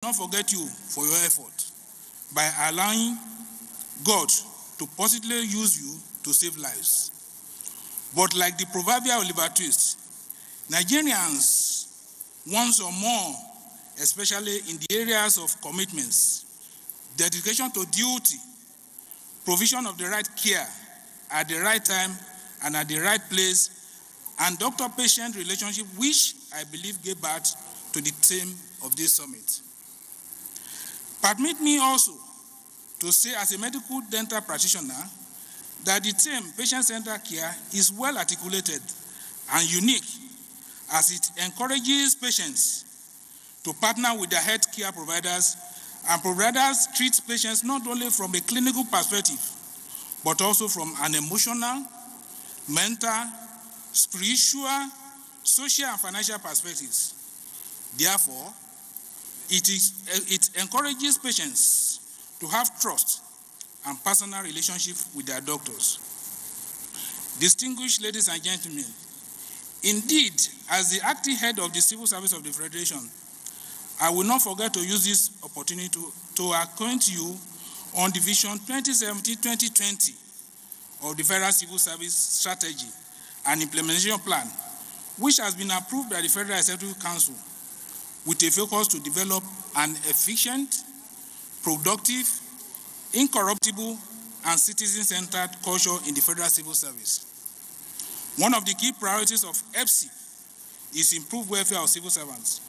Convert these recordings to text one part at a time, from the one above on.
not forget you for your effort by allowing God to positively use you to save lives. But like the proverbial Oliver Twist, Nigerians, once or more, especially in the areas of commitments, dedication to duty, provision of the right care at the right time and at the right place, and doctor-patient relationship, which I believe gave birth to the theme of this summit. Permit me also to say, as a medical dental practitioner, that the theme patient-centered care is well articulated and unique, as it encourages patients to partner with their healthcare providers, and providers treat patients not only from a clinical perspective, but also from an emotional, mental, spiritual, social, and financial perspectives. Therefore, it encourages patients to have trust and personal relationship with their doctors. Distinguished ladies and gentlemen, indeed, as the acting head of the Civil Service of the Federation, I will not forget to use this opportunity to acquaint you on the Vision 2017-2020 of the Federal Civil Service Strategy and Implementation Plan, which has been approved by the Federal Executive Council with a focus to develop an efficient, productive, incorruptible, and citizen-centered culture in the Federal Civil Service. One of the key priorities of FCIP is improved welfare of civil servants.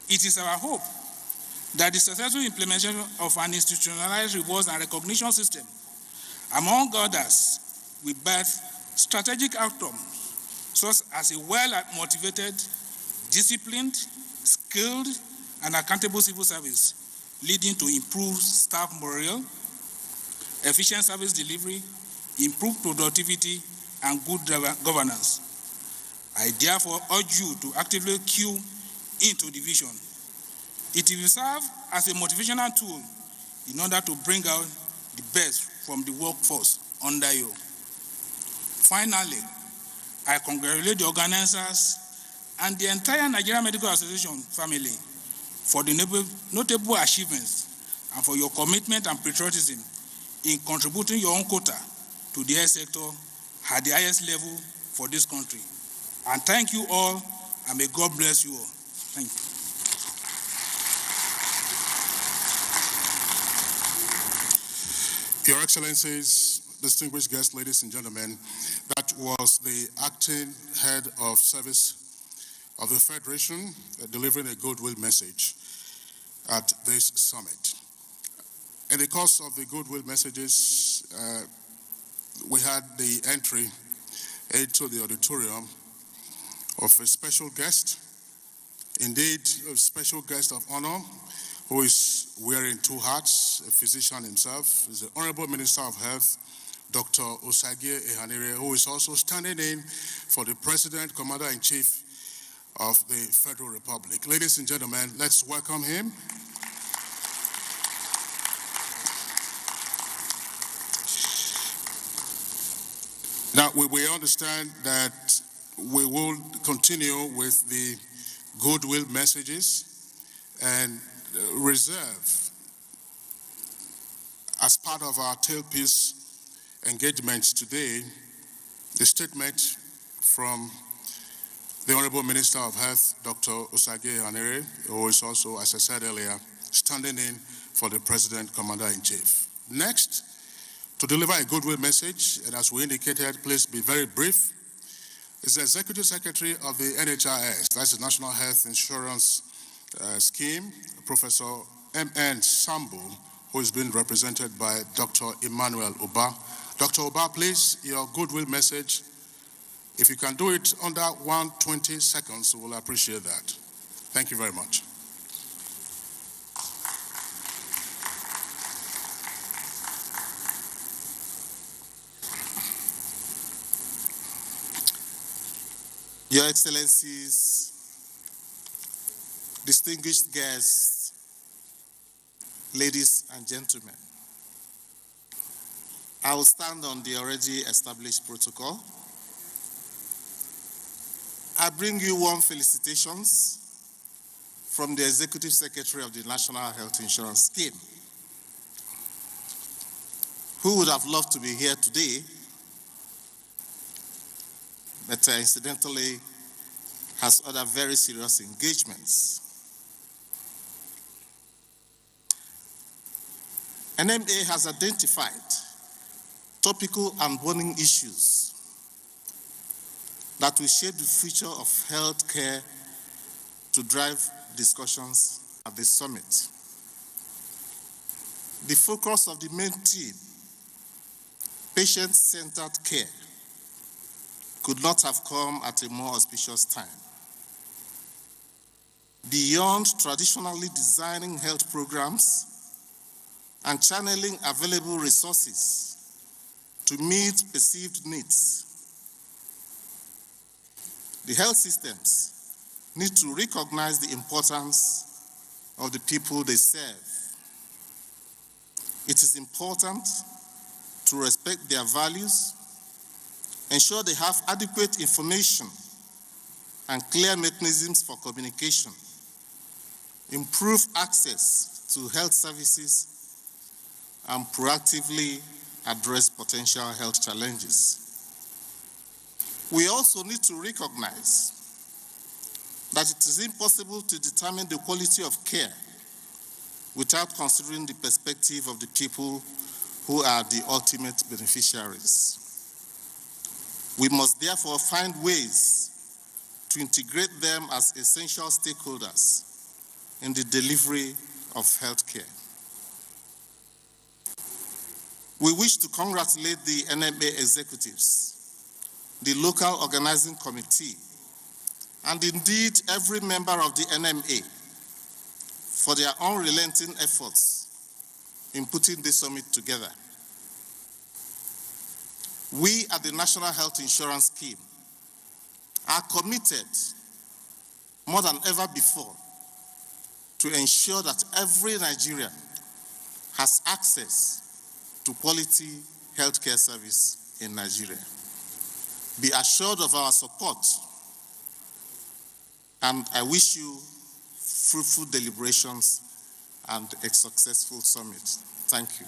It is our hope that the successful implementation of an institutionalized rewards and recognition system, among others, will birth strategic outcomes such as a well-motivated, disciplined, skilled, and accountable civil service, leading to improved staff morale, efficient service delivery, improved productivity, and good governance. I therefore urge you to actively queue into the vision. It will serve as a motivational tool in order to bring out the best from the workforce under you. Finally, I congratulate the organizers and the entire Nigerian Medical Association family for the notable achievements and for your commitment and patriotism in contributing your own quota to the health sector at the highest level for this country. And thank you all, and may God bless you all. Thank you. Your Excellencies, distinguished guests, ladies and gentlemen, that was the acting head of service of the Federation delivering a goodwill message at this summit. In the course of the goodwill messages, we had the entry into the auditorium of a special guest, indeed a special guest of honor, who is wearing two hats, a physician himself, is the Honorable Minister of Health, Dr. Osagie Ehanire, who is also standing in for the President, Commander-in-Chief of the Federal Republic. Ladies and gentlemen, let's welcome him. Now, we understand that we will continue with the goodwill messages and reserve, as part of our tailpiece engagement today, the statement from the Honorable Minister of Health, Dr. Osagie Ehanire, who is also, as I said earlier, standing in for the President, Commander-in-Chief. Next, to deliver a goodwill message, and as we indicated, please be very brief, is the Executive Secretary of the NHIS, that's the National Health Insurance Scheme, Professor M.N. Sambo, who is being represented by Dr. Emmanuel Uba. Dr. Uba, please, your goodwill message. If you can do it under 120 seconds, we'll appreciate that. Thank you very much. Your Excellencies, distinguished guests, ladies and gentlemen, I will stand on the already established protocol. I bring you warm felicitations from the Executive Secretary of the National Health Insurance Scheme, who would have loved to be here today, but incidentally has other very serious engagements. NMA has identified topical and burning issues that will shape the future of healthcare to drive discussions at this summit. The focus of the main theme, patient-centered care, could not have come at a more auspicious time. Beyond traditionally designing health programs and channeling available resources to meet perceived needs, the health systems need to recognize the importance of the people they serve. It is important to respect their values, ensure they have adequate information and clear mechanisms for communication, improve access to health services, and proactively address potential health challenges. We also need to recognize that it is impossible to determine the quality of care without considering the perspective of the people who are the ultimate beneficiaries. We must therefore find ways to integrate them as essential stakeholders in the delivery of healthcare. We wish to congratulate the NMA executives, the local organizing committee, and indeed every member of the NMA for their unrelenting efforts in putting this summit together. We at the National Health Insurance Scheme are committed more than ever before to ensure that every Nigerian has access to quality healthcare service in Nigeria. Be assured of our support, and I wish you fruitful deliberations and a successful summit. Thank you.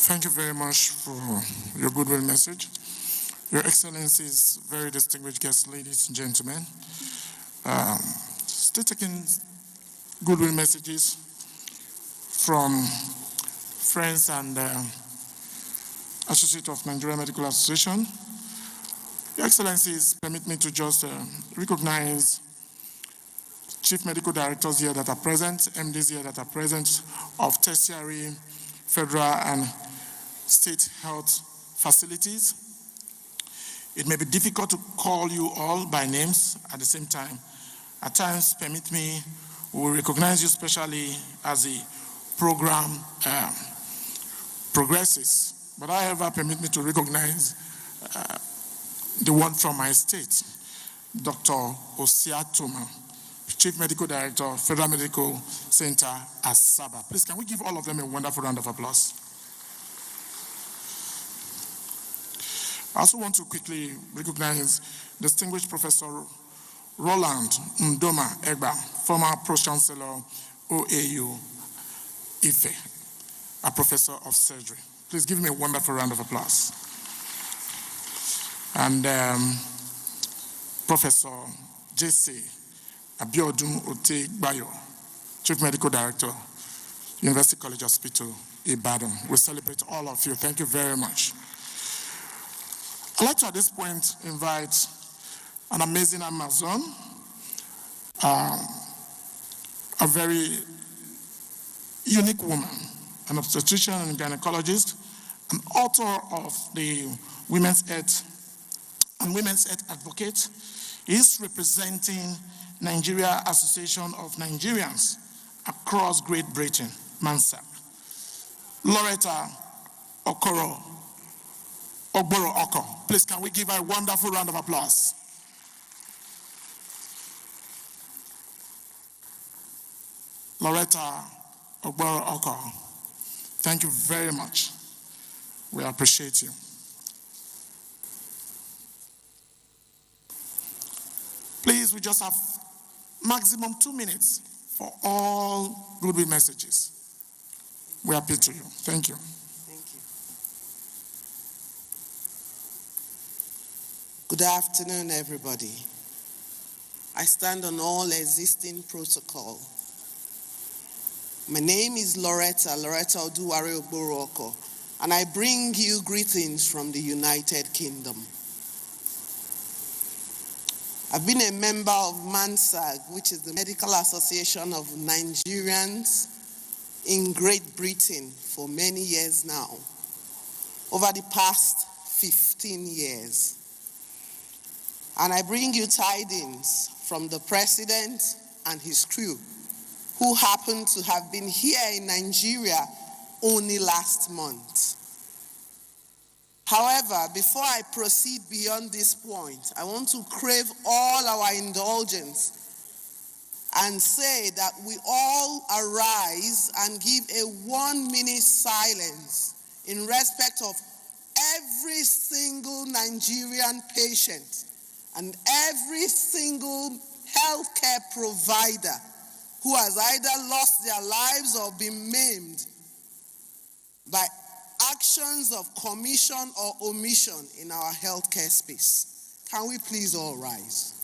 Thank you very much for your goodwill message. Your Excellencies, very distinguished guests, ladies and gentlemen. Still taking goodwill messages from friends and Associate of Nigeria Medical Association. Your Excellencies, permit me to just recognize Chief Medical Directors here that are present, MDs here that are present of tertiary, federal, and state health facilities. It may be difficult to call you all by names at the same time. At times, permit me, we will recognize you specially as the program progresses. But however, permit me to recognize the one from my state, Dr. Osia Toma, Chief Medical Director, Federal Medical Center, Asaba. Please, can we give all of them a wonderful round of applause? I also want to quickly recognize distinguished Professor Roland Ndoma Egba, former Pro-Chancellor, OAU, Ife, a professor of surgery. Please give me a wonderful round of applause. And Professor J.C. Abiodun Ote-Bayo, Chief Medical Director, University College Hospital, Ibadan. We celebrate all of you. Thank you very much. I'd like to, at this point, invite an amazing Amazon, a very unique woman, an obstetrician and gynecologist, an author of the Women's Health and Women's Health Advocate. He is representing Nigeria Association of Nigerians across Great Britain, MANSAC. Loretta Ogboro Oko. Please, can we give her a wonderful round of applause? Loretta Ogboro Oko, thank you very much. We appreciate you. Please, we just have maximum 2 minutes for all goodwill messages. We appeal to you. Thank you. Thank you. Good afternoon, everybody. I stand on all existing protocol. My name is Loretta Oduwari Ogboro Oko, and I bring you greetings from the United Kingdom. I've been a member of MANSAG, which is the Medical Association of Nigerians in Great Britain, for many years now, over the past 15 years. And I bring you tidings from the President and his crew, who happen to have been here in Nigeria only last month. However, before I proceed beyond this point, I want to crave all our indulgence and say that we all arise and give a 1-minute silence in respect of every single Nigerian patient and every single healthcare provider who has either lost their lives or been maimed by actions of commission or omission in our healthcare space. Can we please all rise?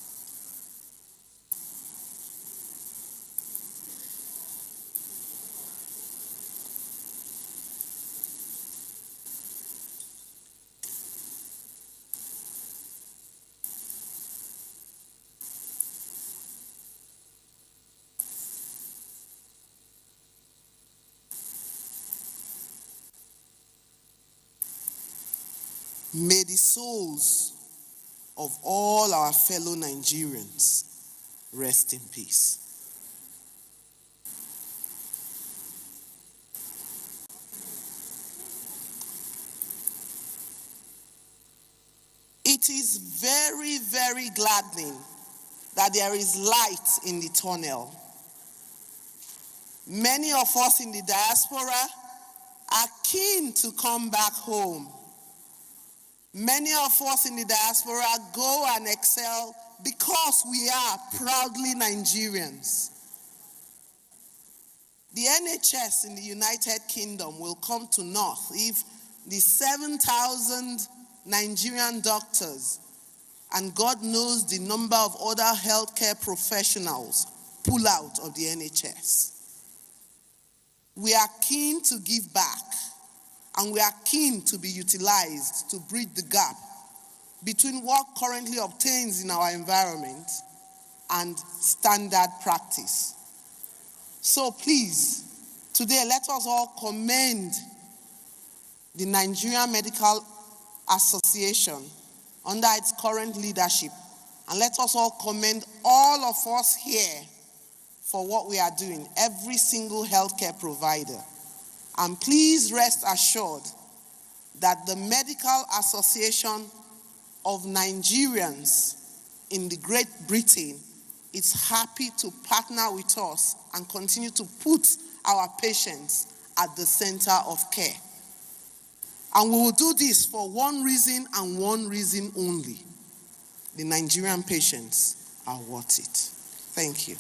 May the souls of all our fellow Nigerians rest in peace. It is very, very gladdening that there is light in the tunnel. Many of us in the diaspora are keen to come back home. Many of us in the diaspora go and excel because we are proudly Nigerians. The NHS in the United Kingdom will come to naught if the 7,000 Nigerian doctors and God knows the number of other healthcare professionals pull out of the NHS. We are keen to give back, and we are keen to be utilized to bridge the gap between what currently obtains in our environment and standard practice. So please, today let us all commend the Nigerian Medical Association under its current leadership, and let us all commend all of us here for what we are doing, every single healthcare provider. And please rest assured that the Medical Association of Nigerians in the Great Britain is happy to partner with us and continue to put our patients at the center of care. And we will do this for one reason and one reason only. The Nigerian patients are worth it. Thank you.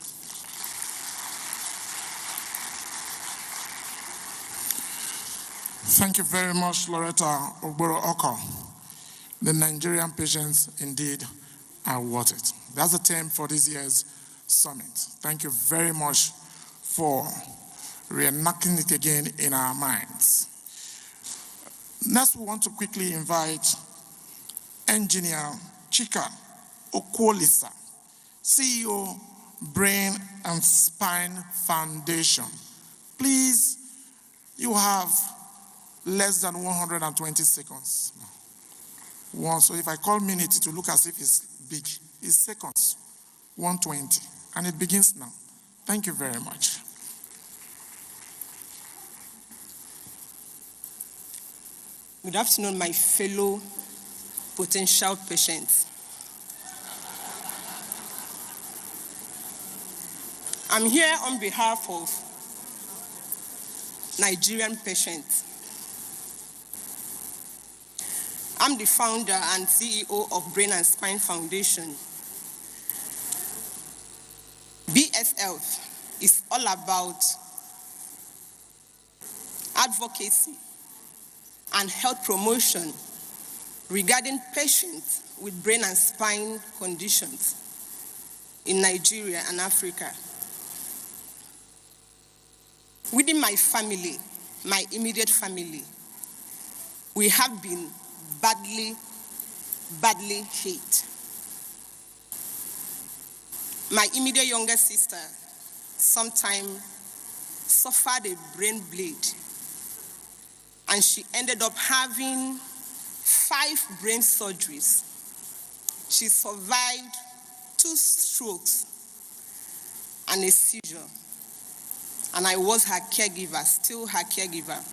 Thank you very much, Loretta Ogboro Oko. The Nigerian patients indeed are worth it. That's the theme for this year's summit. Thank you very much for reenacting it again in our minds. Next, we want to quickly invite Engineer Chika Okwolisa, CEO, Brain and Spine Foundation. Please, you have less than 120 seconds. So if I call minute, it will look as if it's big. It's seconds, 120, and it begins now. Thank you very much. Good afternoon, my fellow potential patients. I'm here on behalf of Nigerian patients. I'm the founder and CEO of Brain and Spine Foundation. BS Health is all about advocacy and health promotion regarding patients with brain and spine conditions in Nigeria and Africa. Within my family, my immediate family, we have been badly hit. My immediate younger sister sometime suffered a brain bleed, and she ended up having 5 brain surgeries. She survived 2 strokes and a seizure, and I was her caregiver, still her caregiver.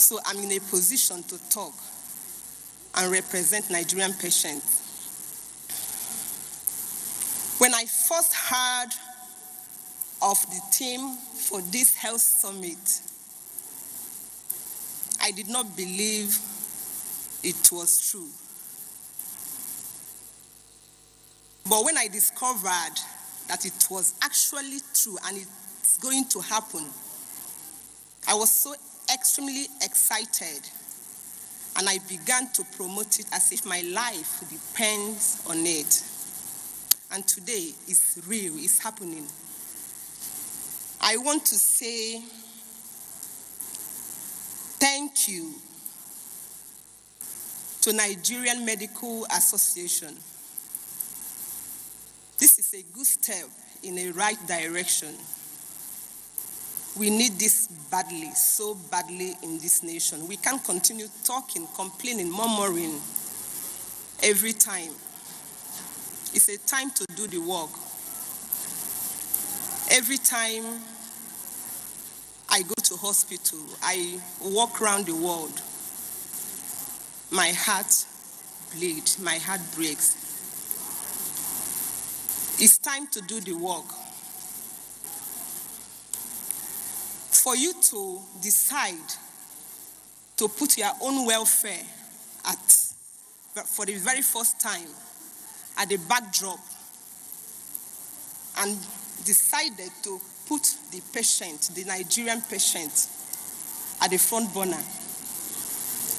So I'm in a position to talk and represent Nigerian patients. When I first heard of the theme for this health summit, I did not believe it was true. But when I discovered that it was actually true and it's going to happen, I was so extremely excited, and I began to promote it as if my life depends on it. And today it's real, it's happening. I want to say thank you to Nigerian Medical Association. This is a good step in a right direction. We need this badly, so badly in this nation. We can't continue talking, complaining, murmuring every time. It's a time to do the work. Every time I go to hospital, I walk around the world, my heart bleeds, my heart breaks. It's time to do the work. For you to decide to put your own welfare for the very first time at the backdrop and decided to put the patient, the Nigerian patient, at the front burner.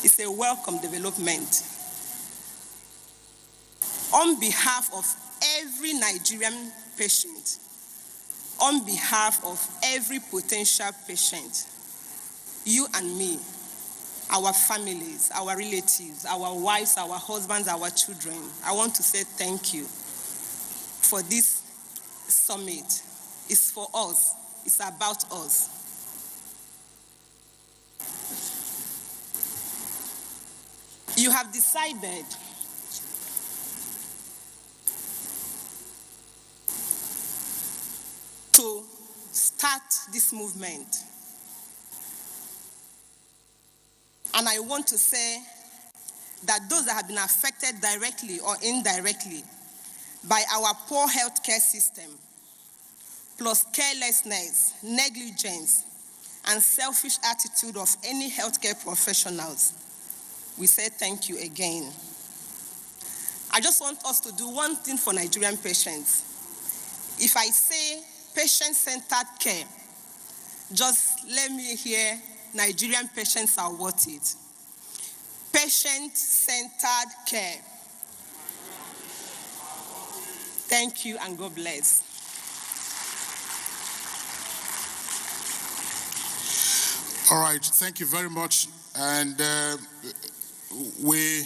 It's a welcome development. On behalf of every Nigerian patient, on behalf of every potential patient, you and me, our families, our relatives, our wives, our husbands, our children, I want to say thank you for this summit. It's for us. It's about us. You have decided to start this movement. And I want to say that those that have been affected directly or indirectly by our poor healthcare system, plus carelessness, negligence, and selfish attitude of any healthcare professionals, we say thank you again. I just want us to do one thing for Nigerian patients. If I say patient-centered care, just let me hear Nigerian patients are worth it. Patient-centered care. Thank you and God bless. All right, thank you very much. And we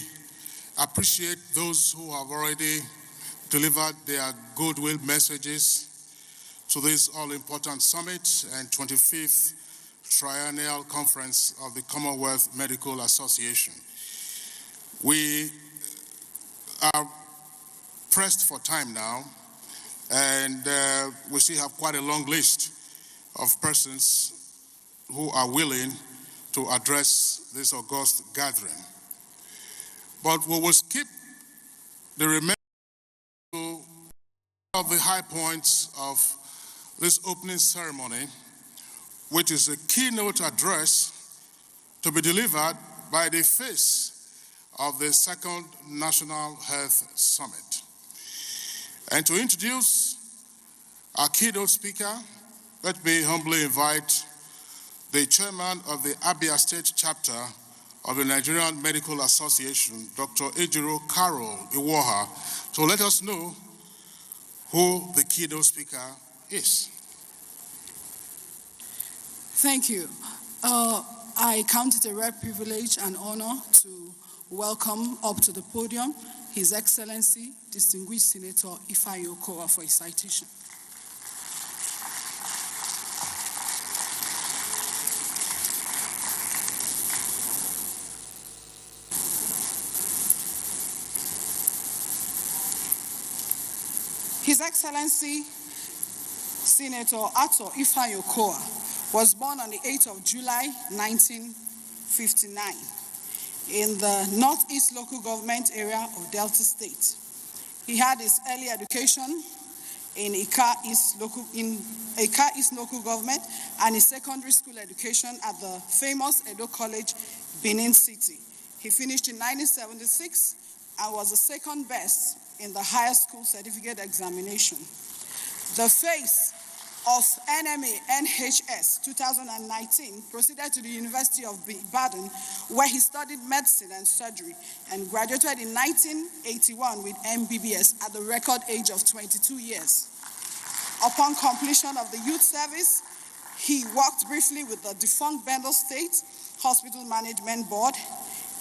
appreciate those who have already delivered their goodwill messages to this all-important summit and 25th Triennial Conference of the Commonwealth Medical Association. We are pressed for time now, and we still have quite a long list of persons who are willing to address this august gathering. But we will skip the remainder of the high points of this opening ceremony which is a keynote address to be delivered by the face of the second National Health Summit. And to introduce our keynote speaker, let me humbly invite the chairman of the Abia State chapter of the Nigerian Medical Association, Dr. Ejiro Carol Iwoha, to let us know who the keynote speaker is. Thank you. I count it a rare privilege and honor to welcome up to the podium His Excellency, Distinguished Senator Ifeanyi Okowa for his citation. His Excellency, Senator Ato Ifeanyi Okowa, was born on the 8th of July, 1959, in the Northeast Local Government area of Delta State. He had his early education in Ika East Local Government and his secondary school education at the famous Edo College, Benin City. He finished in 1976 and was the second best in the higher school certificate examination. The face of NMA NHS 2019 proceeded to the University of Ibadan, where he studied medicine and surgery and graduated in 1981 with MBBS at the record age of 22 years. Upon completion of the youth service, he worked briefly with the defunct Bendel State Hospital Management Board.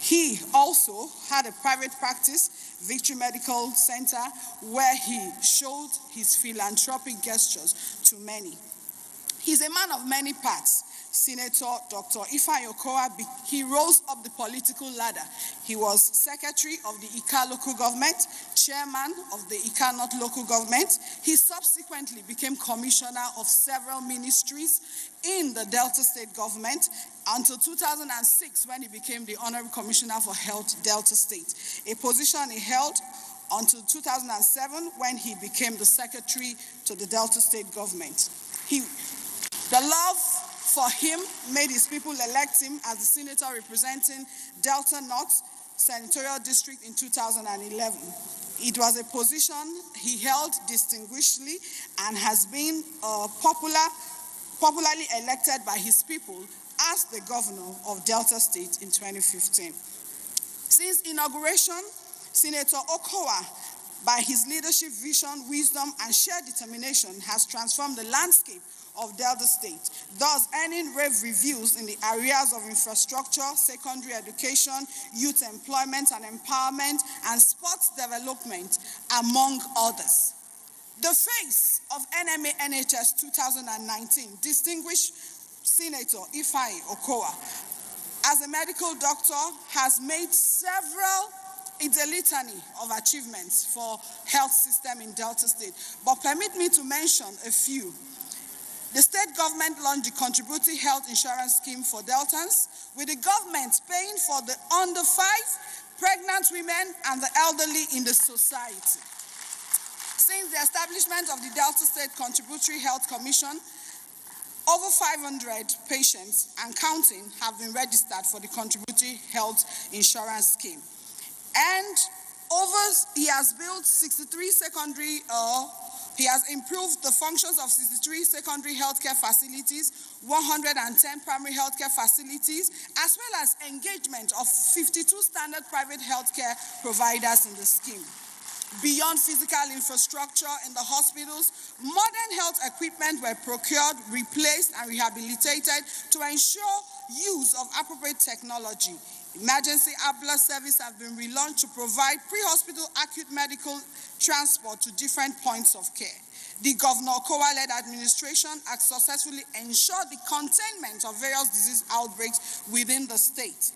He also had a private practice, Victory Medical Center, where he showed his philanthropic gestures to many. He's a man of many parts. Senator Dr. Ifeanyi Okowa, he rose up the political ladder. He was secretary of the Ika local government, chairman of the Ika North local government. He subsequently became commissioner of several ministries in the Delta State government until 2006, when he became the Honorary Commissioner for Health, Delta State, a position he held until 2007, when he became the secretary to the Delta State government. The love for him made his people elect him as the senator representing Delta North Senatorial District in 2011. It was a position he held distinguishedly and has been popularly elected by his people as the governor of Delta State in 2015. Since inauguration, Senator Okowa, by his leadership, vision, wisdom, and shared determination, has transformed the landscape of Delta State, thus earning rave reviews in the areas of infrastructure, secondary education, youth employment and empowerment, and sports development, among others. The face of NMA NHS 2019, Distinguished Senator Ifeanyi Okowa, as a medical doctor, has made it's a litany of achievements for health system in Delta State, but permit me to mention a few. The state government launched the Contributory Health Insurance Scheme for Deltans, with the government paying for the under 5, pregnant women, and the elderly in the society. Since the establishment of the Delta State Contributory Health Commission, over 500 patients and counting have been registered for the Contributory Health Insurance Scheme. And he has built 63 secondary He has improved the functions of 63 secondary healthcare facilities, 110 primary healthcare facilities, as well as engagement of 52 standard private healthcare providers in the scheme. Beyond physical infrastructure in the hospitals, modern health equipment were procured, replaced, and rehabilitated to ensure use of appropriate technology. Emergency ambulance service have been relaunched to provide pre-hospital acute medical transport to different points of care. The Governor Okowa-led administration has successfully ensured the containment of various disease outbreaks within the state.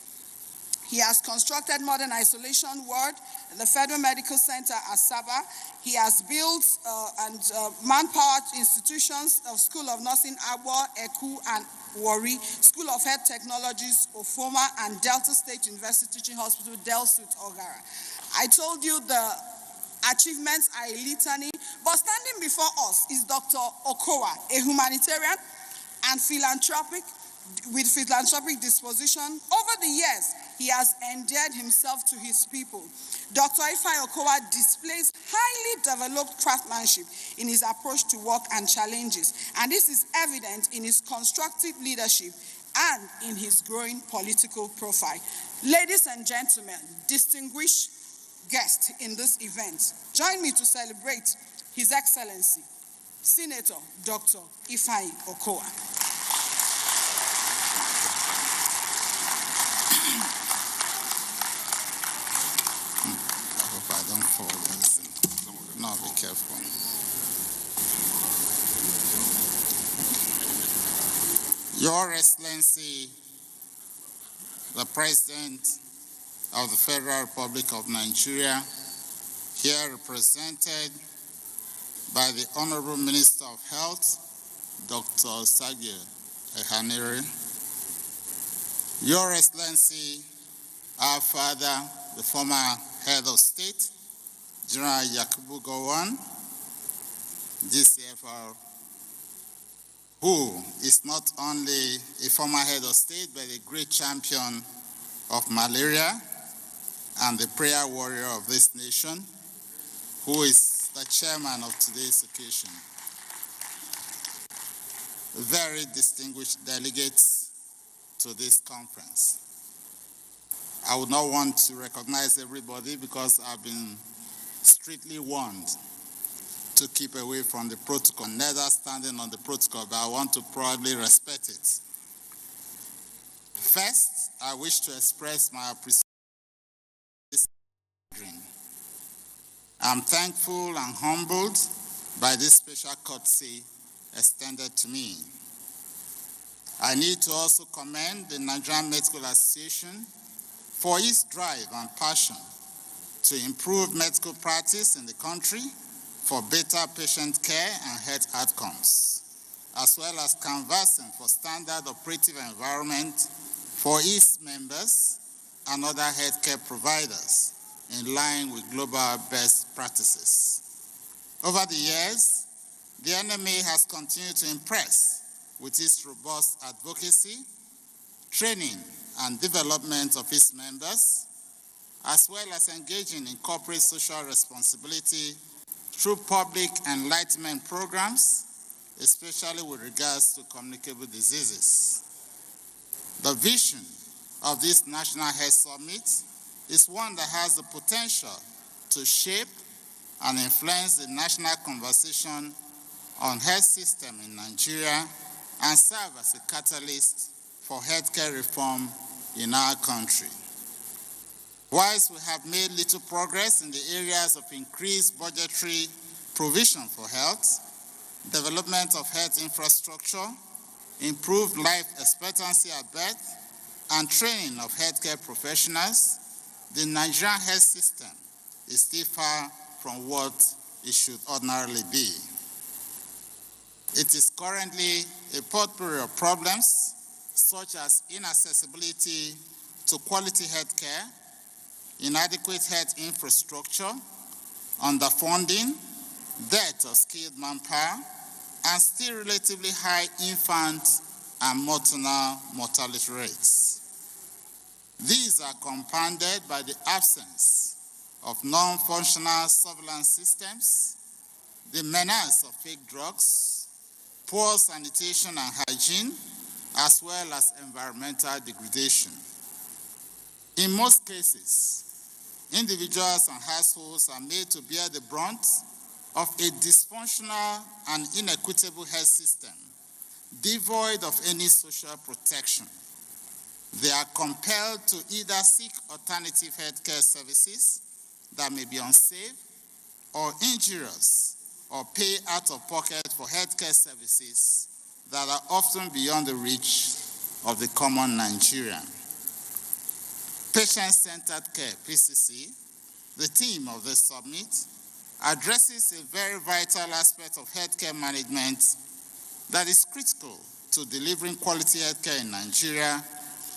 He has constructed modern isolation ward at the Federal Medical Center Asaba. He has built manpower institutions of School of Nursing Abo, Eku, and Wari, School of Health Technologies, Ofoma, and Delta State University Teaching Hospital, Delsut, Ogara. I told you the achievements are a litany, but standing before us is Dr. Okowa, a humanitarian, and philanthropic disposition. Over the years, he has endeared himself to his people. Dr. Ifeanyi Okowa displays highly developed craftsmanship in his approach to work and challenges, and this is evident in his constructive leadership and in his growing political profile. Ladies and gentlemen, distinguished guests in this event, join me to celebrate His Excellency, Senator Dr. Ifeanyi Okowa. I hope I don't fall anything. No, be careful. Your Excellency, the President of the Federal Republic of Nigeria, here represented by the Honorable Minister of Health, Dr. Sagi Ehanire, Your Excellency, our father, the former head of state, General Yakubu Gowon, DCFR, who is not only a former head of state, but a great champion of malaria and the prayer warrior of this nation, who is the chairman of today's occasion. Very distinguished delegates to this conference. I would not want to recognize everybody because I've been strictly warned to keep away from the protocol, neither standing on the protocol, but I want to proudly respect it. First, I wish to express my appreciation. I'm thankful and humbled by this special courtesy extended to me. I need to also commend the Nigerian Medical Association for its drive and passion to improve medical practice in the country for better patient care and health outcomes, as well as canvassing for standard operative environment for its members and other healthcare providers in line with global best practices. Over the years, the NMA has continued to impress with its robust advocacy, training, and development of its members, as well as engaging in corporate social responsibility through public enlightenment programs, especially with regards to communicable diseases. The vision of this National Health Summit is one that has the potential to shape and influence the national conversation on health system in Nigeria and serve as a catalyst for healthcare reform in our country. Whilst we have made little progress in the areas of increased budgetary provision for health, development of health infrastructure, improved life expectancy at birth, and training of healthcare professionals, the Nigerian health system is still far from what it should ordinarily be. It is currently a potpourri of problems such as inaccessibility to quality health care, inadequate health infrastructure, underfunding, dearth of skilled manpower, and still relatively high infant and maternal mortality rates. These are compounded by the absence of non-functional surveillance systems, the menace of fake drugs, poor sanitation and hygiene, as well as environmental degradation. In most cases, individuals and households are made to bear the brunt of a dysfunctional and inequitable health system, devoid of any social protection. They are compelled to either seek alternative healthcare services that may be unsafe or injurious, or pay out of pocket for healthcare services that are often beyond the reach of the common Nigerian. Patient-centered care, PCC, the theme of this summit, addresses a very vital aspect of healthcare management that is critical to delivering quality healthcare in Nigeria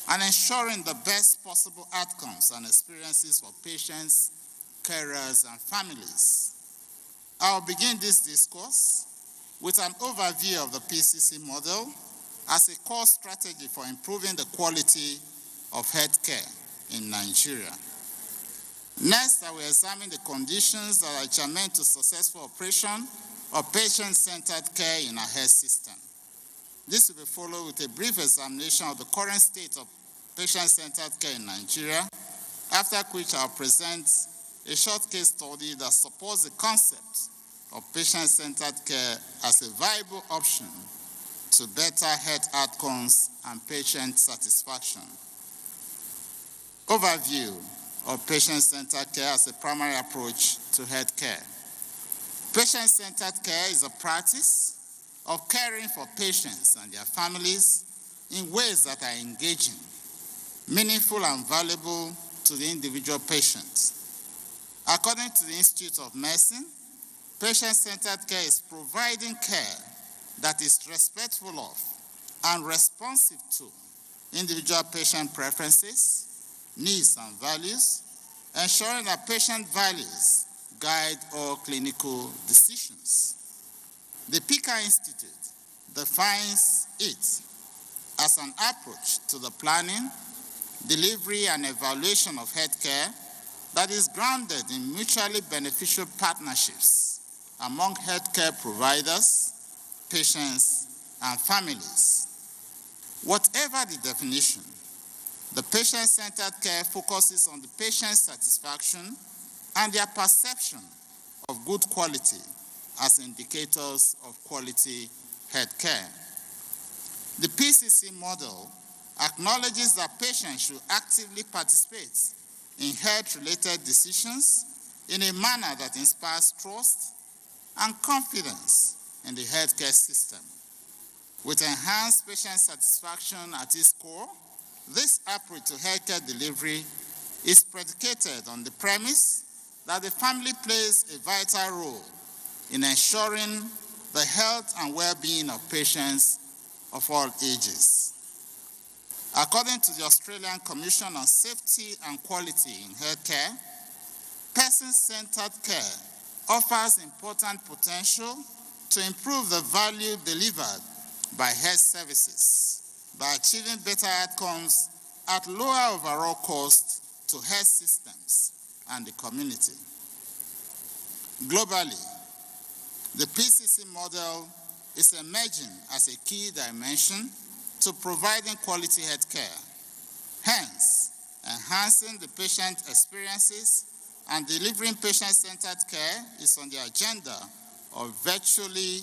and ensuring the best possible outcomes and experiences for patients, carers, and families. I'll begin this discourse with an overview of the PCC model as a core strategy for improving the quality of healthcare in Nigeria. Next, I will examine the conditions that are germane to successful operation of patient-centered care in our health system. This will be followed with a brief examination of the current state of patient-centered care in Nigeria, after which I'll present a short case study that supports the concept of patient-centered care as a viable option to better health outcomes and patient satisfaction. Overview of patient-centered care as a primary approach to health care. Patient-centered care is a practice of caring for patients and their families in ways that are engaging, meaningful, and valuable to the individual patient. According to the Institute of Medicine, patient-centered care is providing care that is respectful of and responsive to individual patient preferences, needs, and values, ensuring that patient values guide all clinical decisions. The PICA Institute defines it as an approach to the planning, delivery, and evaluation of healthcare that is grounded in mutually beneficial partnerships among healthcare providers, patients, and families. Whatever the definition, the patient-centered care focuses on the patient's satisfaction and their perception of good quality as indicators of quality health care. The PCC model acknowledges that patients should actively participate in health-related decisions in a manner that inspires trust and confidence in the healthcare system. With enhanced patient satisfaction at its core, this approach to healthcare delivery is predicated on the premise that the family plays a vital role in ensuring the health and well-being of patients of all ages. According to the Australian Commission on Safety and Quality in Healthcare, person-centered care offers important potential to improve the value delivered by health services by achieving better outcomes at lower overall cost to health systems and the community. Globally, the PCC model is emerging as a key dimension to providing quality health care. Hence, enhancing the patient experiences and delivering patient-centered care is on the agenda of virtually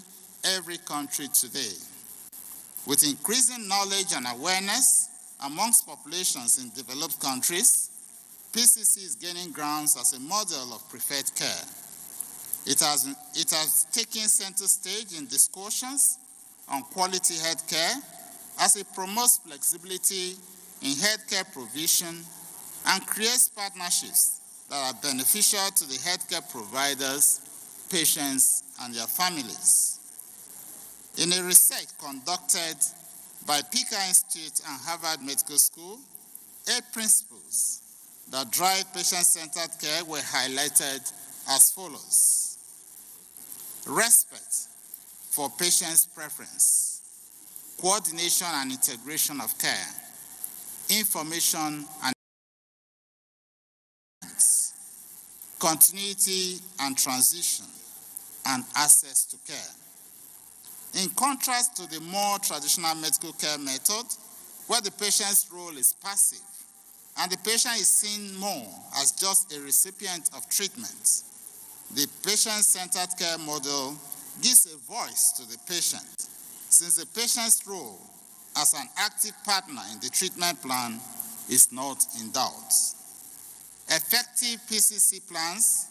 every country today. With increasing knowledge and awareness amongst populations in developed countries, PCC is gaining grounds as a model of preferred care. It has taken center stage in discussions on quality health care as it promotes flexibility in healthcare provision and creates partnerships that are beneficial to the healthcare providers, patients, and their families. In a research conducted by PICA Institute and Harvard Medical School, 8 principles that drive patient-centered care were highlighted as follows. Respect for patients' preference, coordination and integration of care, information and continuity and transition, and access to care. In contrast to the more traditional medical care method, where the patient's role is passive and the patient is seen more as just a recipient of treatment, the patient-centered care model gives a voice to the patient, since the patient's role as an active partner in the treatment plan is not in doubt. Effective PCC plans,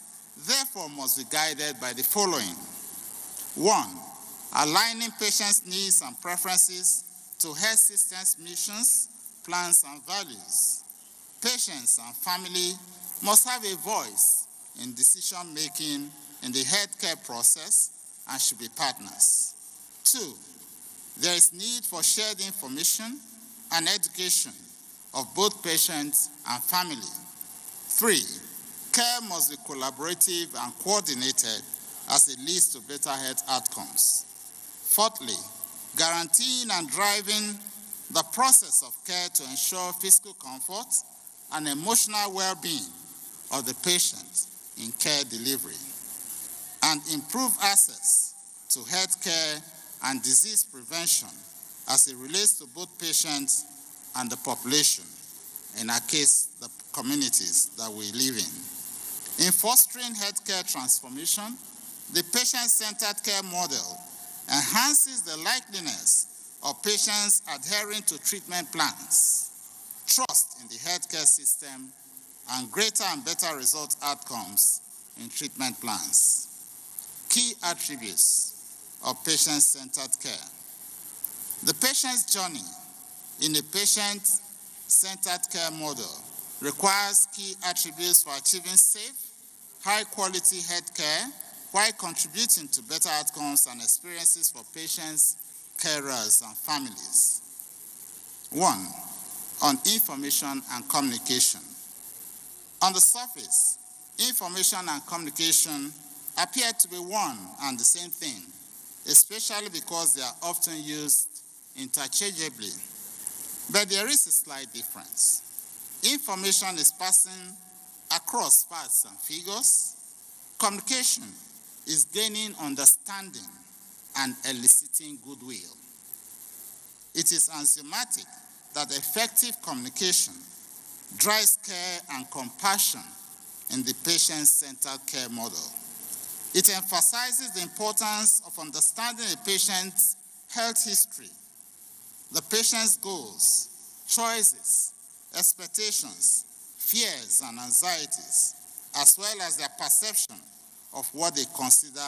therefore, must be guided by the following. 1, aligning patients' needs and preferences to health systems' missions, plans, and values. Patients and family must have a voice in decision-making in the healthcare process and should be partners. 2, there is need for shared information and education of both patients and family. 3, care must be collaborative and coordinated as it leads to better health outcomes. Fourthly, guaranteeing and driving the process of care to ensure physical comfort and emotional well-being of the patient in care delivery, and improve access to health care and disease prevention as it relates to both patients and the population, in our case, the communities that we live in. In fostering healthcare transformation, the patient-centered care model enhances the likeliness of patients adhering to treatment plans, trust in the healthcare system, and greater and better result outcomes in treatment plans. Key attributes of patient-centered care. The patient's journey in a patient-centered care model requires key attributes for achieving safe, high-quality health care while contributing to better outcomes and experiences for patients, carers, and families. 1. On information and communication. On the surface, information and communication appear to be one and the same thing, especially because they are often used interchangeably. But there is a slight difference. Information is passing across facts and figures. Communication is gaining understanding and eliciting goodwill. It is axiomatic that effective communication drives care and compassion in the patient-centered care model. It emphasizes the importance of understanding a patient's health history, the patient's goals, choices, expectations, fears, and anxieties, as well as their perception of what they consider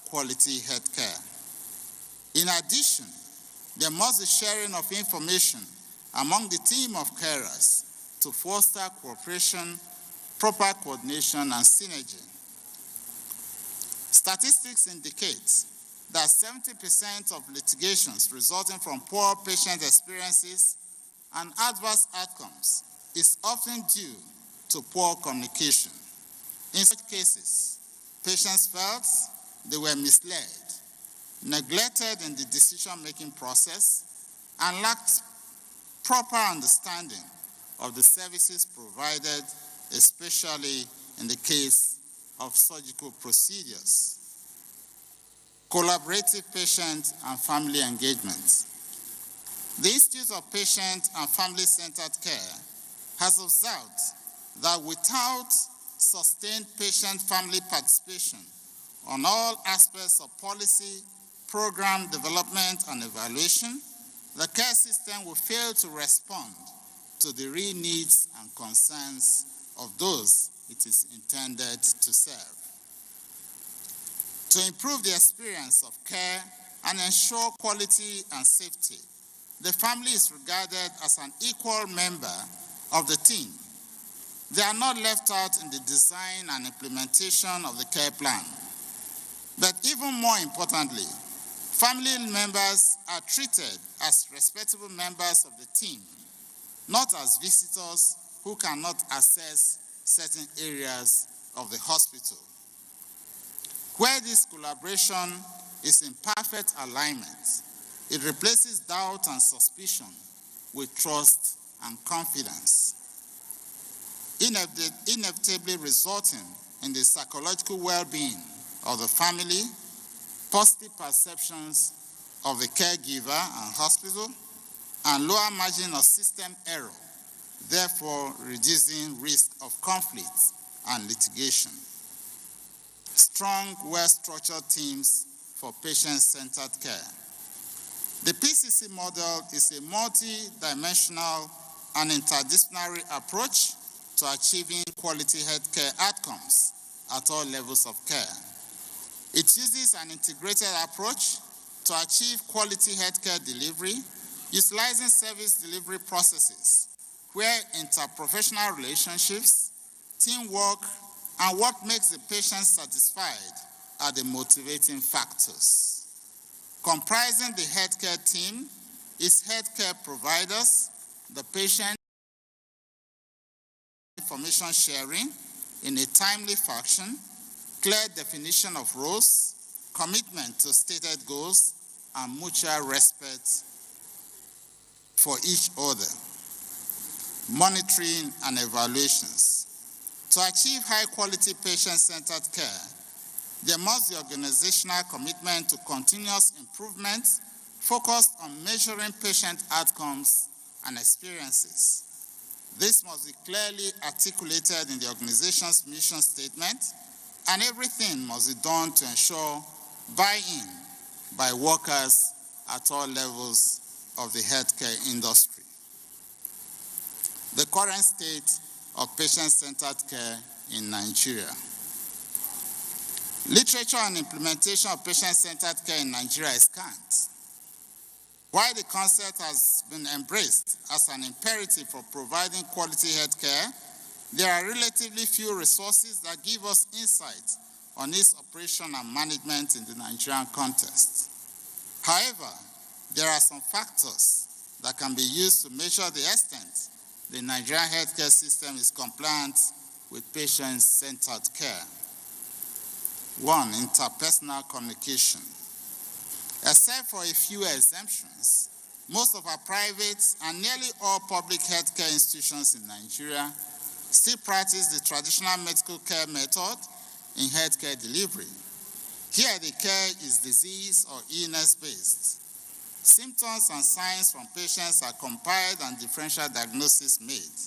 quality health care. In addition, there must be sharing of information among the team of carers to foster cooperation, proper coordination, and synergy. Statistics indicate that 70% of litigations resulting from poor patient experiences and adverse outcomes is often due to poor communication. In such cases, patients felt they were misled, neglected in the decision-making process, and lacked proper understanding of the services provided, especially in the case of surgical procedures. Collaborative patient and family engagement. The Institute of Patient and Family-Centered Care has observed that without sustained patient-family participation on all aspects of policy, program development, and evaluation, the care system will fail to respond to the real needs and concerns of those it is intended to serve. To improve the experience of care and ensure quality and safety, the family is regarded as an equal member of the team. They are not left out in the design and implementation of the care plan. But even more importantly, family members are treated as respectable members of the team, not as visitors who cannot access certain areas of the hospital. Where this collaboration is in perfect alignment, it replaces doubt and suspicion with trust and confidence, inevitably resulting in the psychological well-being of the family, positive perceptions of the caregiver and hospital, and lower margin of system error, therefore reducing risk of conflict and litigation. Strong, well-structured teams for patient-centered care. The PCC model is a multi-dimensional and interdisciplinary approach to achieving quality healthcare outcomes at all levels of care. It uses an integrated approach to achieve quality healthcare delivery, utilizing service delivery processes where interprofessional relationships, teamwork, and what makes the patient satisfied are the motivating factors. Comprising the healthcare team is healthcare providers, the patient, information sharing in a timely fashion, clear definition of roles, commitment to stated goals, and mutual respect for each other, monitoring and evaluations. To achieve high-quality patient-centered care, there must be organizational commitment to continuous improvement focused on measuring patient outcomes and experiences. This must be clearly articulated in the organization's mission statement, and everything must be done to ensure buy-in by workers at all levels of the healthcare industry. The current state of patient-centered care in Nigeria. Literature on implementation of patient-centered care in Nigeria is scant. While the concept has been embraced as an imperative for providing quality health care, there are relatively few resources that give us insight on its operation and management in the Nigerian context. However, there are some factors that can be used to measure the extent the Nigerian healthcare system is compliant with patient-centered care. 1, interpersonal communication. Except for a few exemptions, most of our private and nearly all public healthcare institutions in Nigeria still practice the traditional medical care method in healthcare delivery. Here, the care is disease or illness-based. Symptoms and signs from patients are compiled and differential diagnosis made.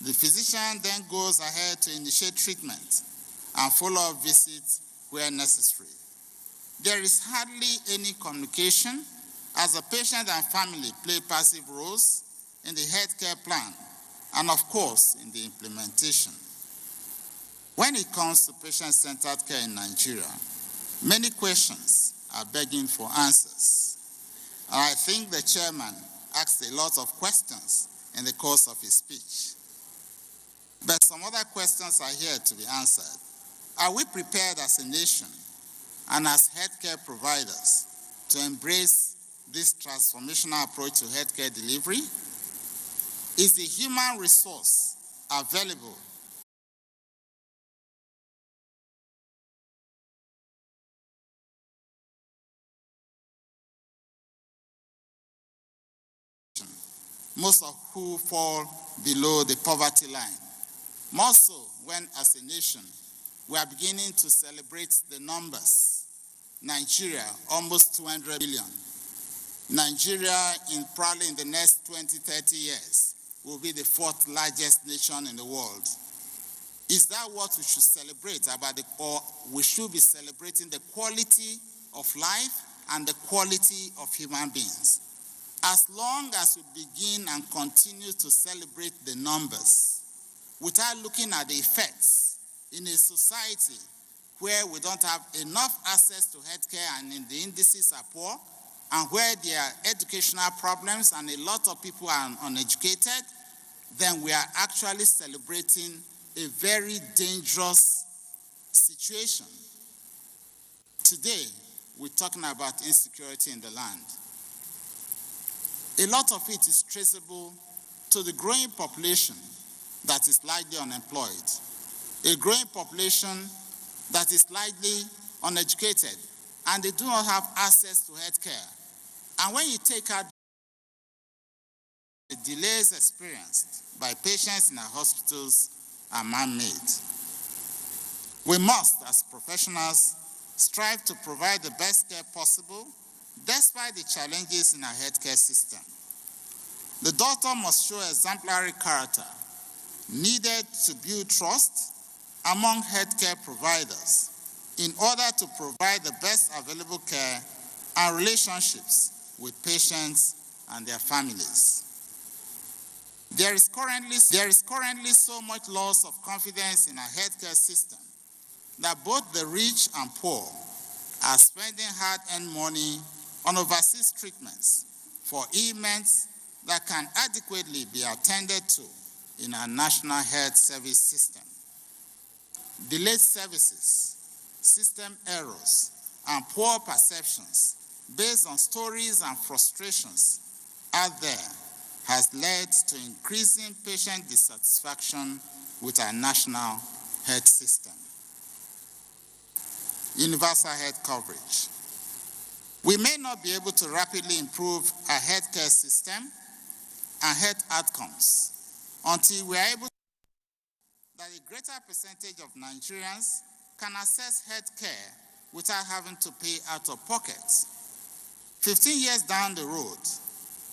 The physician then goes ahead to initiate treatment and follow-up visits where necessary. There is hardly any communication as the patient and family play passive roles in the healthcare plan and, of course, in the implementation. When it comes to patient-centered care in Nigeria, many questions are begging for answers. And I think the chairman asked a lot of questions in the course of his speech. But some other questions are here to be answered. Are we prepared as a nation and as healthcare providers to embrace this transformational approach to healthcare delivery? Is the human resource available most of who fall below the poverty line? More so when, as a nation, we are beginning to celebrate the numbers. Nigeria, almost 200 billion. Nigeria, probably in the next 20, 30 years, will be the 4th largest nation in the world. Is that what we should celebrate about, or we should be celebrating the quality of life and the quality of human beings? As long as we begin and continue to celebrate the numbers without looking at the effects in a society where we don't have enough access to healthcare and the indices are poor, and where there are educational problems and a lot of people are uneducated, then we are actually celebrating a very dangerous situation. Today, we're talking about insecurity in the land. A lot of it is traceable to the growing population that is largely unemployed, a growing population that is largely uneducated, and they do not have access to health care. And when you take out the delays experienced by patients in our hospitals are man-made. We must, as professionals, strive to provide the best care possible despite the challenges in our healthcare system. The doctor must show exemplary character needed to build trust among healthcare providers in order to provide the best available care and relationships with patients and their families. There is currently so much loss of confidence in our healthcare system that both the rich and poor are spending hard-earned money on overseas treatments for ailments that can adequately be attended to in our national health service system. Delayed services, system errors, and poor perceptions based on stories and frustrations out there has led to increasing patient dissatisfaction with our national health system. Universal health coverage. We may not be able to rapidly improve our healthcare system and health outcomes until we are able to that a greater percentage of Nigerians can access health care without having to pay out of pocket. 15 years down the road,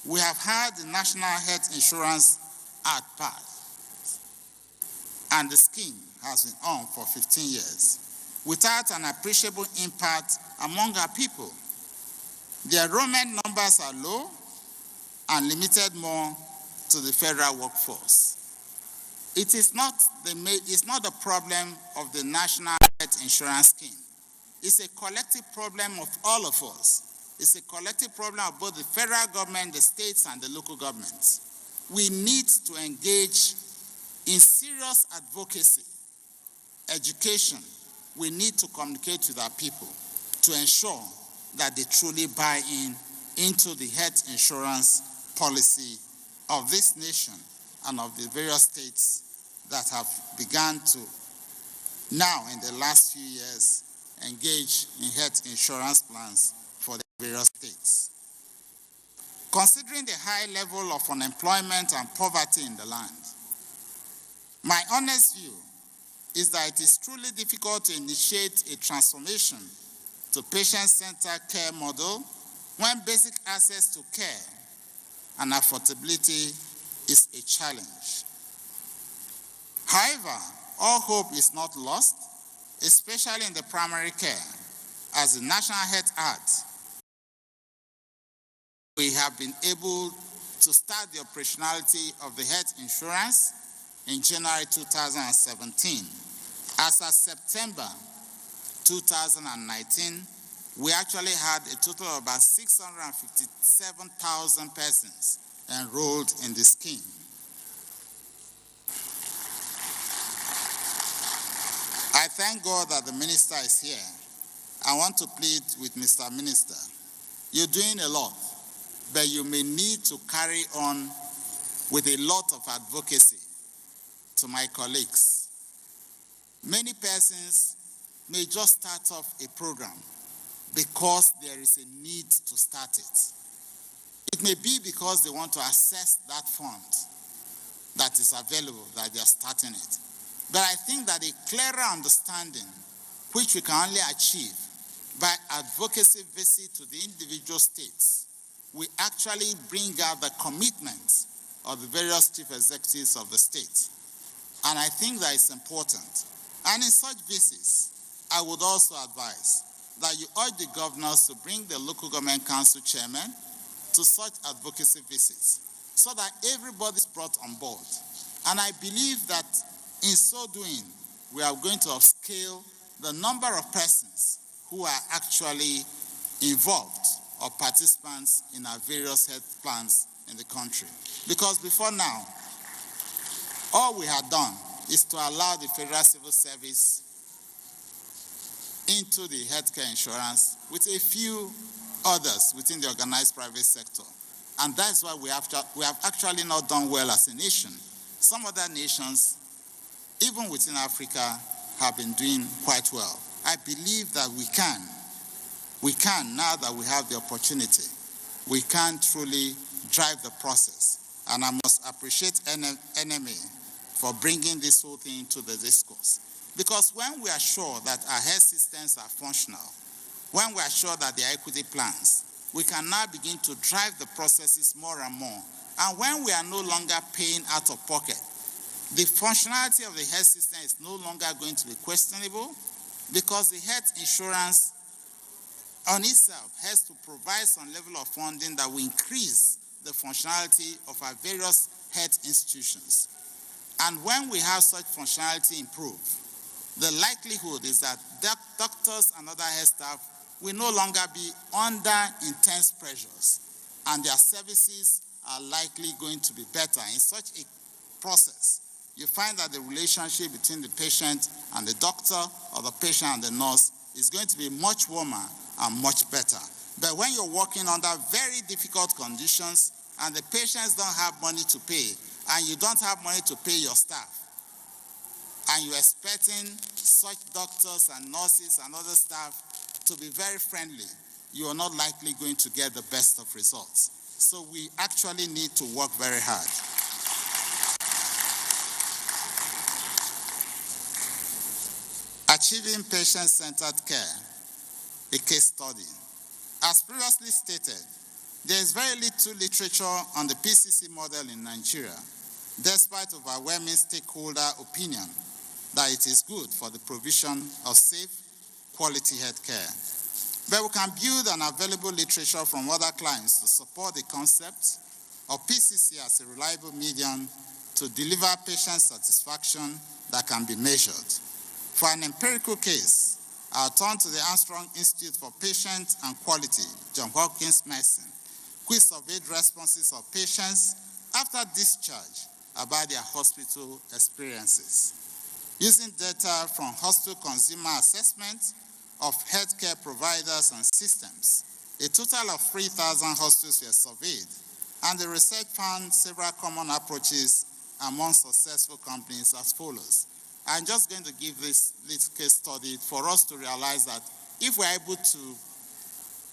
we have had the National Health Insurance at pass, and the scheme has been on for 15 years without an appreciable impact among our people. The enrollment numbers are low and limited more to the federal workforce. It is not the problem of the National Health Insurance Scheme. It's a collective problem of all of us. It's a collective problem of both the federal government, the states, and the local governments. We need to engage in serious advocacy, education. We need to communicate with our people to ensure that they truly buy into the health insurance policy of this nation and of the various states that have begun to now, in the last few years, engage in health insurance plans for the various states. Considering the high level of unemployment and poverty in the land, my honest view is that it is truly difficult to initiate a transformation to patient-centered care model when basic access to care and affordability is a challenge. However, all hope is not lost, especially in the primary care. As the National Health Act, we have been able to start the operationality of the health insurance in January 2017. As of September 2019, we actually had a total of about 657,000 persons enrolled in the scheme. I thank God that the minister is here. I want to plead with Mr. Minister. You're doing a lot, but you may need to carry on with a lot of advocacy to my colleagues. Many persons may just start off a program because there is a need to start it. It may be because they want to access that fund that is available, that they are starting it. But I think that a clearer understanding, which we can only achieve by advocacy visit to the individual states, we actually bring out the commitment of the various chief executives of the state. And I think that is important. And in such visits, I would also advise that you urge the governors to bring the local government council chairman to such advocacy visits so that everybody is brought on board. And I believe that in so doing, we are going to upscale the number of persons who are actually involved or participants in our various health plans in the country. Because before now, all we had done is to allow the Federal Civil Service into the healthcare insurance with a few others within the organized private sector. And that's why we have actually not done well as a nation. Some other nations, even within Africa, have been doing quite well. I believe that we can, now that we have the opportunity, we can truly drive the process. And I must appreciate NMA for bringing this whole thing into the discourse. Because when we are sure that our health systems are functional, when we are sure that they are equity plans, we can now begin to drive the processes more and more. And when we are no longer paying out of pocket, the functionality of the health system is no longer going to be questionable, because the health insurance on itself has to provide some level of funding that will increase the functionality of our various health institutions. And when we have such functionality improve, the likelihood is that doctors and other health staff will no longer be under intense pressures, and their services are likely going to be better. In such a process, you find that the relationship between the patient and the doctor, or the patient and the nurse, is going to be much warmer and much better. But when you're working under very difficult conditions and the patients don't have money to pay, and you don't have money to pay your staff, and you're expecting such doctors and nurses and other staff to be very friendly, you are not likely going to get the best of results. So we actually need to work very hard. Achieving patient-centered care, a case study. As previously stated, there is very little literature on the PCC model in Nigeria, despite overwhelming stakeholder opinion that it is good for the provision of safe, quality health care. But we can build an available literature from other clients to support the concept of PCC as a reliable medium to deliver patient satisfaction that can be measured. For an empirical case, I'll turn to the Armstrong Institute for Patient and Quality, Johns Hopkins Medicine, which surveyed responses of patients after discharge about their hospital experiences. Using data from hospital consumer assessment of healthcare providers and systems, a total of 3,000 hospitals were surveyed, and the research found several common approaches among successful companies as follows. I'm just going to give this little case study for us to realize that if we're able to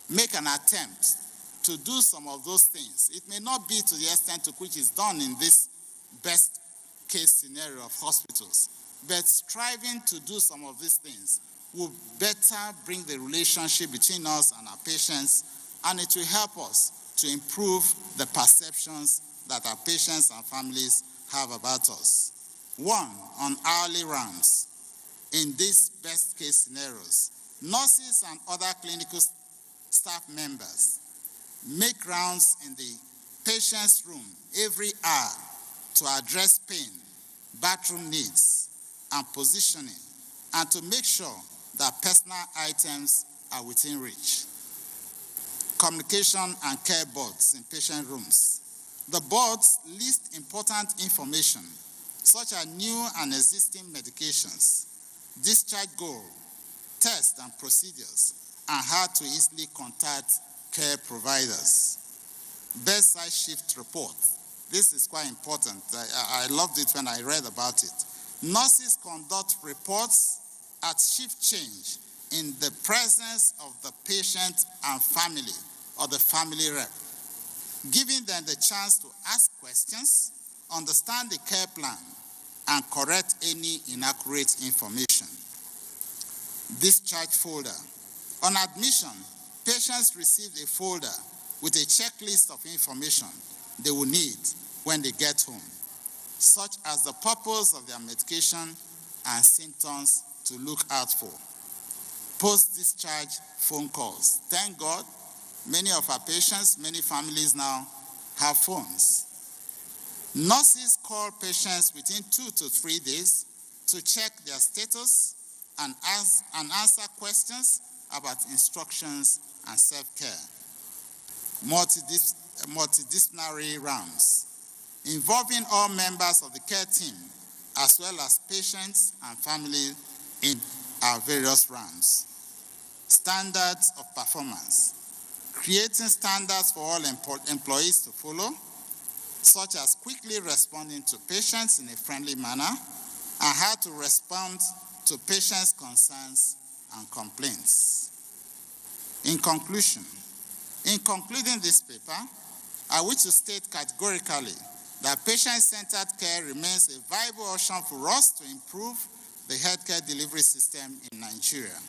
make an attempt to do some of those things, it may not be to the extent to which is done in this best case scenario of hospitals, but striving to do some of these things will better bring the relationship between us and our patients, and it will help us to improve the perceptions that our patients and families have about us. One, on hourly rounds. In these best case scenarios, nurses and other clinical staff members make rounds in the patient's room every hour to address pain, bathroom needs, and positioning, and to make sure that personal items are within reach. Communication and care boards in patient rooms. The boards list important information such as new and existing medications, discharge goal, tests and procedures, and how to easily contact care providers. Bedside shift report. This is quite important. I loved it when I read about it. Nurses conduct reports at shift change in the presence of the patient and family or the family rep, giving them the chance to ask questions, understand the care plan, and correct any inaccurate information. Discharge folder. On admission, patients receive a folder with a checklist of information they will need when they get home, such as the purpose of their medication and symptoms to look out for. Post-discharge phone calls. Thank God, many of our patients, many families now have phones. Nurses call patients within 2 to 3 days to check their status and answer questions about instructions and self-care. Multidisciplinary rounds, involving all members of the care team, as well as patients and family in our various rounds. Standards of performance, creating standards for all employees to follow, such as quickly responding to patients in a friendly manner and how to respond to patients' concerns and complaints. In conclusion, in concluding this paper, I wish to state categorically that patient-centered care remains a viable option for us to improve the healthcare delivery system in Nigeria.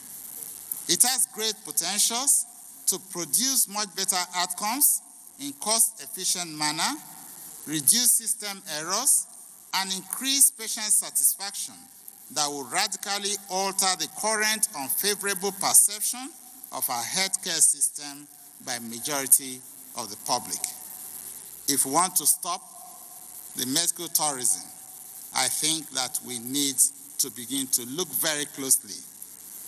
It has great potentials to produce much better outcomes in cost-efficient manner, reduce system errors, and increase patient satisfaction that will radically alter the current unfavorable perception of our healthcare system by majority of the public. If we want to stop the medical tourism, I think that we need to begin to look very closely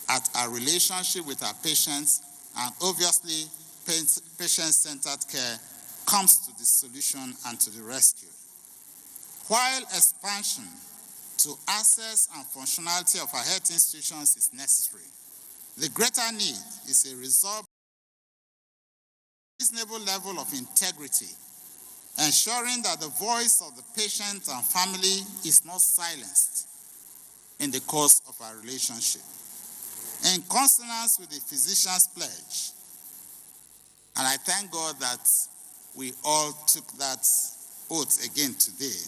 at our relationship with our patients, and obviously patient-centered care comes to the solution and to the rescue. While expansion to access and functionality of our health institutions is necessary, the greater need is a reasonable level of integrity, ensuring that the voice of the patient and family is not silenced in the course of our relationship. In consonance with the physician's pledge, And I thank God that we all took that oath again today.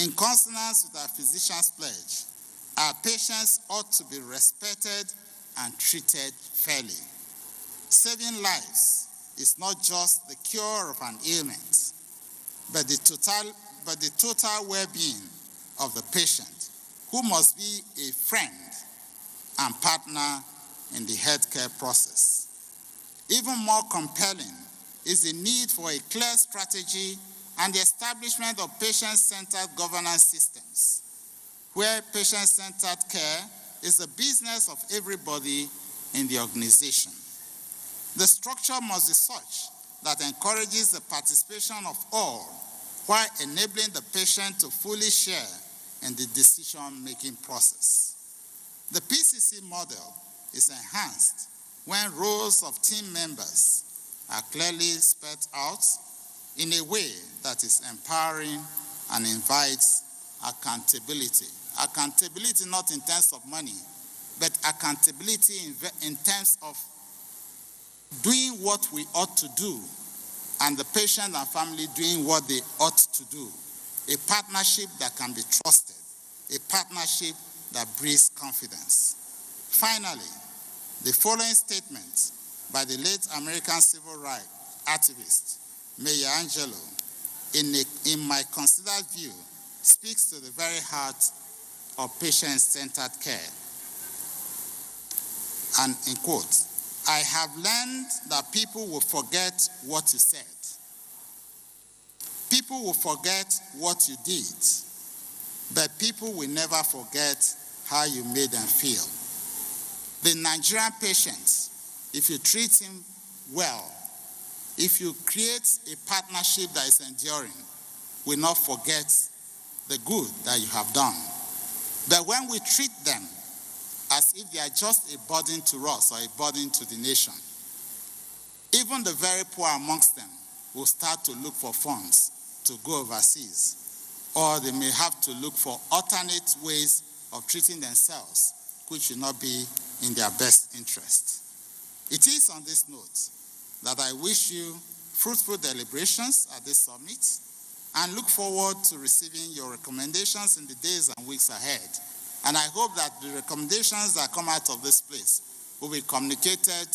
In consonance with our physician's pledge, our patients ought to be respected and treated fairly. Saving lives is not just the cure of an ailment, but the total well-being of the patient, who must be a friend and partner in the healthcare process. Even more compelling is the need for a clear strategy and the establishment of patient-centered governance systems, where patient-centered care is the business of everybody in the organization. The structure must be such that encourages the participation of all, while enabling the patient to fully share in the decision-making process. The PCC model is enhanced when roles of team members are clearly spelled out in a way that is empowering and invites accountability. Accountability not in terms of money, but accountability in terms of doing what we ought to do, and the patient and family doing what they ought to do. A partnership that can be trusted, a partnership that breeds confidence. Finally, the following statement by the late American civil rights activist, Maya Angelou, in my considered view, speaks to the very heart of patient-centered care. And in quote, I have learned that people will forget what you said. People will forget what you did, but people will never forget how you made them feel. The Nigerian patient, if you treat him well, if you create a partnership that is enduring, will not forget the good that you have done. But when we treat them as if they are just a burden to us or a burden to the nation, even the very poor amongst them will start to look for funds to go overseas, or they may have to look for alternate ways of treating themselves, which will not be in their best interest. It is on this note that I wish you fruitful deliberations at this summit and look forward to receiving your recommendations in the days and weeks ahead. And I hope that the recommendations that come out of this place will be communicated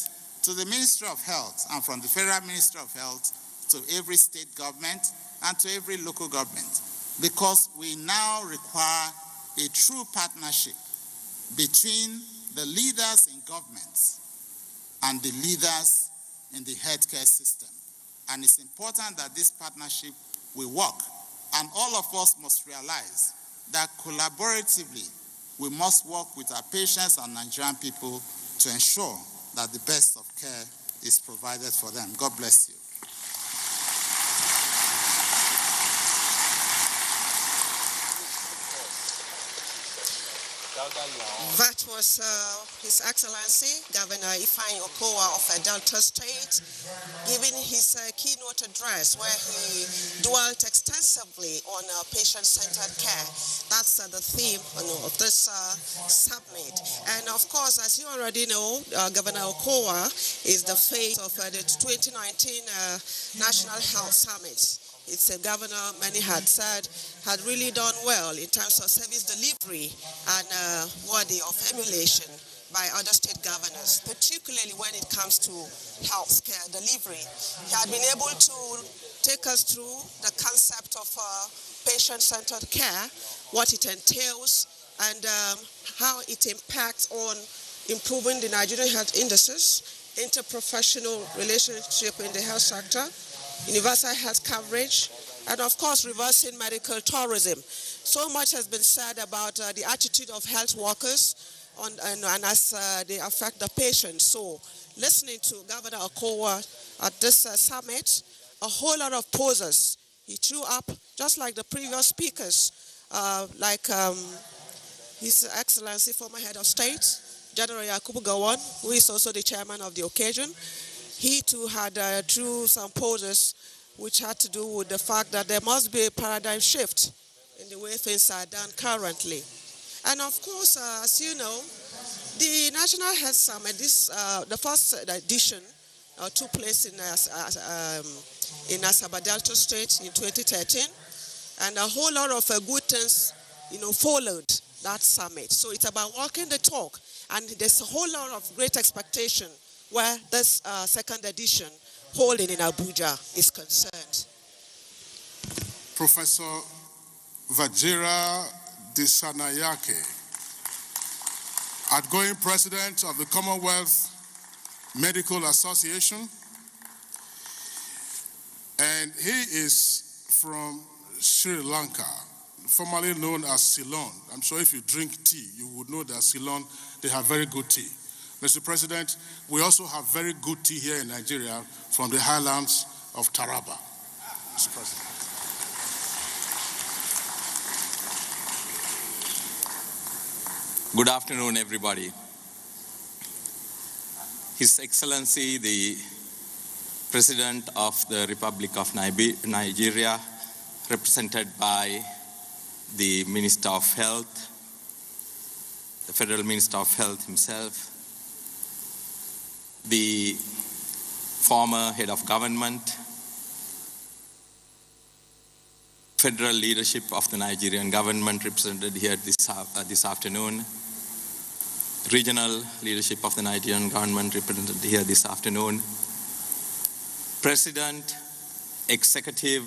to the Ministry of Health and from the Federal Ministry of Health to every state government and to every local government, because we now require a true partnership between the leaders in government and the leaders in the healthcare system. And it's important that this partnership will work. And all of us must realize that collaboratively, we must work with our patients and Nigerian people to ensure that the best of care is provided for them. God bless you. That was His Excellency Governor Ifeanyi Okowa of Delta State giving his keynote address, where he dwelt extensively on patient-centered care. That's the theme of this summit. And of course, as you already know, Governor Okowa is the face of the 2019 National Health Summit. It's a governor, many had said, had really done well in terms of service delivery and worthy of emulation by other state governors, particularly when it comes to health care delivery. He had been able to take us through the concept of patient-centered care, what it entails, and how it impacts on improving the Nigerian health indices, interprofessional relationship in the health sector, universal health coverage, and of course, reversing medical tourism. So much has been said about the attitude of health workers and as they affect the patients. So listening to Governor Okowa at this summit, a whole lot of poses he threw up, just like the previous speakers, like His Excellency, former Head of State, General Yakubu Gowon, who is also the chairman of the occasion. He too had drew some poses which had to do with the fact that there must be a paradigm shift in the way things are done currently. And of course, as you know, the National Health Summit, the first edition, took place in Asaba Delta State in 2013, and a whole lot of good things, followed that summit. So it's about walking the talk, and there's a whole lot of great expectation where this second edition holding in Abuja is concerned. Professor Vajira Disanayake, outgoing president of the Commonwealth Medical Association, and he is from Sri Lanka, formerly known as Ceylon. I'm sure if you drink tea, you would know that Ceylon, they have very good tea. Mr. President, we also have very good tea here in Nigeria from the highlands of Taraba. Mr. President. Good afternoon, everybody. His Excellency, the President of the Republic of Nigeria, represented by the Minister of Health, the Federal Minister of Health himself, the former head of government, federal leadership of the Nigerian government represented here this afternoon, regional leadership of the Nigerian government represented here this afternoon, President, Executive,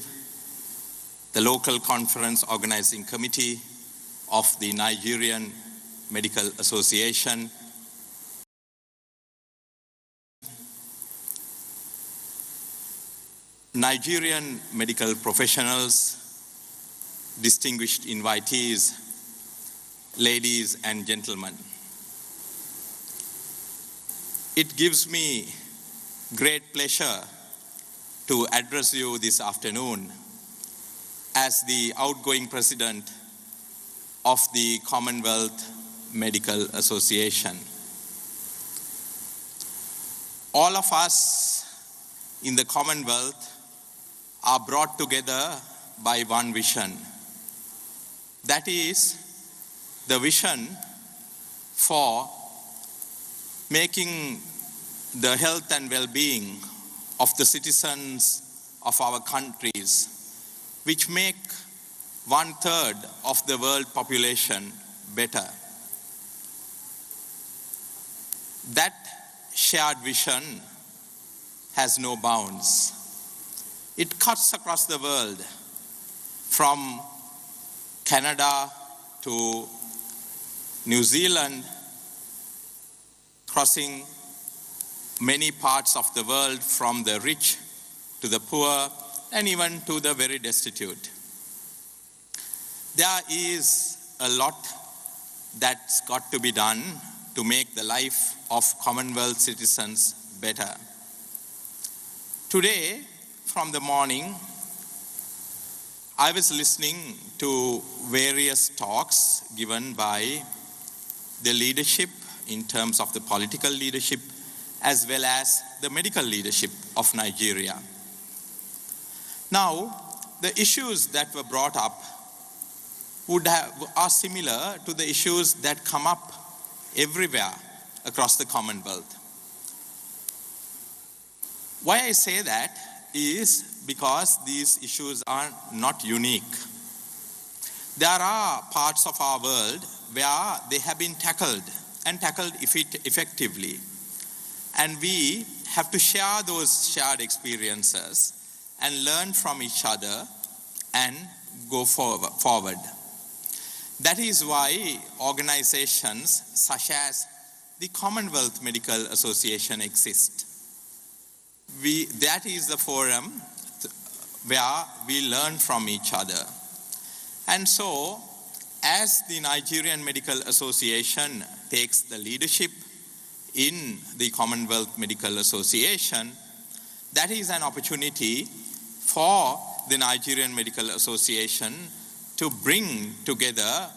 the local conference organizing committee of the Nigerian Medical Association, Nigerian medical professionals, distinguished invitees, ladies and gentlemen. It gives me great pleasure to address you this afternoon as the outgoing president of the Commonwealth Medical Association. All of us in the Commonwealth are brought together by one vision. That is the vision for making the health and well-being of the citizens of our countries, which make 1/3 of the world population, better. That shared vision has no bounds. It cuts across the world, from Canada to New Zealand, crossing many parts of the world, from the rich to the poor, and even to the very destitute. There is a lot that's got to be done to make the life of Commonwealth citizens better. Today, from the morning, I was listening to various talks given by the leadership in terms of the political leadership as well as the medical leadership of Nigeria. Now, the issues that were brought up are similar to the issues that come up everywhere across the Commonwealth. Why I say that is because these issues are not unique. There are parts of our world where they have been tackled and tackled effectively. And we have to share those shared experiences and learn from each other and go forward. That is why organizations such as the Commonwealth Medical Association exist. That is the forum where we learn from each other. And so, as the Nigerian Medical Association takes the leadership in the Commonwealth Medical Association, that is an opportunity for the Nigerian Medical Association to bring together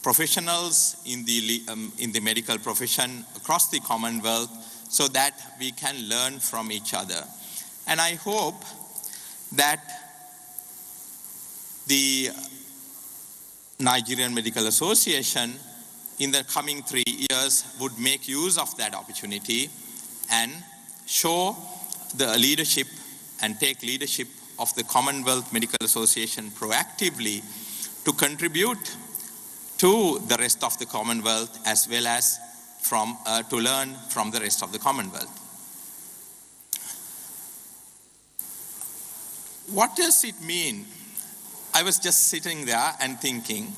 professionals in the medical profession across the Commonwealth so that we can learn from each other. And I hope that the Nigerian Medical Association in the coming 3 years would make use of that opportunity and show the leadership and take leadership of the Commonwealth Medical Association proactively to contribute to the rest of the Commonwealth as well as to learn from the rest of the Commonwealth. What does it mean? I was just sitting there and thinking,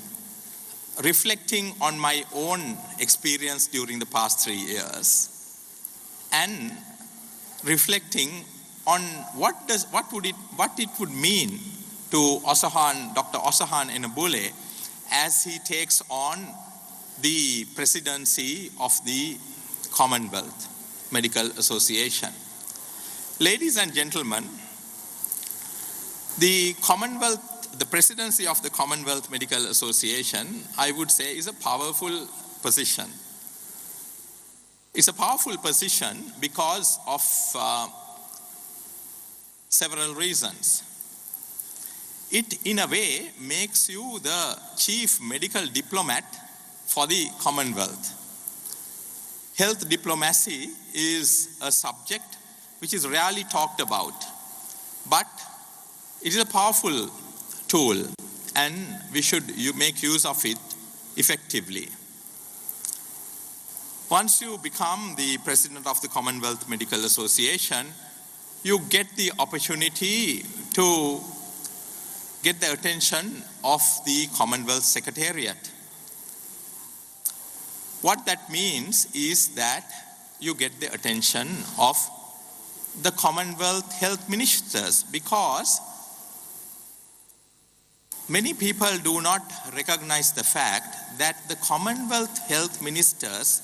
reflecting on my own experience during the past 3 years and reflecting on what it would mean to Dr. Osahan Enabule as he takes on the presidency of the Commonwealth Medical Association. Ladies and gentlemen, the presidency of the Commonwealth Medical Association, I would say, is a powerful position. It's a powerful position because of several reasons. It, in a way, makes you the chief medical diplomat for the Commonwealth. Health diplomacy is a subject which is rarely talked about, but it is a powerful tool and we should make use of it effectively. Once you become the president of the Commonwealth Medical Association, you get the opportunity to get the attention of the Commonwealth Secretariat. What that means is that you get the attention of the Commonwealth health ministers, because many people do not recognize the fact that the Commonwealth health ministers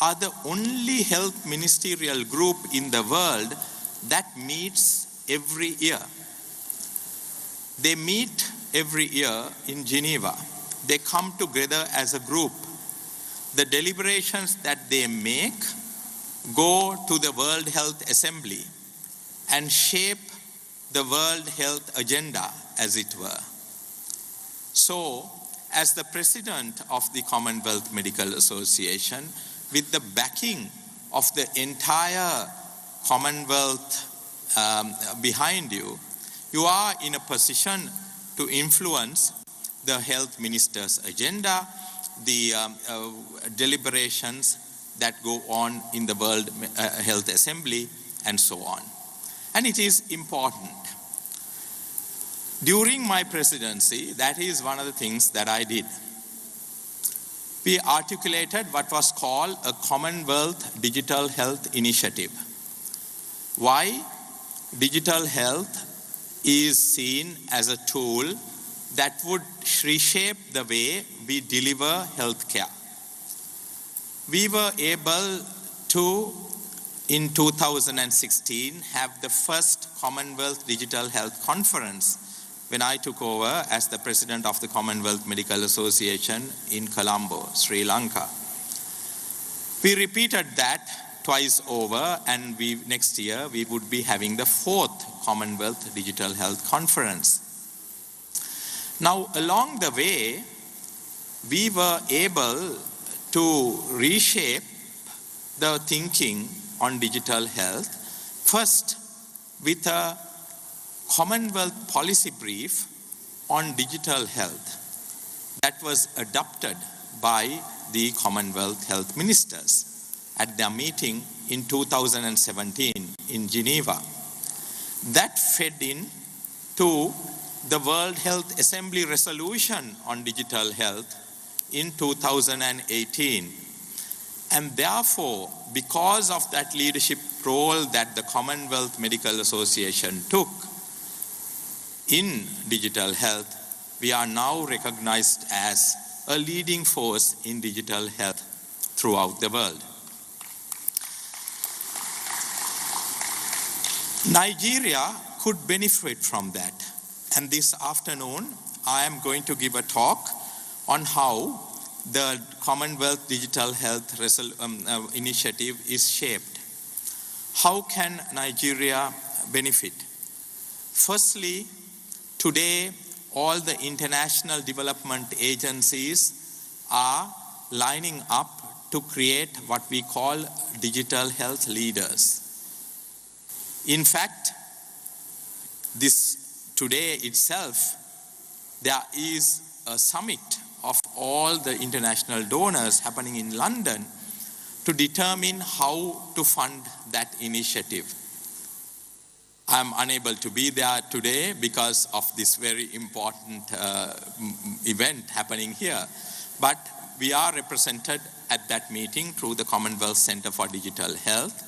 are the only health ministerial group in the world that meets every year. They meet every year in Geneva. They come together as a group. The deliberations that they make go to the World Health Assembly and shape the World Health Agenda, as it were. So, as the president of the Commonwealth Medical Association, with the backing of the entire Commonwealth behind you, you are in a position to influence the health minister's agenda, the deliberations that go on in the World Health Assembly, and so on. And it is important. During my presidency, that is one of the things that I did. We articulated what was called a Commonwealth Digital Health Initiative. Why? Digital health is seen as a tool that would reshape the way we deliver healthcare. We were able to, in 2016, have the first Commonwealth Digital Health Conference when I took over as the president of the Commonwealth Medical Association in Colombo, Sri Lanka. We repeated that twice over, and next year we would be having the fourth Commonwealth Digital Health Conference. Now, along the way, we were able to reshape the thinking on digital health, first with a Commonwealth policy brief on digital health that was adopted by the Commonwealth health ministers at their meeting in 2017 in Geneva. That fed in to the World Health Assembly resolution on digital health in 2018. And therefore, because of that leadership role that the Commonwealth Medical Association took in digital health, we are now recognized as a leading force in digital health throughout the world. Nigeria could benefit from that. And this afternoon, I am going to give a talk on how the Commonwealth Digital Health Initiative is shaped. How can Nigeria benefit? Firstly, today, all the international development agencies are lining up to create what we call digital health leaders. In fact, today itself, there is a summit of all the international donors happening in London to determine how to fund that initiative. I'm unable to be there today because of this very important event happening here. But we are represented at that meeting through the Commonwealth Centre for Digital Health.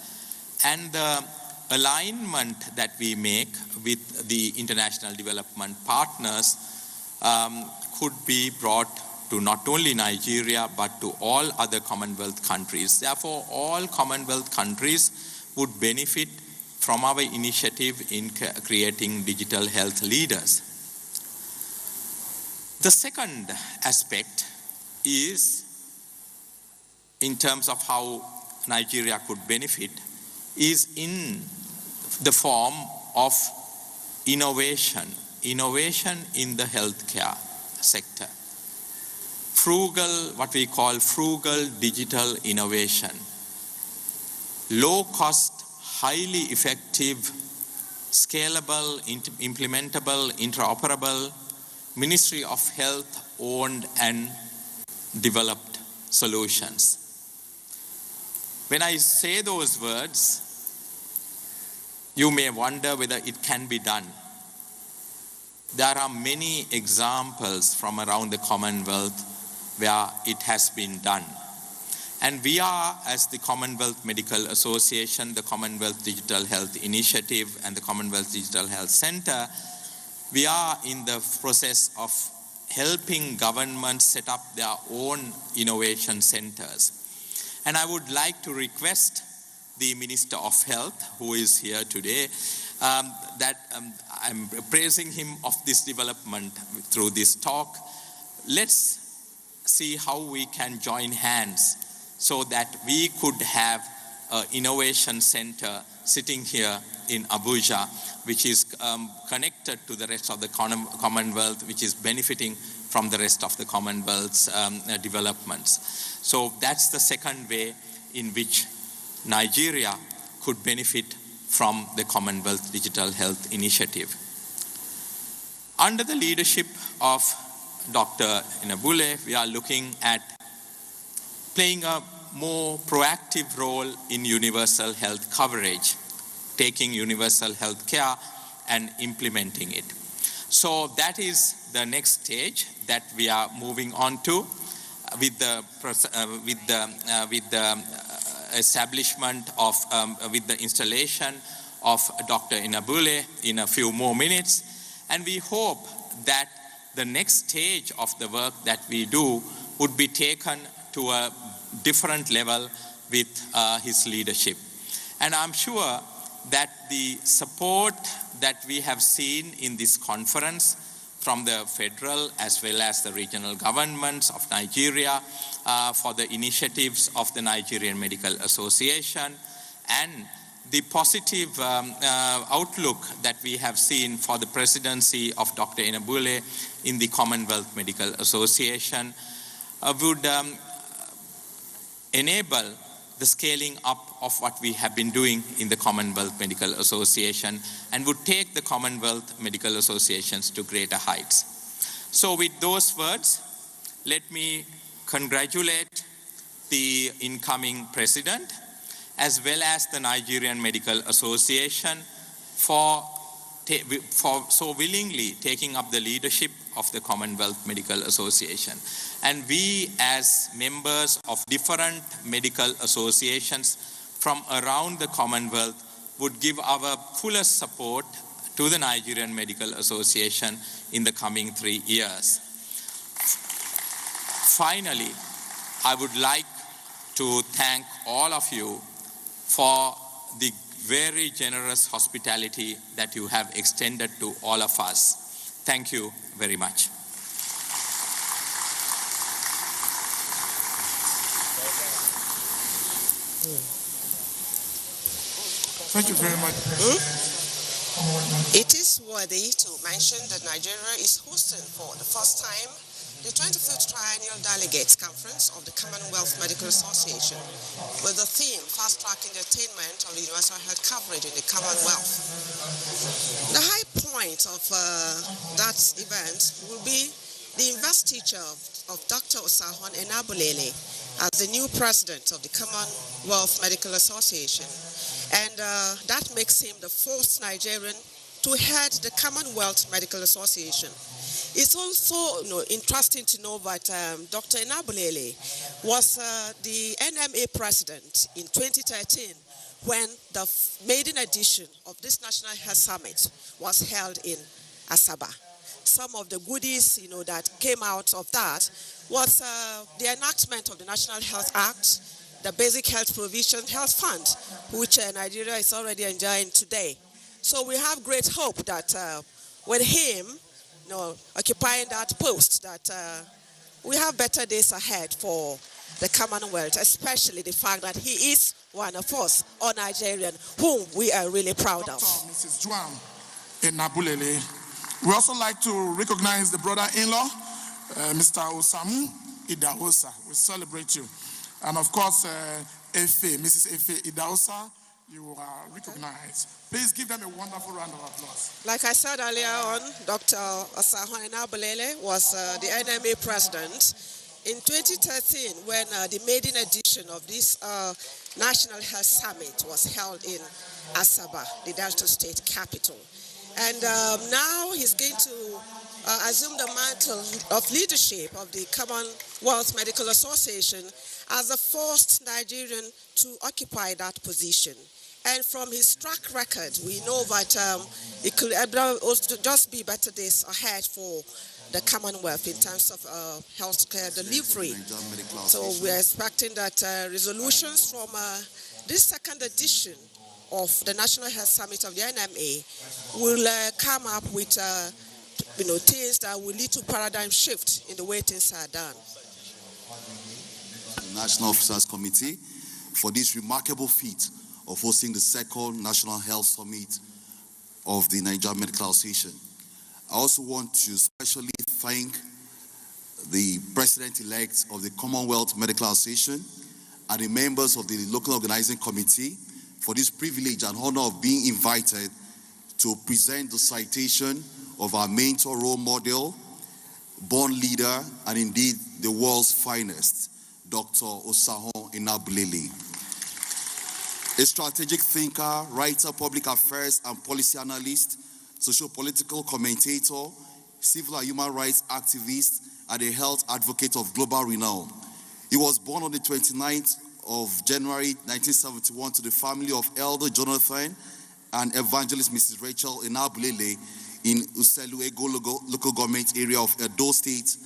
And the alignment that we make with the international development partners could be brought to not only Nigeria, but to all other Commonwealth countries. Therefore, all Commonwealth countries would benefit from our initiative in creating digital health leaders. The second aspect is, in terms of how Nigeria could benefit, is in the form of innovation in the healthcare sector. What we call frugal digital innovation. Low cost, highly effective, scalable, implementable, interoperable, Ministry of Health owned and developed solutions. When I say those words, you may wonder whether it can be done. There are many examples from around the Commonwealth where it has been done. And we are, as the Commonwealth Medical Association, the Commonwealth Digital Health Initiative, and the Commonwealth Digital Health Centre, we are in the process of helping governments set up their own innovation centres. And I would like to request the Minister of Health, who is here today, that I'm praising him of this development through this talk. Let's see how we can join hands so that we could have an innovation center sitting here in Abuja, which is connected to the rest of the Commonwealth, which is benefiting from the rest of the Commonwealth's developments. So that's the second way in which Nigeria could benefit from the Commonwealth Digital Health Initiative. Under the leadership of Dr. Enabule, we are looking at playing a more proactive role in universal health coverage, taking universal health care and implementing it. So that is the next stage that we are moving on to with the establishment of, with the installation of Dr. Enabule in a few more minutes. And we hope that the next stage of the work that we do would be taken to a different level with his leadership. And I'm sure that the support that we have seen in this conference from the federal as well as the regional governments of Nigeria for the initiatives of the Nigerian Medical Association, and the positive outlook that we have seen for the presidency of Dr. Enabule in the Commonwealth Medical Association would enable the scaling up of what we have been doing in the Commonwealth Medical Association and would take the Commonwealth Medical Associations to greater heights. So with those words, let me congratulate the incoming president as well as the Nigerian Medical Association for so willingly taking up the leadership of the Commonwealth Medical Association. And we, as members of different medical associations from around the Commonwealth, would give our fullest support to the Nigerian Medical Association in the coming 3 years. Finally, I would like to thank all of you for the very generous hospitality that you have extended to all of us. Thank you very much. Thank you very much. It is worthy to mention that Nigeria is hosting for the first time the 25th Triennial Delegates Conference of the Commonwealth Medical Association with the theme Fast-Tracking the Attainment of Universal Health Coverage in the Commonwealth. The high point of that event will be the investiture of Dr. Osahon Enabulele as the new president of the Commonwealth Medical Association. And that makes him the fourth Nigerian to head the Commonwealth Medical Association. It's also interesting to know that Dr. Enabulele was the NMA president in 2013 when the maiden edition of this National Health Summit was held in Asaba. Some of the goodies that came out of that was the enactment of the National Health Act, the Basic Health Provision Health Fund, which Nigeria is already enjoying today. So we have great hope that with him occupying that post, that we have better days ahead for the Commonwealth, especially the fact that he is one of us, all Nigerian, whom we are really proud of. Mrs. Juan Enabulele. We also like to recognize the brother-in-law, Mr. Osamu Idahosa. We celebrate you. And of course, Mrs. Efe Idahosa, you are recognized. Please give them a wonderful round of applause. Like I said earlier on, Dr. Osahon Enabulele was the NMA president in 2013 when the maiden edition of this National Health Summit was held in Asaba, the Delta State capital. And now he's going to assume the mantle of leadership of the Commonwealth Medical Association as the first Nigerian to occupy that position. And from his track record, we know that it could also just be better days ahead for the Commonwealth in terms of healthcare delivery. So we're expecting that resolutions from this second edition of the National Health Summit of the NMA will come up with things that will lead to paradigm shift in the way things are done. National Officers Committee for this remarkable feat of hosting the second National Health Summit of the Nigerian Medical Association. I also want to especially thank the President-elect of the Commonwealth Medical Association and the members of the local organizing committee for this privilege and honor of being invited to present the citation of our mentor, role model, born leader, and indeed the world's finest, Dr. Osahon Enabulele. A strategic thinker, writer, public affairs and policy analyst, socio-political commentator, civil and human rights activist, and a health advocate of global renown. He was born on the 29th of January 1971 to the family of Elder Jonathan and Evangelist Mrs. Rachel Enabulele in Uselu Ego local government area of Edo State.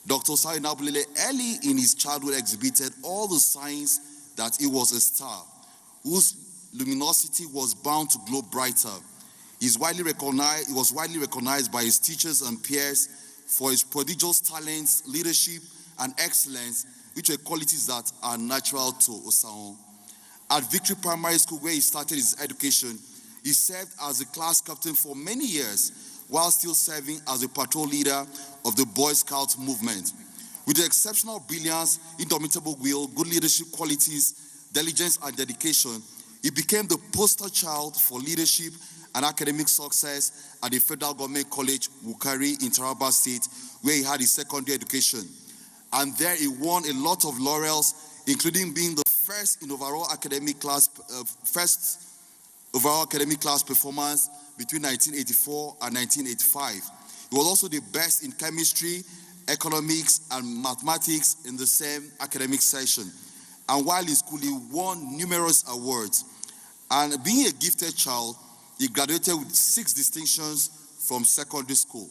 Dr. Osahon Enabulele early in his childhood exhibited all the signs that he was a star, whose luminosity was bound to glow brighter. He was widely recognized by his teachers and peers for his prodigious talents, leadership, and excellence, which were qualities that are natural to Osahon. At Victory Primary School, where he started his education, he served as a class captain for many years, while still serving as a patrol leader of the Boy Scout movement. With exceptional brilliance, indomitable will, good leadership qualities, diligence and dedication, he became the poster child for leadership and academic success at the Federal Government College, Wukari in Taraba State, where he had his secondary education. And there he won a lot of laurels, including being the first overall academic class performance between 1984 and 1985. He was also the best in chemistry, economics, and mathematics in the same academic session. And while in school, he won numerous awards. And being a gifted child, he graduated with 6 distinctions from secondary school.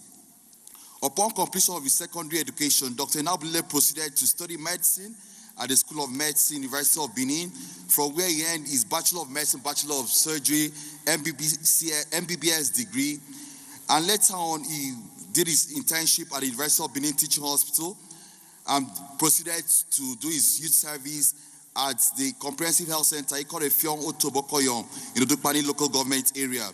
Upon completion of his secondary education, Dr. Enabulele proceeded to study medicine at the School of Medicine, University of Benin, from where he earned his Bachelor of Medicine, Bachelor of Surgery, MBBS degree. And later on, he did his internship at the University of Benin Teaching Hospital and proceeded to do his youth service at the Comprehensive Health Center, he called a Fiong Otobokoyon in the Dupani local government area.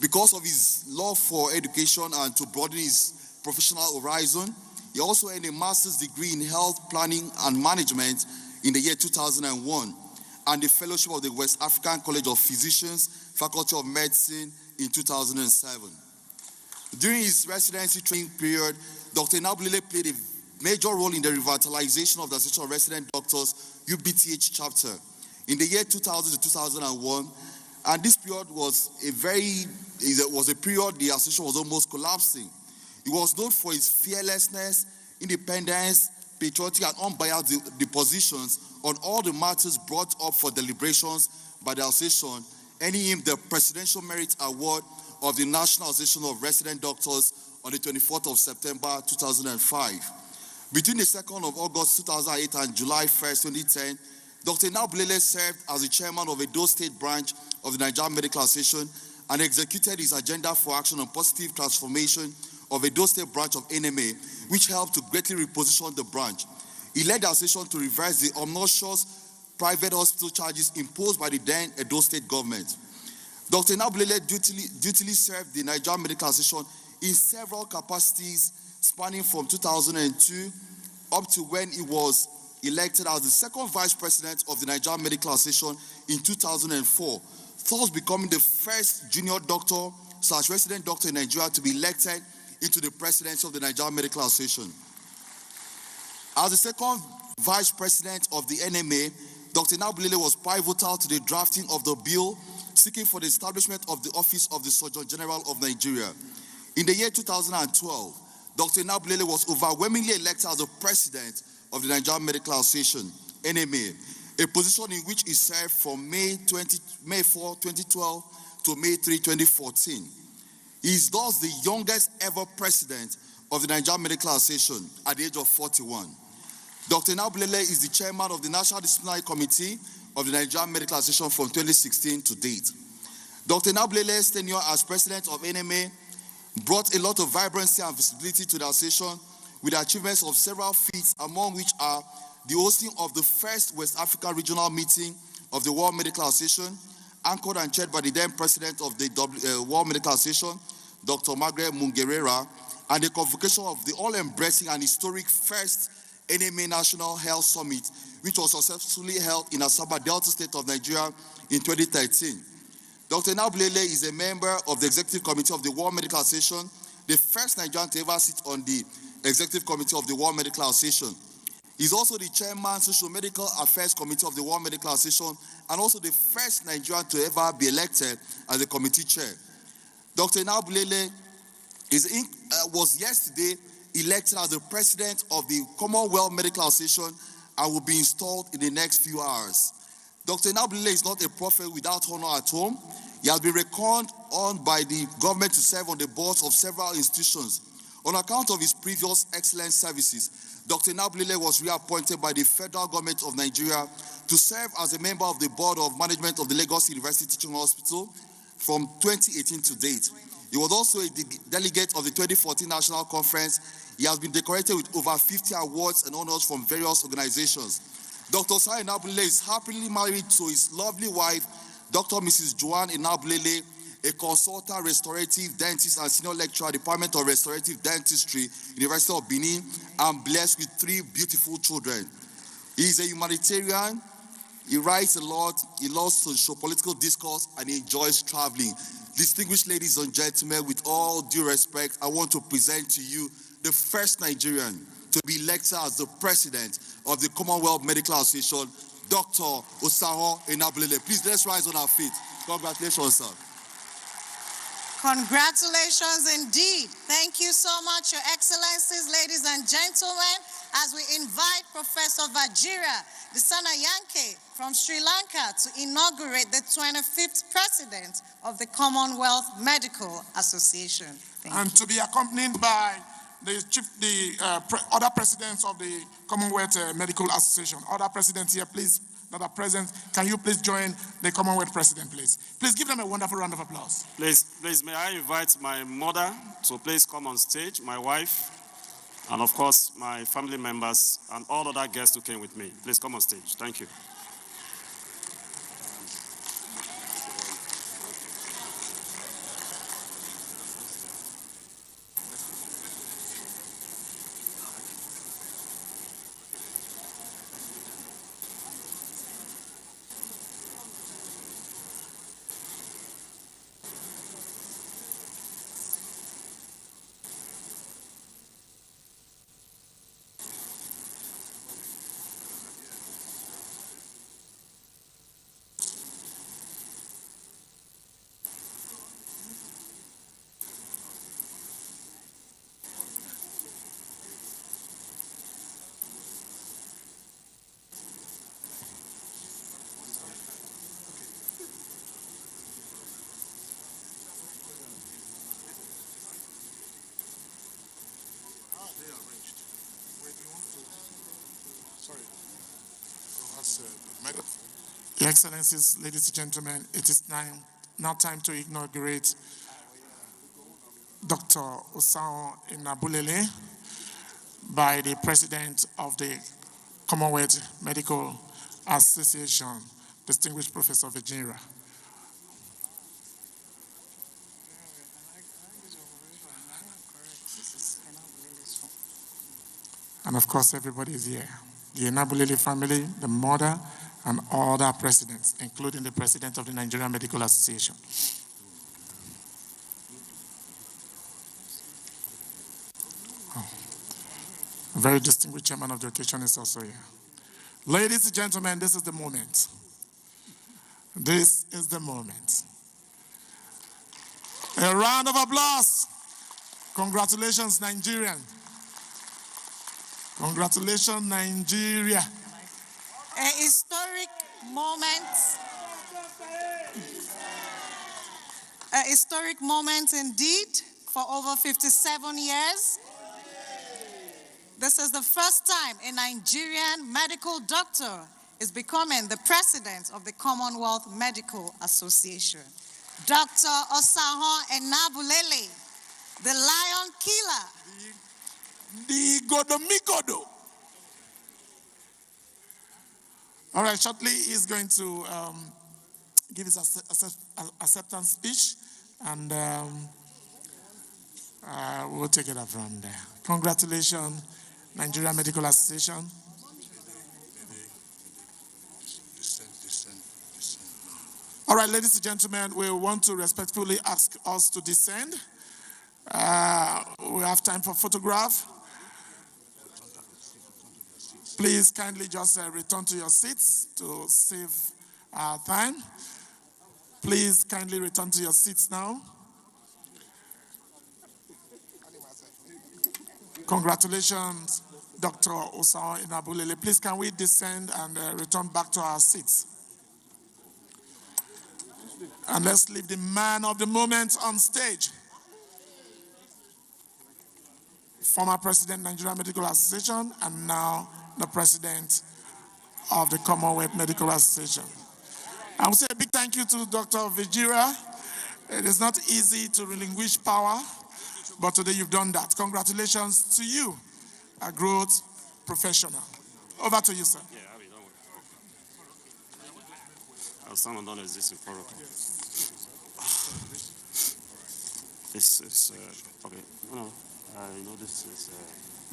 Because of his love for education and to broaden his professional horizon, He also earned a master's degree in health planning and management in the year 2001 and the fellowship of the West African College of Physicians, Faculty of Medicine in 2007. During his residency training period, Dr. Enabulele played a major role in the revitalization of the Association of Resident Doctors UBTH chapter in the year 2000 to 2001, and this period was a period the association was almost collapsing. He was known for his fearlessness, independence, patriotic and unbiased depositions on all the matters brought up for deliberations by the association, earning him the Presidential Merit Award of the National Association of Resident Doctors on the 24th of September 2005. Between the 2nd of August 2008 and July 1st, 2010, Dr. Enabulele served as the chairman of Edo State branch of the Nigerian Medical Association and executed his agenda for action on positive transformation of Edo State branch of NMA, which helped to greatly reposition the branch. He led the association to reverse the obnoxious private hospital charges imposed by the then Edo State government. Dr. Enabulele dutifully served the Nigerian Medical Association in several capacities spanning from 2002 up to when he was elected as the second vice president of the Nigerian Medical Association in 2004, thus becoming the first junior doctor / resident doctor in Nigeria to be elected into the presidency of the Nigerian Medical Association. As the second vice president of the NMA, Dr. Enabulele was pivotal to the drafting of the bill seeking for the establishment of the Office of the Surgeon General of Nigeria. In the year 2012, Dr. Enabulele was overwhelmingly elected as the president of the Nigerian Medical Association, NMA, a position in which he served from May 4, 2012 to May 3, 2014. He is thus the youngest ever president of the Nigerian Medical Association at the age of 41. Dr. Enabulele is the chairman of the National Disciplinary Committee of the Nigerian Medical Association from 2016 to date. Dr. Enabulele's tenure as president of NMA brought a lot of vibrancy and visibility to the association with the achievements of several feats, among which are the hosting of the first West Africa regional meeting of the World Medical Association, anchored and chaired by the then president of the World Medical Association, Dr. Margaret Mungerera, and the convocation of the all-embracing and historic first NMA National Health Summit, which was successfully held in Asaba, Delta State of Nigeria in 2013. Dr. Enabulele is a member of the Executive Committee of the World Medical Association, the first Nigerian to ever sit on the Executive Committee of the World Medical Association. He's also the chairman, Social Medical Affairs Committee of the World Medical Association, and also the first Nigerian to ever be elected as the committee chair. Dr. Enabulele was yesterday elected as the president of the Commonwealth Medical Association and will be installed in the next few hours. Dr. Enabulele is not a prophet without honor at home. He has been reckoned on by the government to serve on the boards of several institutions. On account of his previous excellent services, Dr. Enabulele was reappointed by the federal government of Nigeria to serve as a member of the board of management of the Lagos University Teaching Hospital from 2018 to date. He was also a delegate of the 2014 National Conference. He has been decorated with over 50 awards and honors from various organizations. Dr. Sir Enabulele is happily married to his lovely wife, Dr. Mrs. Joanne Enabulele, a consultant restorative dentist and senior lecturer at the Department of Restorative Dentistry, University of Benin, and blessed with 3 beautiful children. He is a humanitarian. He writes a lot. He loves socio-political discourse, and he enjoys traveling. Distinguished ladies and gentlemen, with all due respect, I want to present to you the first Nigerian to be elected as the president of the Commonwealth Medical Association, Dr. Osaho Enabulele. Please, let's rise on our feet. Congratulations, sir. Congratulations indeed. Thank you so much, Your Excellencies, ladies and gentlemen, as we invite Professor Vajira Dissanayake from Sri Lanka to inaugurate the 25th president of the Commonwealth Medical Association. And to be accompanied by the other presidents of the Commonwealth Medical Association. Other presidents here, please, that are present, can you please join the Commonwealth president, please? Please give them a wonderful round of applause. Please, may I invite my mother to please come on stage, my wife, and of course, my family members and all other guests who came with me. Please come on stage. Thank you. Your Excellencies, ladies and gentlemen, it is now time to inaugurate Dr. Osao Inabulele by the President of the Commonwealth Medical Association, distinguished Professor Virginia. And of course, everybody is here. The Inabulele family, the mother, and all the presidents, including the President of the Nigerian Medical Association. A very distinguished chairman of the occasion is also here. Ladies and gentlemen, this is the moment. This is the moment. A round of applause. Congratulations, Nigerian. Congratulations, Nigeria. A historic moment. A historic moment indeed for over 57 years. This is the first time a Nigerian medical doctor is becoming the president of the Commonwealth Medical Association. Dr. Osao Inabulele, the lion killer. The Godomigodo. All right, shortly he's going to give his acceptance speech, and we'll take it up from there. Congratulations, Nigeria Medical Association. All right, ladies and gentlemen, we want to respectfully ask us to descend. We have time for photograph. Please kindly just return to your seats to save time. Please kindly return to your seats now. Congratulations, Dr. Osao Inabulele. Please can we descend and return back to our seats? And let's leave the man of the moment on stage. Former President, Nigerian Medical Association, and now the President of the Commonwealth Medical Association. I will say a big thank you to Dr. Vijira. It is not easy to relinquish power, but today you've done that. Congratulations to you, a growth professional. Over to you, sir. Yeah, I mean, don't worry. Someone done existing protocol. This is, okay, no, you know, this is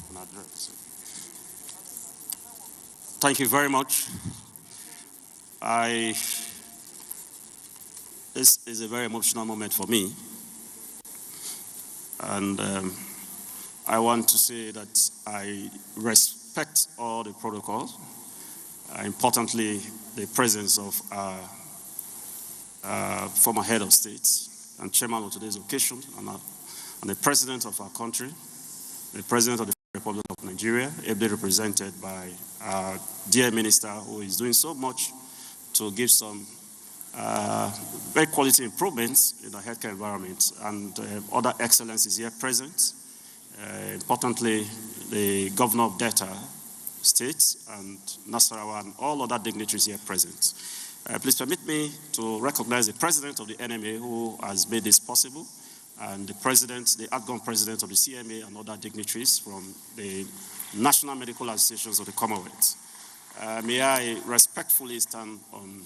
an address. Thank you very much. This is a very emotional moment for me. And I want to say that I respect all the protocols. Importantly, the presence of our former head of state and chairman of today's occasion, and the president of our country, the president of the Republic of Nigeria, ably represented by our dear minister, who is doing so much to give some very quality improvements in the healthcare environment, and other excellencies here present. Importantly, the governor of Delta State and Nasarawa and all other dignitaries here present. Please permit me to recognize the president of the NMA who has made this possible, and the president, the outgoing president of the CMA, and other dignitaries from the National Medical Associations of the Commonwealth. May I respectfully stand on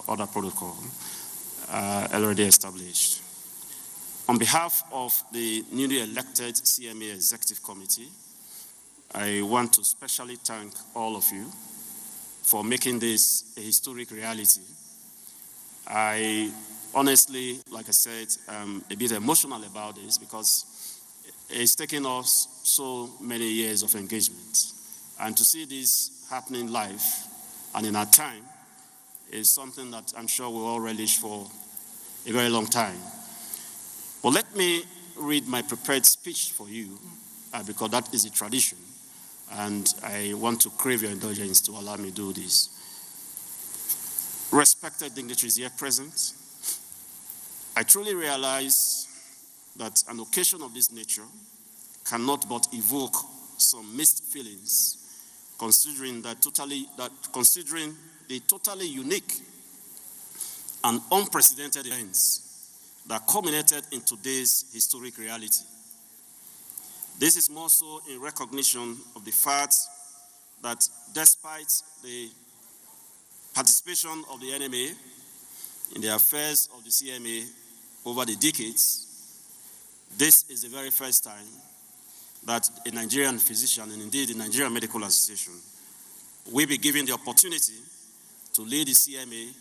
other protocol already established. On behalf of the newly elected CMA Executive Committee, I want to specially thank all of you for making this a historic reality. I honestly, like I said, am a bit emotional about this because it's taken us so many years of engagement. And to see this happening live and in our time is something that I'm sure we'll all relish for a very long time. But let me read my prepared speech for you because that is a tradition. And I want to crave your indulgence to allow me to do this. Respected dignitaries here present, I truly realize that an occasion of this nature cannot but evoke some mixed feelings considering the totally unique and unprecedented events that culminated in today's historic reality. This is more so in recognition of the fact that despite the participation of the NMA in the affairs of the CMA over the decades, this is the very first time that a Nigerian physician, and indeed the Nigerian Medical Association, will be given the opportunity to lead the CMA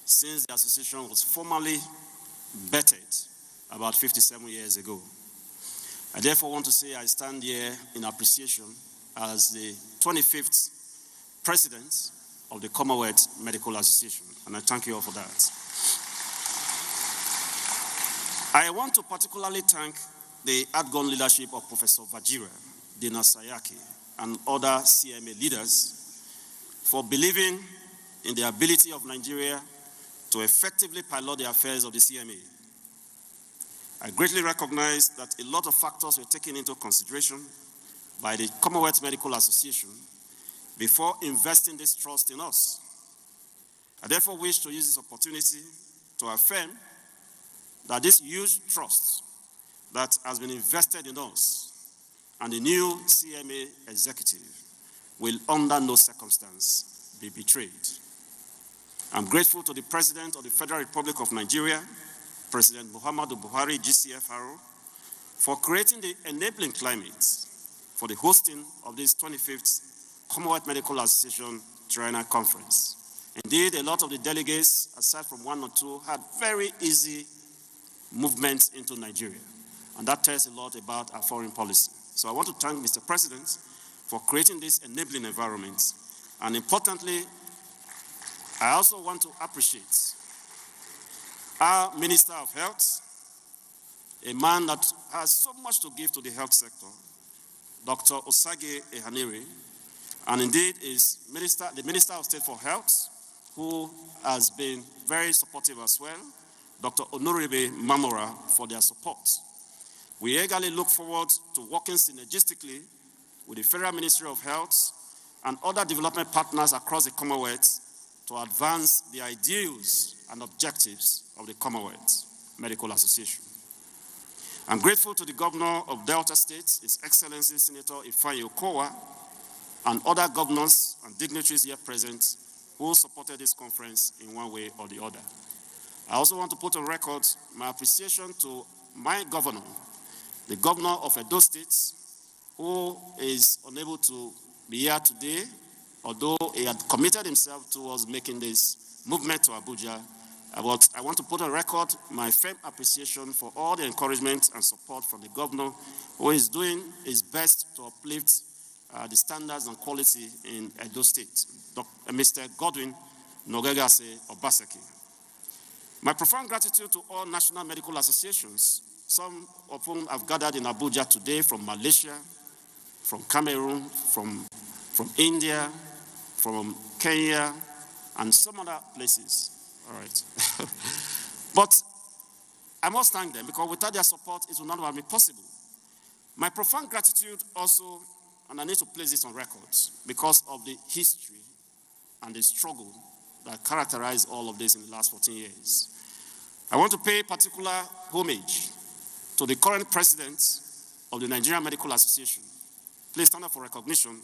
since the association was formally vetted about 57 years ago. I therefore want to say I stand here in appreciation as the 25th president of the Commonwealth Medical Association, and I thank you all for that. I want to particularly thank the outgone leadership of Professor Vajira, Dina Sayaki, and other CMA leaders for believing in the ability of Nigeria to effectively pilot the affairs of the CMA. I greatly recognize that a lot of factors were taken into consideration by the Commonwealth Medical Association before investing this trust in us. I therefore wish to use this opportunity to affirm that this huge trust that has been invested in us and the new CMA executive will under no circumstance be betrayed. I'm grateful to the President of the Federal Republic of Nigeria, President Muhammadu Buhari, GCFR, for creating the enabling climate for the hosting of this 25th Commonwealth Medical Association Triennial Conference. Indeed, a lot of the delegates, aside from one or two, had very easy movements into Nigeria. And that tells a lot about our foreign policy. So I want to thank Mr. President for creating this enabling environment. And importantly, I also want to appreciate our Minister of Health, a man that has so much to give to the health sector, Dr. Osage Ehanire, and indeed is the Minister of State for Health, who has been very supportive as well, Dr. Onoribe Mamora, for their support. We eagerly look forward to working synergistically with the Federal Ministry of Health and other development partners across the Commonwealth to advance the ideals and objectives of the Commonwealth Medical Association. I'm grateful to the Governor of Delta State, His Excellency Senator Ifeanyi Okowa, and other governors and dignitaries here present who supported this conference in one way or the other. I also want to put on record my appreciation to my governor, the Governor of Edo State, who is unable to be here today, although he had committed himself towards making this movement to Abuja. But I want to put on record my firm appreciation for all the encouragement and support from the governor, who is doing his best to uplift the standards and quality in Edo State, Mr. Godwin Nogegase Obaseki. My profound gratitude to all national medical associations, some of whom have gathered in Abuja today from Malaysia, from Cameroon, from India, from Kenya, and some other places. All right. But I must thank them because without their support, it would not have been possible. My profound gratitude also, and I need to place this on record, because of the history and the struggle that characterized all of this in the last 14 years. I want to pay particular homage to the current president of the Nigerian Medical Association. Please stand up for recognition,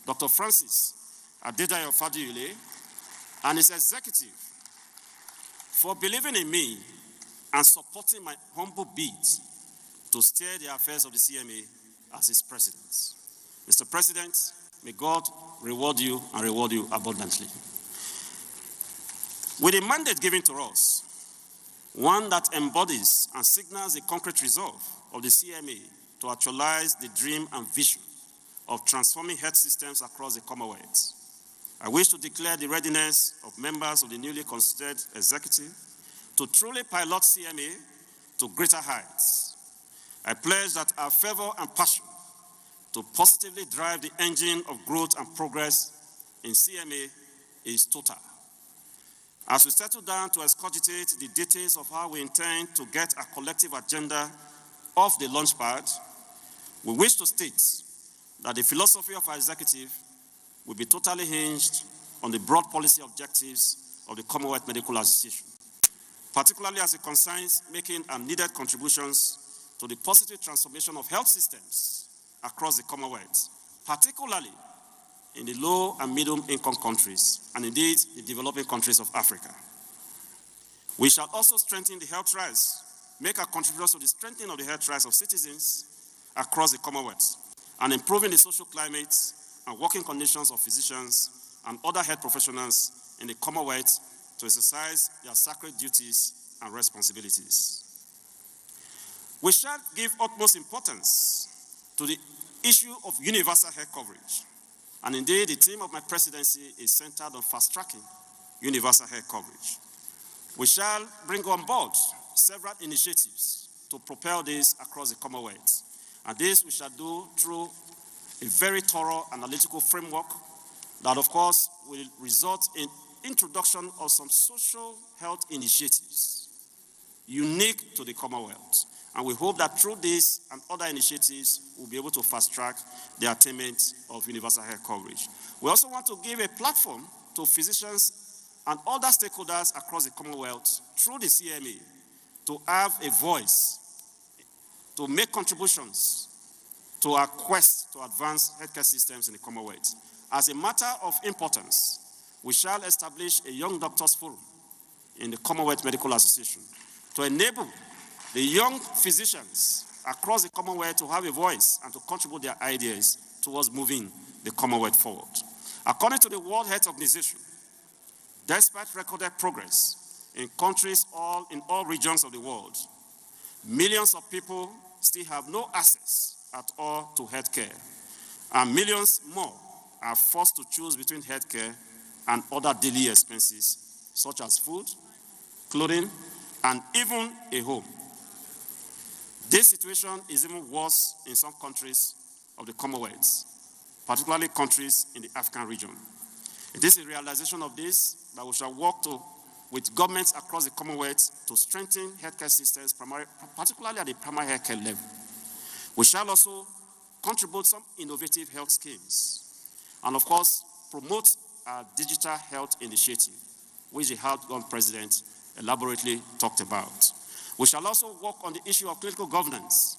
Dr. Francis Adedayo Faduyile, and his executive for believing in me and supporting my humble bid to steer the affairs of the CMA as its president. Mr. President, may God reward you and reward you abundantly. With a mandate given to us, one that embodies and signals a concrete resolve of the CMA to actualize the dream and vision of transforming health systems across the Commonwealth, I wish to declare the readiness of members of the newly constituted executive to truly pilot CMA to greater heights. I pledge that our fervor and passion to positively drive the engine of growth and progress in CMA is total. As we settle down to excogitate the details of how we intend to get a collective agenda off the launchpad, we wish to state that the philosophy of our executive will be totally hinged on the broad policy objectives of the Commonwealth Medical Association, particularly as it concerns making needed contributions to the positive transformation of health systems across the Commonwealth, particularly in the low and middle income countries, and indeed the developing countries of Africa. We shall also strengthen the health rights, make our contributions to the strengthening of the health rights of citizens across the Commonwealth, and improving the social climate and working conditions of physicians and other health professionals in the Commonwealth to exercise their sacred duties and responsibilities. We shall give utmost importance to the issue of universal health coverage. And indeed, the theme of my presidency is centered on fast-tracking universal health coverage. We shall bring on board several initiatives to propel this across the Commonwealth. And this we shall do through a very thorough analytical framework that, of course, will result in introduction of some social health initiatives unique to the Commonwealth. And we hope that through this and other initiatives, we'll be able to fast-track the attainment of universal health coverage. We also want to give a platform to physicians and other stakeholders across the Commonwealth through the CMA to have a voice, to make contributions to our quest to advance healthcare systems in the Commonwealth. As a matter of importance, we shall establish a Young Doctors Forum in the Commonwealth Medical Association to enable the young physicians across the Commonwealth to have a voice and to contribute their ideas towards moving the Commonwealth forward. According to the World Health Organization, despite recorded progress in countries in all regions of the world, millions of people still have no access at all to healthcare, and millions more are forced to choose between healthcare and other daily expenses, such as food, clothing, and even a home. This situation is even worse in some countries of the Commonwealth, particularly countries in the African region. It is a realization of this that we shall work with governments across the Commonwealth to strengthen healthcare systems, particularly at the primary healthcare level. We shall also contribute some innovative health schemes, and of course, promote our digital health initiative, which the Health President elaborately talked about. We shall also work on the issue of clinical governance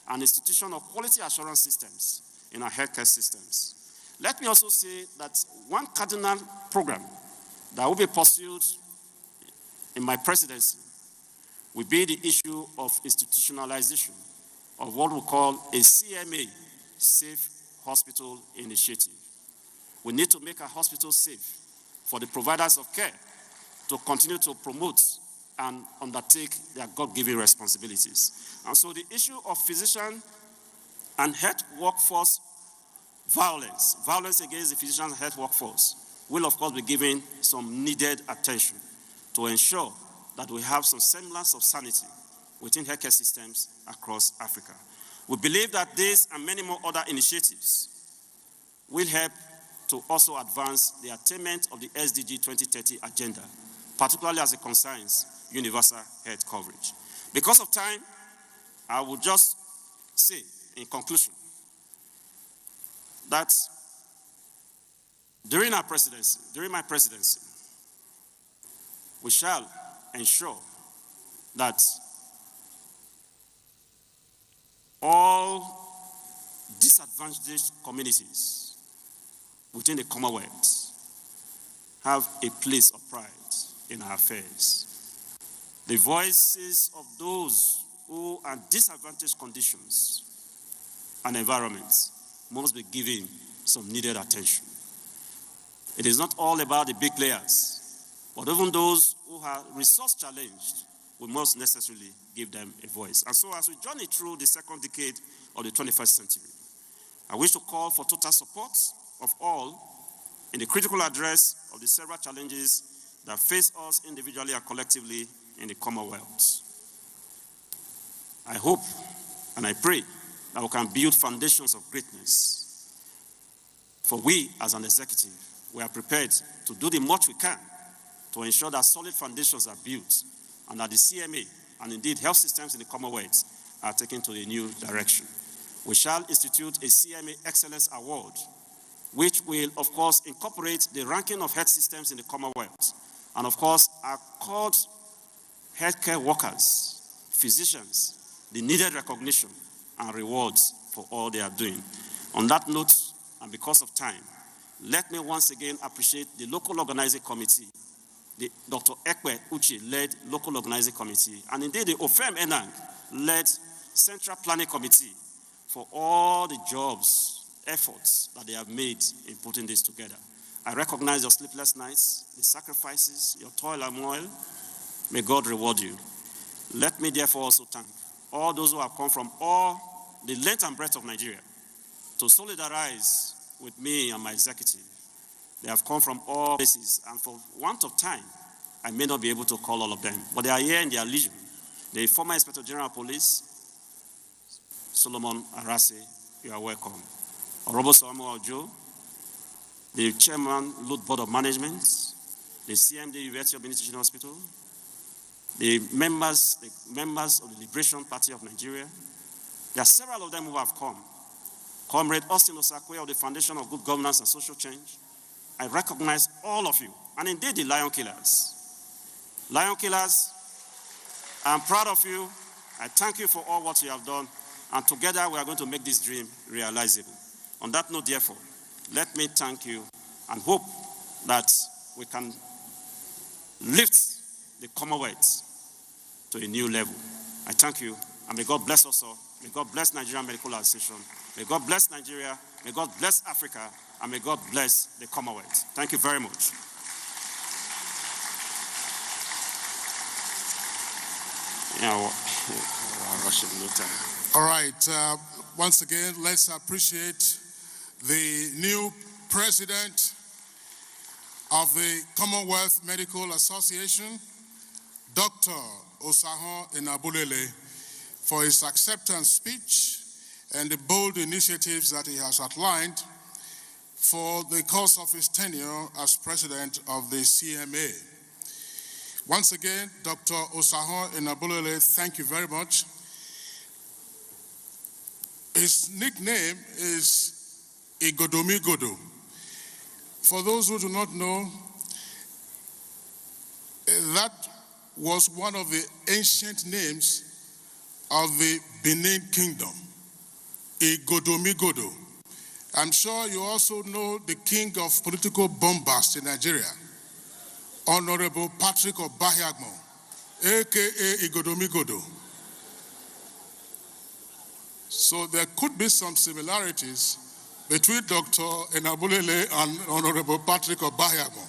and institution of quality assurance systems in our healthcare systems. Let me also say that one cardinal program that will be pursued in my presidency will be the issue of institutionalization of what we call a CMA, Safe Hospital Initiative. We need to make our hospitals safe for the providers of care to continue to promote and undertake their God-given responsibilities. And so the issue of physician and health workforce violence against the physician and health workforce will of course be given some needed attention to ensure that we have some semblance of sanity within healthcare systems across Africa. We believe that this and many more other initiatives will help to also advance the attainment of the SDG 2030 agenda, particularly as it concerns universal health coverage. Because of time, I will just say in conclusion that during my presidency, we shall ensure that all disadvantaged communities within the Commonwealth have a place of pride in our affairs. The voices of those who are in disadvantaged conditions and environments must be given some needed attention. It is not all about the big players, but even those who are resource challenged, we must necessarily give them a voice. And so as we journey through the second decade of the 21st century, I wish to call for total support of all in the critical address of the several challenges that face us individually and collectively in the Commonwealth. I hope and I pray that we can build foundations of greatness. For we, as an executive, we are prepared to do the much we can to ensure that solid foundations are built and that the CMA and indeed health systems in the Commonwealth are taken to a new direction. We shall institute a CMA Excellence Award which will, of course, incorporate the ranking of health systems in the Commonwealth, and, of course, accord healthcare workers, physicians, the needed recognition and rewards for all they are doing. On that note, and because of time, let me once again appreciate the local organizing committee, the Dr. Ekwe Uche-led local organizing committee, and indeed the Ofem Enang led Central Planning Committee for all the jobs, efforts that they have made in putting this together. I recognize your sleepless nights, the sacrifices, your toil and moil. May God reward you. Let me therefore also thank all those who have come from all the length and breadth of Nigeria to solidarize with me and my executive. They have come from all places, and for want of time, I may not be able to call all of them, but they are here in their legion. The former Inspector General of Police, Solomon Arase, you are welcome. Honorable Samuel Ojo, the Chairman, Lut Board of Management, the CMD University of Benin Teaching Hospital, the members of the Liberation Party of Nigeria. There are several of them who have come. Comrade Austin Osakwe of the Foundation of Good Governance and Social Change. I recognize all of you, and indeed the Lion Killers. Lion Killers, I'm proud of you. I thank you for all what you have done, and together we are going to make this dream realizable. On that note, therefore, let me thank you and hope that we can lift the Commonwealth to a new level. I thank you, and may God bless us all. May God bless Nigerian Medical Association. May God bless Nigeria. May God bless Africa. And may God bless the Commonwealth. Thank you very much. All right. Once again, let's appreciate the new president of the Commonwealth Medical Association, Dr. Osahon Enabulele, for his acceptance speech and the bold initiatives that he has outlined for the course of his tenure as president of the CMA. Once again, Dr. Osahon Enabulele, thank you very much. His nickname is Igodomi Godo. For those who do not know, that was one of the ancient names of the Benin Kingdom, Igodomi Godo. I'm sure you also know the king of political bombast in Nigeria, Honorable Patrick Obahiagmo, aka Igodomi Godo. So there could be some similarities between Dr. Enabulele and Honorable Patrick Obahiagmo.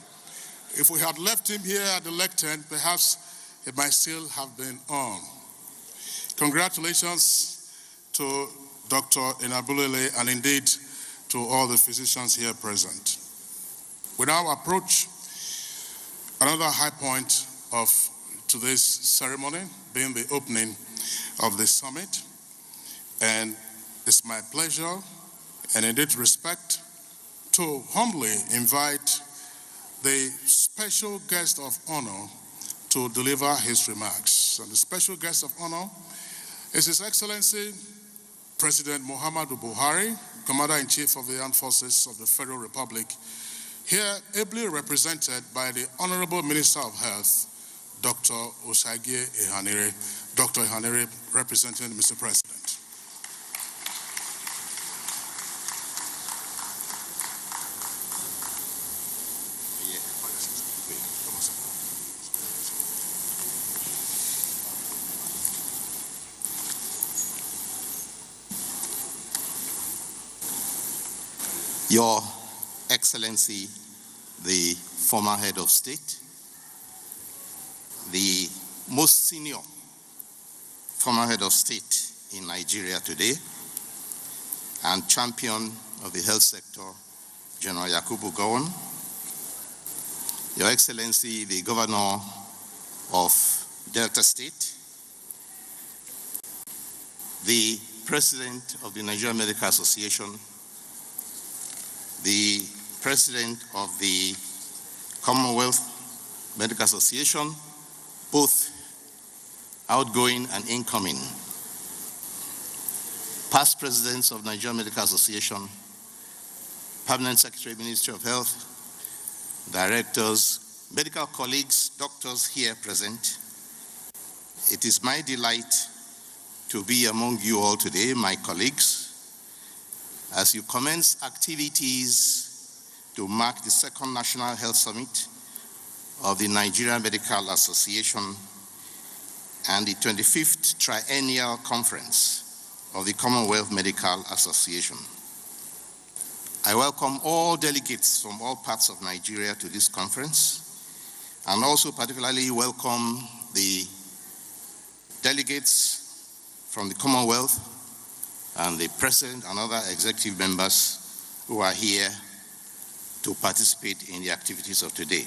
If we had left him here at the lectern, perhaps it might still have been on. Congratulations to Dr. Enabulele and indeed to all the physicians here present. We now approach another high point of today's ceremony, being the opening of the summit. And it's my pleasure and indeed respect to humbly invite the special guest of honor to deliver his remarks. And the special guest of honor is His Excellency President Muhammadu Buhari, Commander-in-Chief of the Armed Forces of the Federal Republic, here ably represented by the Honorable Minister of Health, Dr. Osagie Ehanire. Dr. Ehanire, representing Mr. President. Your Excellency, the former head of state, the most senior former head of state in Nigeria today, and champion of the health sector, General Yakubu Gowon, Your Excellency, the Governor of Delta State, the President of the Nigerian Medical Association, the President of the Commonwealth Medical Association, both outgoing and incoming, past presidents of Nigerian Medical Association, Permanent Secretary, Ministry of Health, directors, medical colleagues, doctors here present. It is my delight to be among you all today, my colleagues, as you commence activities to mark the second National Health Summit of the Nigerian Medical Association and the 25th Triennial Conference of the Commonwealth Medical Association. I welcome all delegates from all parts of Nigeria to this conference, and also particularly welcome the delegates from the Commonwealth and the President and other executive members who are here to participate in the activities of today.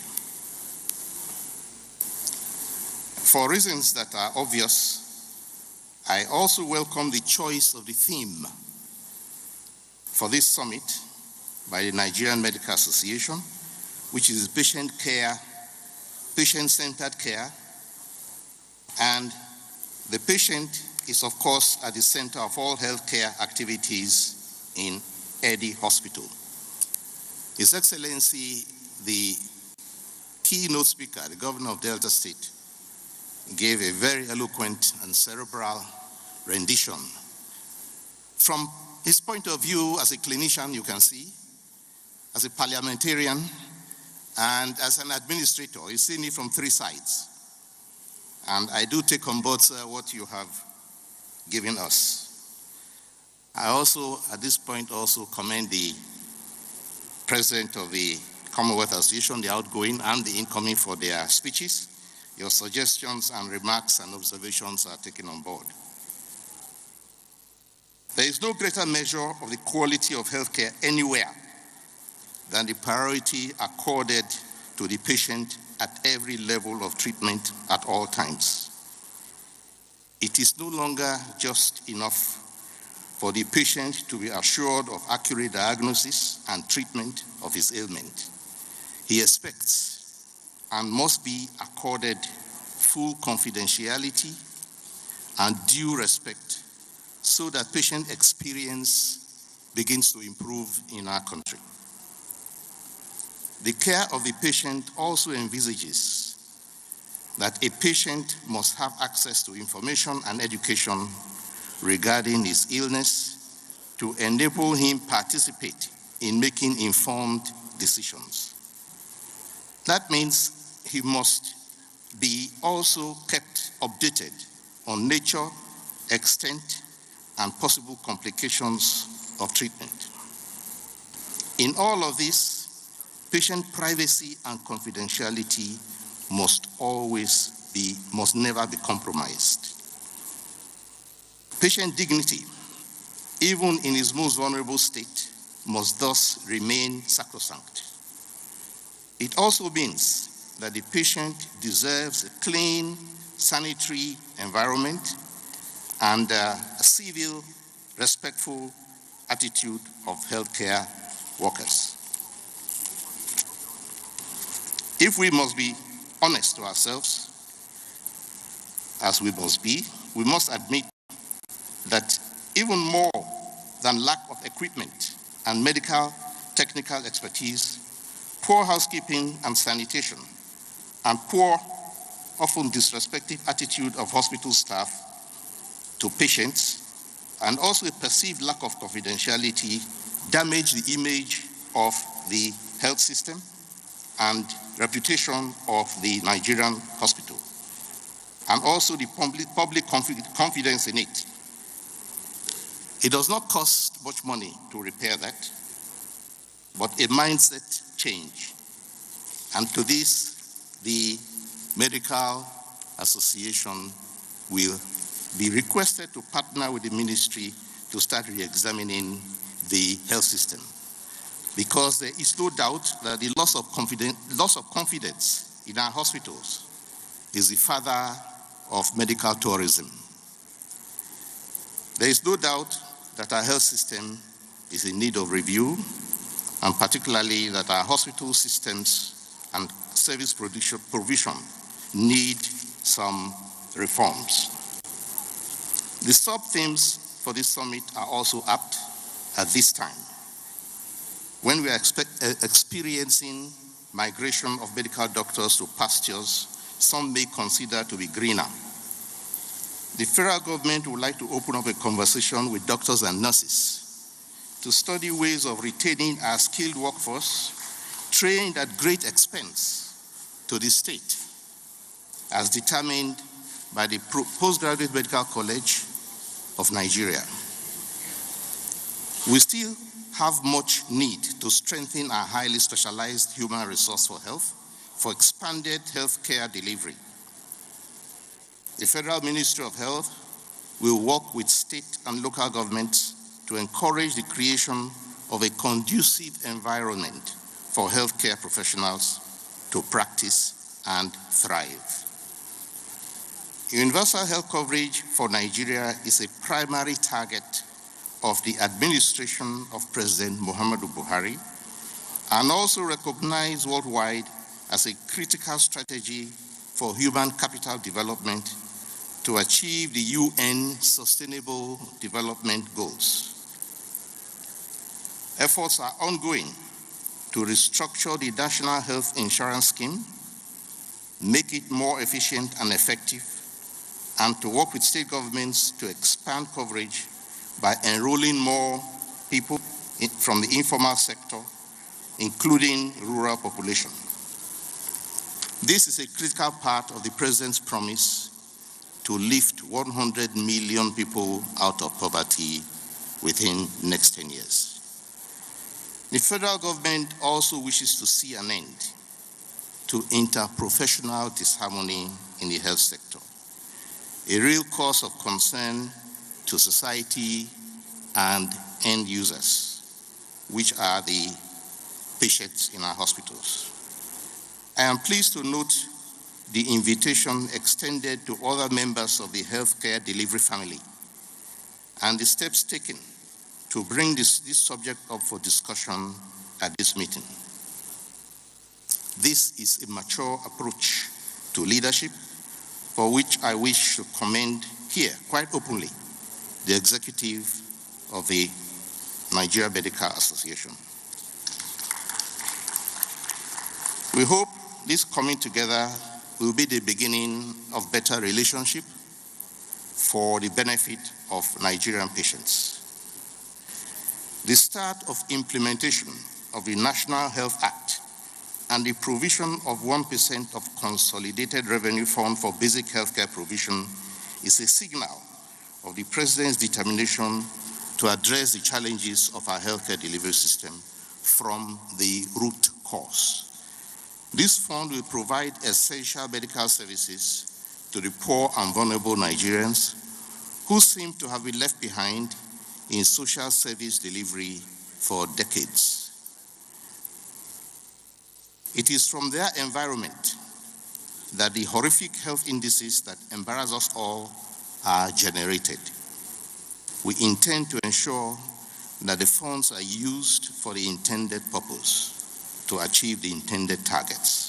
For reasons that are obvious, I also welcome the choice of the theme for this summit by the Nigerian Medical Association, which is patient care, patient-centered care, and the patient is, of course, at the center of all healthcare activities in Eddy Hospital. His Excellency, the keynote speaker, the Governor of Delta State, gave a very eloquent and cerebral rendition. From his point of view as a clinician, you can see, as a parliamentarian, and as an administrator, he's seen it from three sides. And I do take on board, sir, what you have given us. I also, at this point, also commend the President of the Commonwealth Association, the outgoing and the incoming, for their speeches. Your suggestions and remarks and observations are taken on board. There is no greater measure of the quality of healthcare anywhere than the priority accorded to the patient at every level of treatment at all times. It is no longer just enough for the patient to be assured of accurate diagnosis and treatment of his ailment. He expects and must be accorded full confidentiality and due respect so that patient experience begins to improve in our country. The care of the patient also envisages that a patient must have access to information and education regarding his illness to enable him participate in making informed decisions. That means he must be also kept updated on nature, extent, and possible complications of treatment. In all of this, patient privacy and confidentiality must never be compromised. Patient dignity, even in his most vulnerable state, must thus remain sacrosanct. It also means that the patient deserves a clean, sanitary environment and a civil, respectful attitude of healthcare workers. If we must be honest to ourselves, as we must be, we must admit that even more than lack of equipment and medical technical expertise, poor housekeeping and sanitation, and poor, often disrespectful attitude of hospital staff to patients, and also a perceived lack of confidentiality damage the image of the health system and reputation of the Nigerian hospital, and also the public confidence in it. It does not cost much money to repair that, but a mindset change. And to this, the Medical Association will be requested to partner with the ministry to start re-examining the health system. Because there is no doubt that the loss of confidence in our hospitals is the father of medical tourism. There is no doubt that our health system is in need of review, and particularly that our hospital systems and service provision need some reforms. The sub-themes for this summit are also apt at this time. When we are experiencing migration of medical doctors to pastures some may consider to be greener, the federal government would like to open up a conversation with doctors and nurses to study ways of retaining our skilled workforce trained at great expense to the state, as determined by the Postgraduate Medical College of Nigeria. We still have much need to strengthen our highly specialized human resource for health, for expanded healthcare delivery. The Federal Ministry of Health will work with state and local governments to encourage the creation of a conducive environment for healthcare professionals to practice and thrive. Universal health coverage for Nigeria is a primary target of the administration of President Muhammadu Buhari, and also recognized worldwide as a critical strategy for human capital development to achieve the UN Sustainable Development Goals. Efforts are ongoing to restructure the National Health Insurance Scheme, make it more efficient and effective, and to work with state governments to expand coverage by enrolling more people from the informal sector, including rural population. This is a critical part of the President's promise to lift 100 million people out of poverty within the next 10 years. The federal government also wishes to see an end to interprofessional disharmony in the health sector, a real cause of concern to society and end users, which are the patients in our hospitals. I am pleased to note the invitation extended to other members of the healthcare delivery family and the steps taken to bring this subject up for discussion at this meeting. This is a mature approach to leadership for which I wish to commend here quite openly the executive of the Nigeria Medical Association. We hope this coming together will be the beginning of better relationship for the benefit of Nigerian patients. The start of implementation of the National Health Act and the provision of 1% of Consolidated Revenue Fund for basic healthcare provision is a signal of the President's determination to address the challenges of our healthcare delivery system from the root cause. This fund will provide essential medical services to the poor and vulnerable Nigerians who seem to have been left behind in social service delivery for decades. It is from their environment that the horrific health indices that embarrass us all are generated. We intend to ensure that the funds are used for the intended purpose to achieve the intended targets.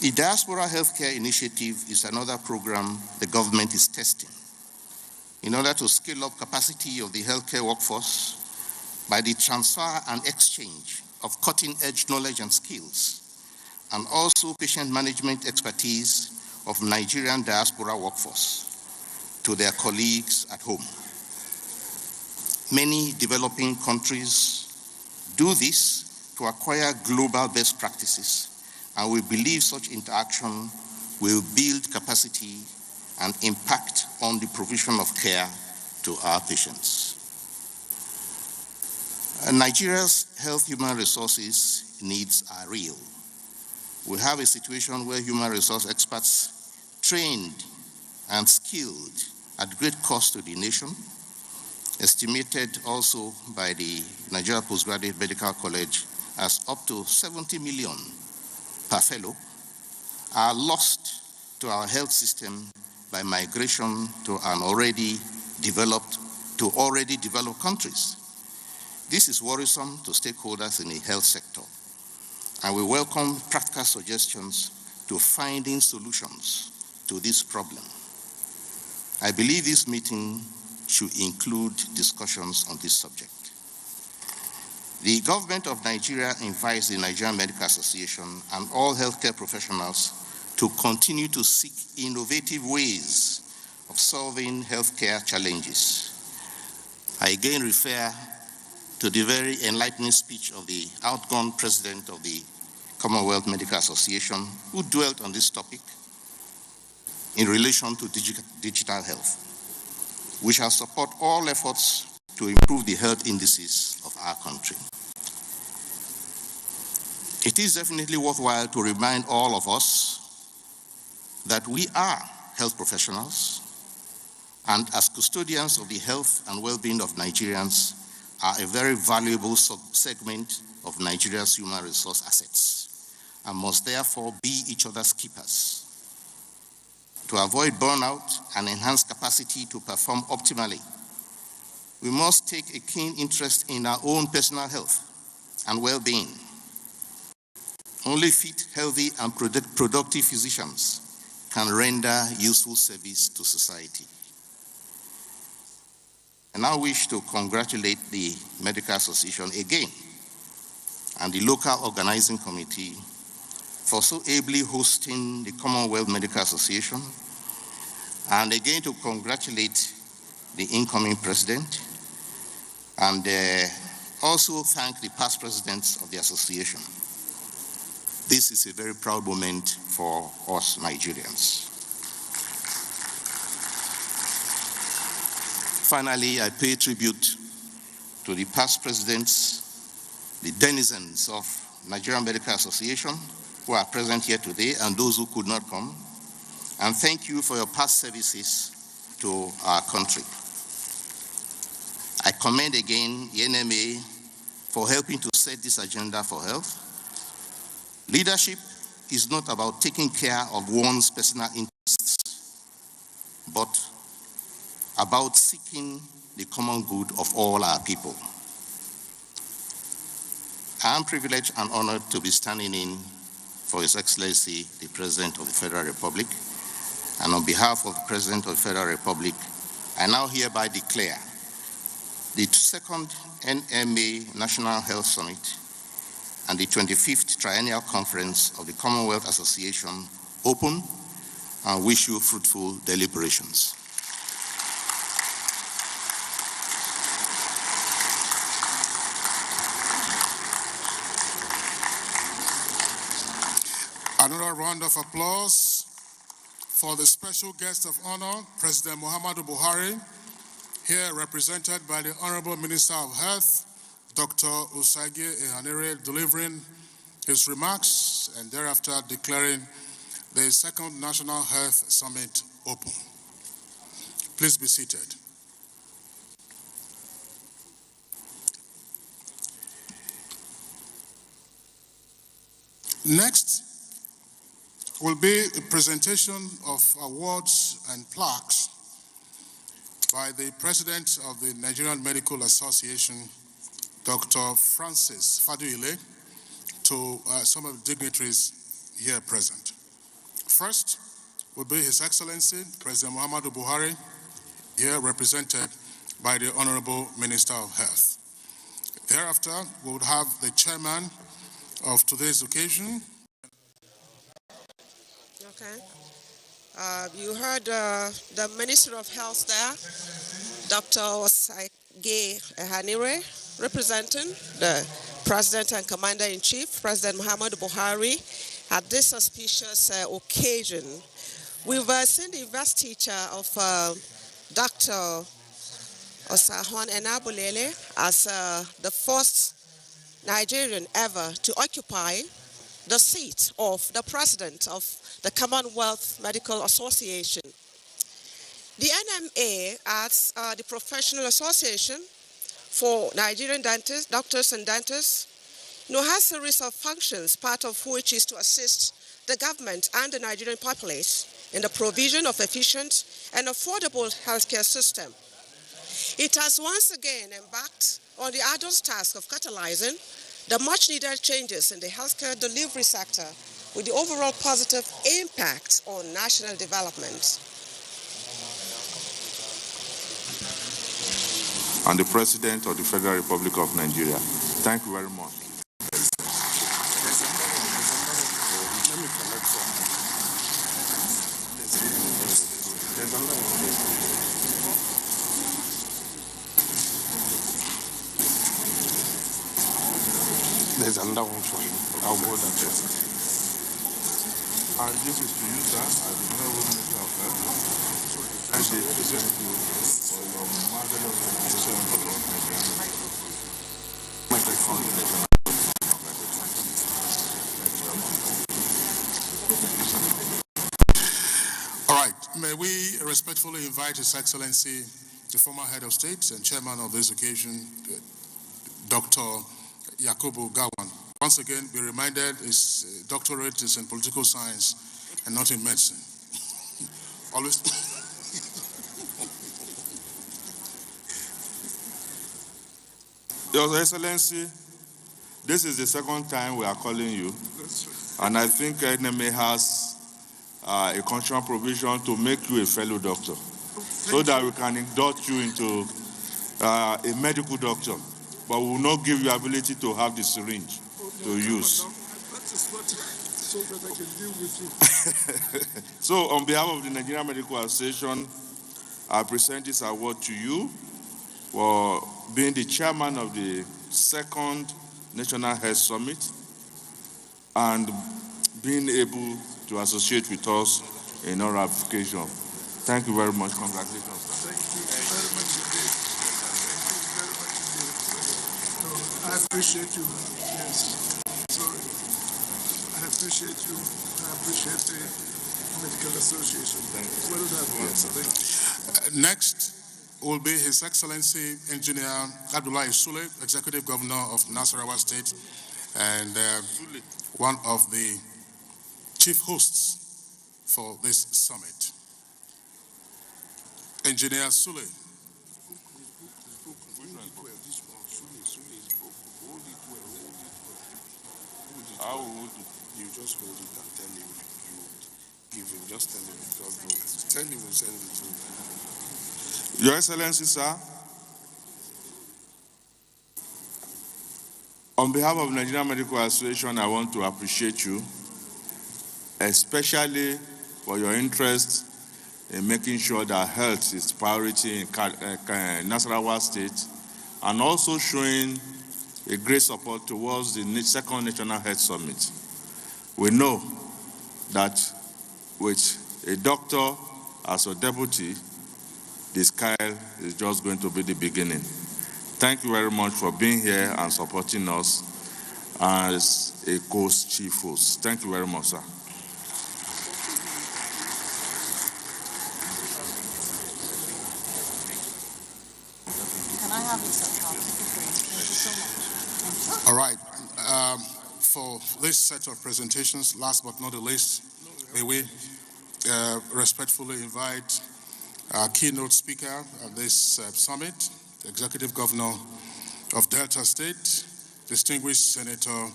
The Diaspora Healthcare Initiative is another program the government is testing in order to scale up capacity of the healthcare workforce by the transfer and exchange of cutting-edge knowledge and skills, and also patient management expertise of Nigerian diaspora workforce to their colleagues at home. Many developing countries do this to acquire global best practices, and we believe such interaction will build capacity and impact on the provision of care to our patients. Nigeria's health human resources needs are real. We have a situation where human resource experts trained and skilled at great cost to the nation, estimated also by the Nigeria Postgraduate Medical College as up to 70 million per fellow, are lost to our health system by migration to already developed countries. This is worrisome to stakeholders in the health sector, and we welcome practical suggestions to finding solutions to this problem. I believe this meeting should include discussions on this subject. The government of Nigeria invites the Nigerian Medical Association and all healthcare professionals to continue to seek innovative ways of solving healthcare challenges. I again refer to the very enlightening speech of the outgone president of the Commonwealth Medical Association, who dwelt on this topic in relation to digital health. We shall support all efforts to improve the health indices of our country. It is definitely worthwhile to remind all of us that we are health professionals, and as custodians of the health and well-being of Nigerians are a very valuable segment of Nigeria's human resource assets, and must therefore be each other's keepers. To avoid burnout and enhance capacity to perform optimally, we must take a keen interest in our own personal health and well-being. Only fit, healthy, and productive physicians can render useful service to society. I now wish to congratulate the Medical Association again and the local organizing committee for so ably hosting the Commonwealth Medical Association, and again to congratulate the incoming president, and also thank the past presidents of the association. This is a very proud moment for us Nigerians. Finally, I pay tribute to the past presidents, the denizens of Nigerian Medical Association who are present here today, and those who could not come. And thank you for your past services to our country. I commend again the NMA for helping to set this agenda for health. Leadership is not about taking care of one's personal interests, but about seeking the common good of all our people. I am privileged and honored to be standing in for His Excellency, the President of the Federal Republic. And on behalf of the President of the Federal Republic, I now hereby declare the second NMA National Health Summit and the 25th Triennial Conference of the Commonwealth Association open, and wish you fruitful deliberations. Another round of applause for the special guest of honor, President Muhammadu Buhari, here represented by the Honorable Minister of Health, Dr. Osagie Ehanire, delivering his remarks and thereafter declaring the second National Health Summit open. Please be seated. Next will be a presentation of awards and plaques by the President of the Nigerian Medical Association, Dr. Francis Faduile, to some of the dignitaries here present. First will be His Excellency, President Muhammadu Buhari, here represented by the Honorable Minister of Health. Thereafter, we would have the chairman of today's occasion. Okay. You heard the Minister of Health there, Dr. Osagie Ehanire, representing the President and Commander-in-Chief, President Muhammadu Buhari, at this auspicious occasion. We've seen the investiture of Dr. Osahon Enabulele as the first Nigerian ever to occupy the seat of the President of the Commonwealth Medical Association. The NMA, as the professional association for Nigerian dentists, doctors and dentists, has a series of functions, part of which is to assist the government and the Nigerian populace in the provision of efficient and affordable healthcare system. It has once again embarked on the arduous task of catalyzing the much-needed changes in the healthcare delivery sector with the overall positive impact on national development. And the President of the Federal Republic of Nigeria. Thank you very much. There's another one for you. I'll go that first. And this is to you, sir, as the Honorable Minister of Health. Thank you for your marvelous dedication to Nigeria. All right, may we respectfully invite His Excellency, the former head of state and chairman of this occasion, Dr. Yakubu Gowon. Once again, be reminded his doctorate is in political science and not in medicine. Always. Your Excellency, this is the second time we are calling you, and I think NMA has a constitutional provision to make you a fellow doctor, so that we can induct you into a medical doctor, but we will not give you ability to have the syringe to use. So that I can deal with you. So, on behalf of the Nigerian Medical Association, I present this award to you for being the chairman of the second National Health Summit and being able to associate with us in our application. Thank you very much. Congratulations. Thank you very much indeed. I appreciate you. Yes. Sorry. I appreciate you. I appreciate the Medical Association. Thank you. Well done. Yes. Thank you. Next will be His Excellency Engineer Abdullahi Sule, Executive Governor of Nasarawa State, and one of the chief hosts for this summit. Engineer Sule. How would you just hold it and tell him you give him? Just tell him just tell him we'll send it to him. Your Excellency, sir, on behalf of the Nigerian Medical Association, I want to appreciate you, especially for your interest in making sure that health is priority in Nasarawa State, and also showing a great support towards the second National Health Summit. We know that with a doctor as a deputy, the sky is just going to be the beginning. Thank you very much for being here and supporting us as a coast chief host. Thank you very much, sir. Can I have it, sir? I'll keep it for you. Thank you so much. All right. For this set of presentations, last but not the least, may we respectfully invite our keynote speaker of this summit, the Executive Governor of Delta State, distinguished Senator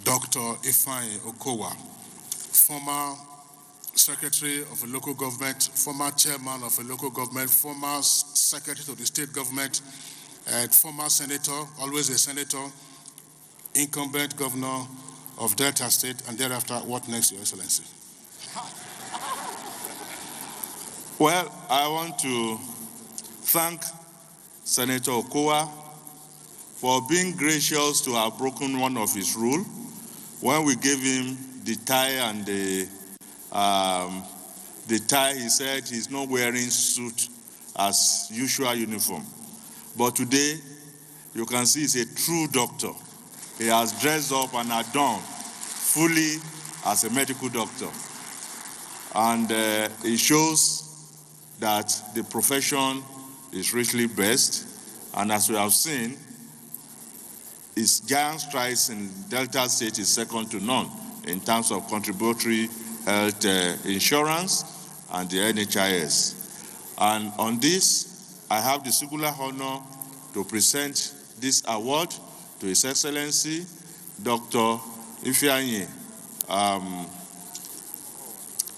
Dr. Ifeanyi Okowa, former secretary of a local government, former chairman of a local government, former secretary to the state government, and former senator, always a senator, incumbent governor of Delta State, and thereafter, what next, Your Excellency? Well, I want to thank Senator Okowa for being gracious to have broken one of his rules when we gave him the tie and the tie. He said he's not wearing suit as usual uniform, but today you can see he's a true doctor. He has dressed up and adorned fully as a medical doctor, and it shows that the profession is richly blessed, and as we have seen, his giant strides in Delta State is second to none in terms of contributory health insurance and the NHIS. And on this, I have the singular honor to present this award to His Excellency, Dr. Ifeanyi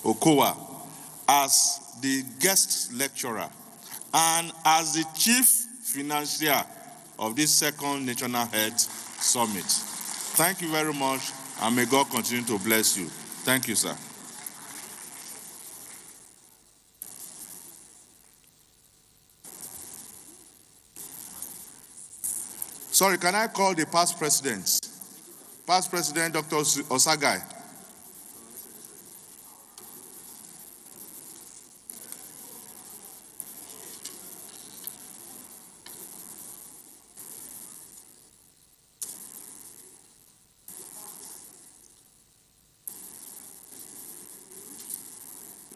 Okowa, as the guest lecturer and as the chief financier of this second National Health Summit. Thank you very much, and may God continue to bless you. Thank you, sir. Sorry, can I call the past presidents? Past President Dr. Osagai.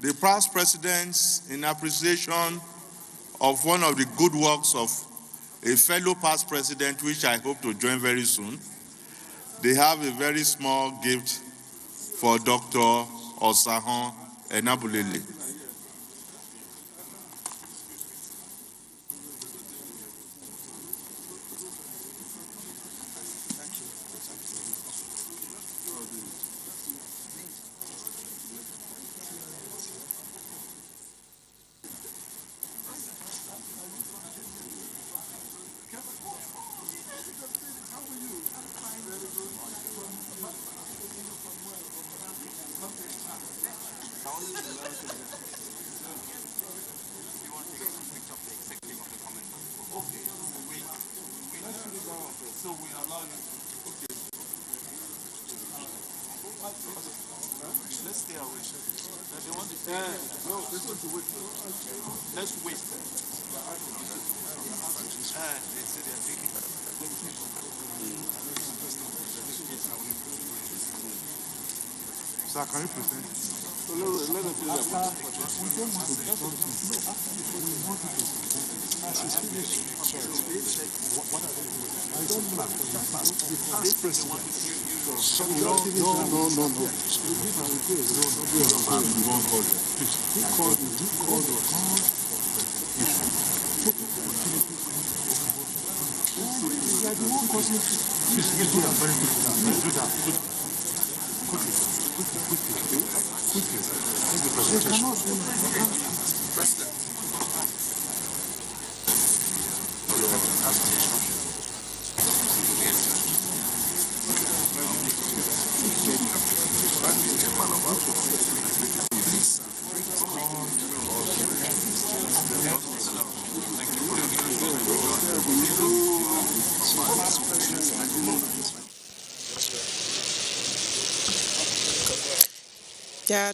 The past presidents, in appreciation of one of the good works of a fellow past president, which I hope to join very soon, they have a very small gift for Dr. Osahon Enabulele. Sir, can you present? Yeah,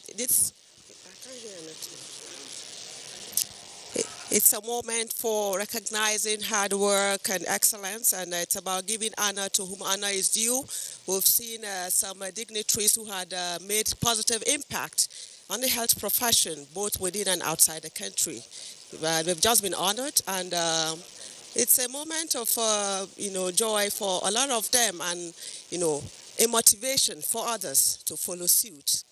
it's a moment for recognizing hard work and excellence, and it's about giving honor to whom honor is due. We've seen some dignitaries who had made positive impact on the health profession, both within and outside the country. We've just been honored, and it's a moment of joy for a lot of them, and a motivation for others to follow suit.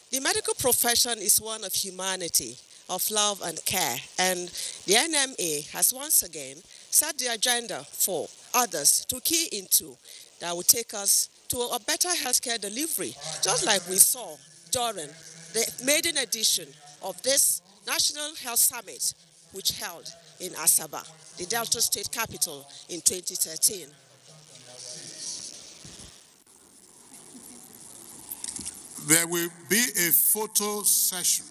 The medical profession is one of humanity, of love and care, and the NMA has once again set the agenda for others to key into that will take us to a better healthcare delivery, just like we saw during the maiden edition of this National Health Summit, which held in Asaba, the Delta State capital, in 2013. There will be a photo session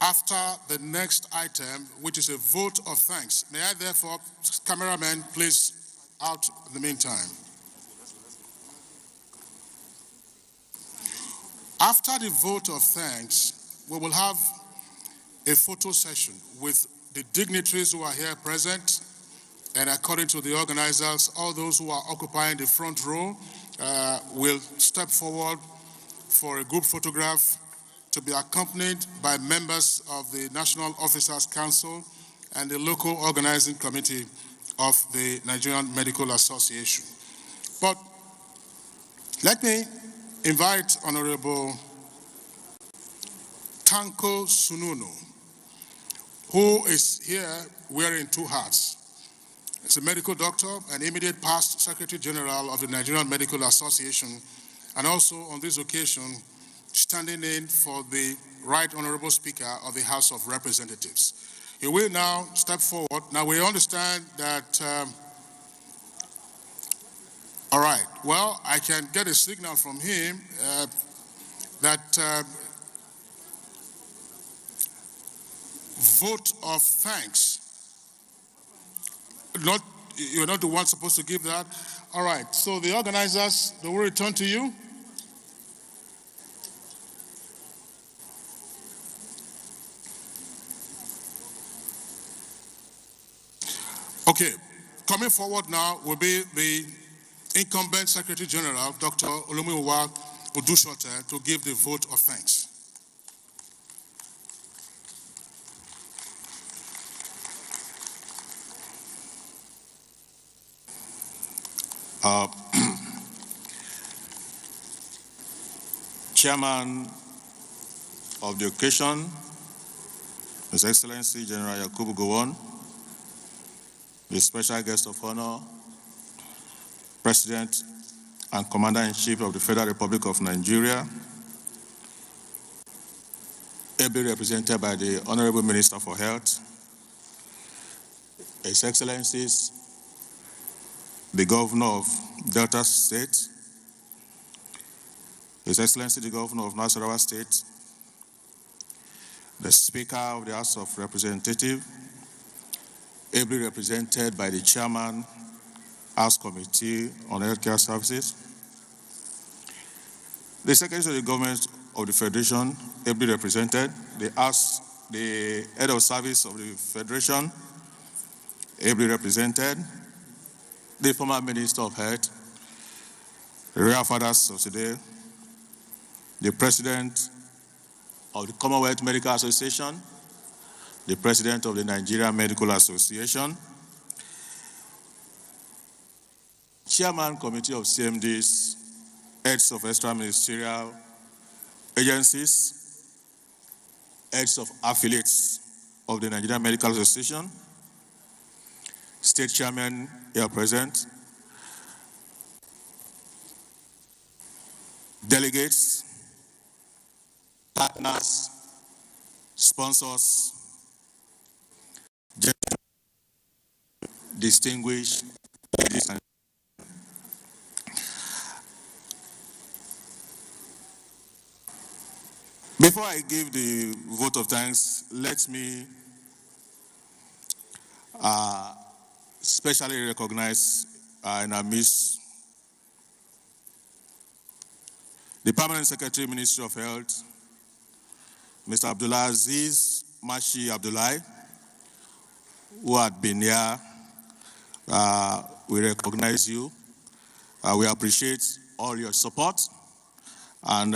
after the next item, which is a vote of thanks. May I therefore, cameraman, please out in the meantime. After the vote of thanks, we will have a photo session with the dignitaries who are here present, and according to the organizers, all those who are occupying the front row will step forward for a group photograph to be accompanied by members of the National Officers Council and the local organizing committee of the Nigerian Medical Association. But let me invite Honorable Tanko Sununu, who is here wearing two hats. He's a medical doctor and immediate past Secretary General of the Nigerian Medical Association, and also on this occasion, standing in for the Right Honorable Speaker of the House of Representatives. he will now step forward. Now we understand that, all right, well, I can get a signal from him that vote of thanks. You're not the one supposed to give that. All right, so the organizers, they will return to you. Okay, coming forward now will be the incumbent Secretary General, Dr. Olumiwa Odushote, to give the vote of thanks. Chairman of the occasion, His Excellency General Yakubu Gowon, the special guest of honor, President and Commander-in-Chief of the Federal Republic of Nigeria, ably represented by the Honorable Minister for Health, His Excellencies, the Governor of Delta State, His Excellency the Governor of Nasarawa State, the Speaker of the House of Representatives, ably represented by the Chairman, House Committee on Healthcare Services, the Secretary of the Government of the Federation, ably represented, the Head of Service of the Federation, ably represented, the former Minister of Health, the Royal Fathers of today, the President of the Commonwealth Medical Association, the President of the Nigerian Medical Association, Chairman Committee of CMDs, heads of extra-ministerial agencies, heads of affiliates of the Nigerian Medical Association, State Chairman here present, delegates, partners, sponsors, distinguished ladies and before I give the vote of thanks, let me specially recognize in our midst the Permanent Secretary, Ministry of Health, Mr. Abdullah Aziz Mashi Abdullahi, who had been here. We recognize you. We appreciate all your support, and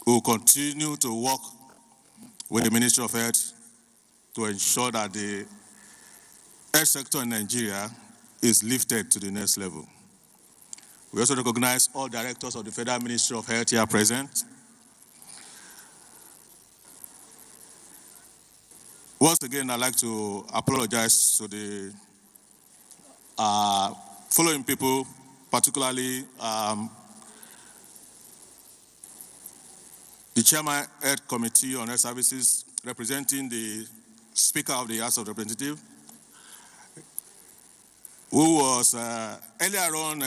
we will continue to work with the Ministry of Health to ensure that the health sector in Nigeria is lifted to the next level. We also recognize all directors of the Federal Ministry of Health here present. Once again, I'd like to apologize to the following people, particularly the Chairman Health Committee on Health Services, representing the Speaker of the House of Representatives, who was earlier on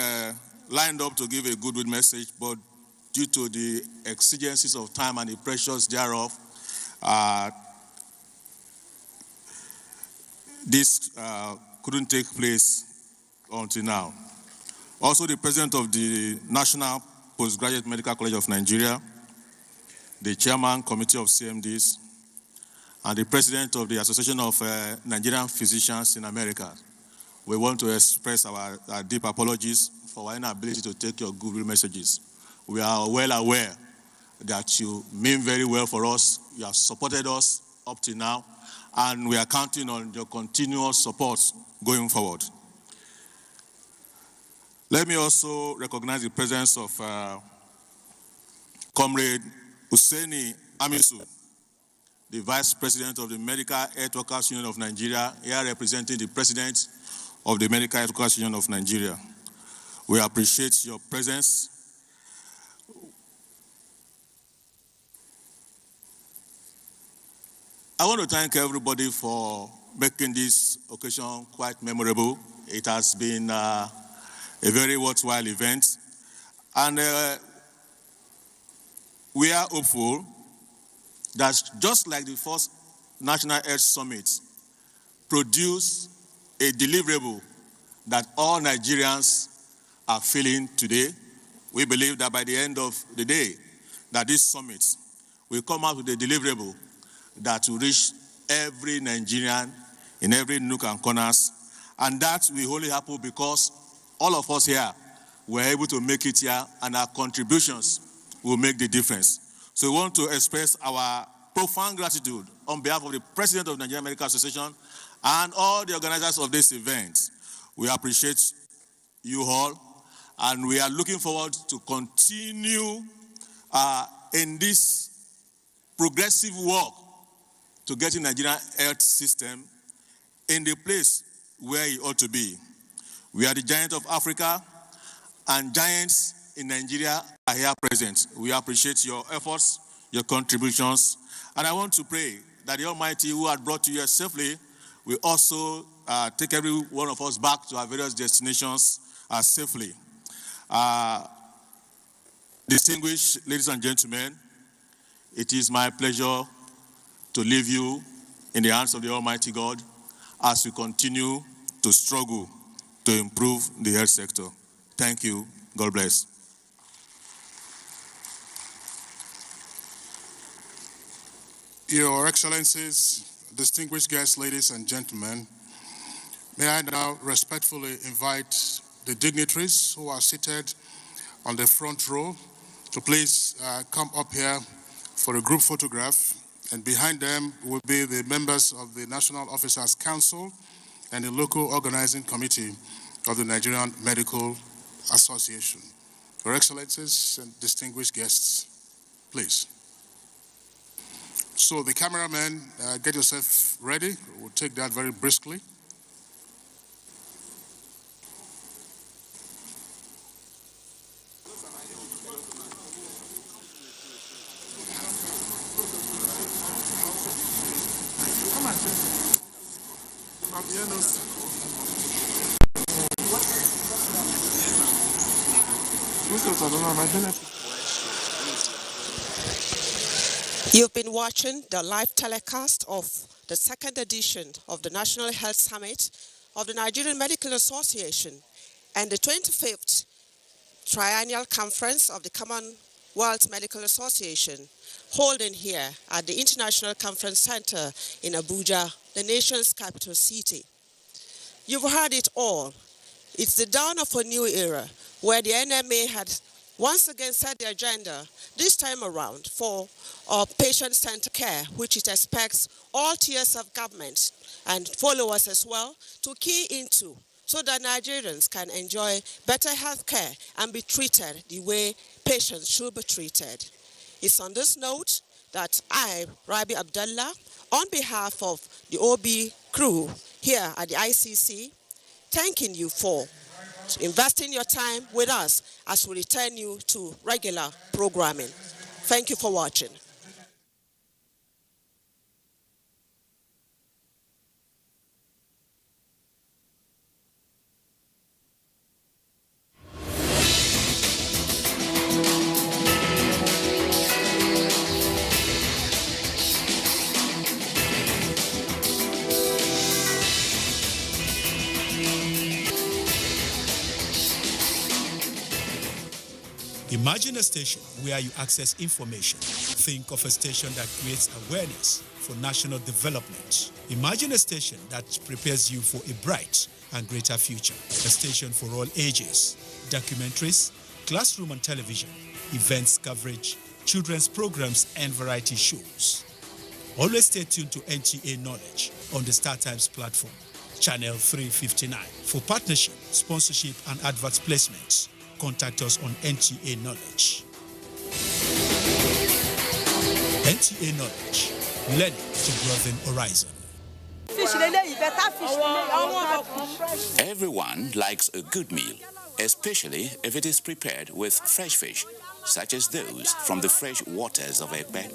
lined up to give a goodwill message, but due to the exigencies of time and the pressures thereof, this couldn't take place until now. Also, the President of the National Postgraduate Medical College of Nigeria, the Chairman Committee of CMDs, and the President of the Association of Nigerian Physicians in America. We want to express our deep apologies for our inability to take your goodwill messages. We are well aware that you mean very well for us. You have supported us up to now, and we are counting on your continuous support going forward. Let me also recognize the presence of Comrade Hussaini Amisu, the Vice President of the Medical Health Workers Union of Nigeria, here representing the President of the Medical Health Workers Union of Nigeria. We appreciate your presence. I want to thank everybody for making this occasion quite memorable. It has been a very worthwhile event. And we are hopeful that just like the first National Health Summit produced a deliverable that all Nigerians are feeling today, we believe that by the end of the day, that this summit will come out with a deliverable that will reach every Nigerian in every nook and corners. And that will only happen because all of us here were able to make it here, and our contributions will make the difference. So we want to express our profound gratitude on behalf of the President of the Nigerian Medical Association and all the organizers of this event. We appreciate you all, and we are looking forward to continue in this progressive work to get the Nigerian health system in the place where it ought to be. We are the giant of Africa, and giants in Nigeria are here present. We appreciate your efforts, your contributions, and I want to pray that the Almighty who had brought you here safely will also take every one of us back to our various destinations safely. Distinguished ladies and gentlemen, it is my pleasure to leave you in the hands of the Almighty God as we continue to struggle to improve the health sector. Thank you. God bless. Your Excellencies, distinguished guests, ladies and gentlemen, may I now respectfully invite the dignitaries who are seated on the front row to please come up here for a group photograph. And behind them will be the members of the National Officers Council and the local organizing committee of the Nigerian Medical Association. Your Excellencies and distinguished guests, please. So the cameraman, get yourself ready. We'll take that very briskly. You've been watching the live telecast of the second edition of the National Health Summit of the Nigerian Medical Association and the 25th Triennial Conference of the Commonwealth Medical Association, holding here at the International Conference Center in Abuja, the nation's capital city. You've heard it all. It's the dawn of a new era where the NMA had once again set the agenda, this time around, for patient-centered care, which it expects all tiers of government and followers as well to key into, so that Nigerians can enjoy better health care and be treated the way patients should be treated. It's on this note that I, Rabi Abdullah, on behalf of the OB crew here at the ICC, thanking you for investing your time with us as we return you to regular programming. Thank you for watching. Imagine a station where you access information. Think of a station that creates awareness for national development. Imagine a station that prepares you for a bright and greater future. A station for all ages. Documentaries, classroom and television, events coverage, children's programs and variety shows. Always stay tuned to NTA Knowledge on the StarTimes platform, channel 359. For partnership, sponsorship and advert placements, contact us on NTA Knowledge. NTA Knowledge, learning to broaden horizon. Everyone likes a good meal, especially if it is prepared with fresh fish, such as those from the fresh waters of Ekpe.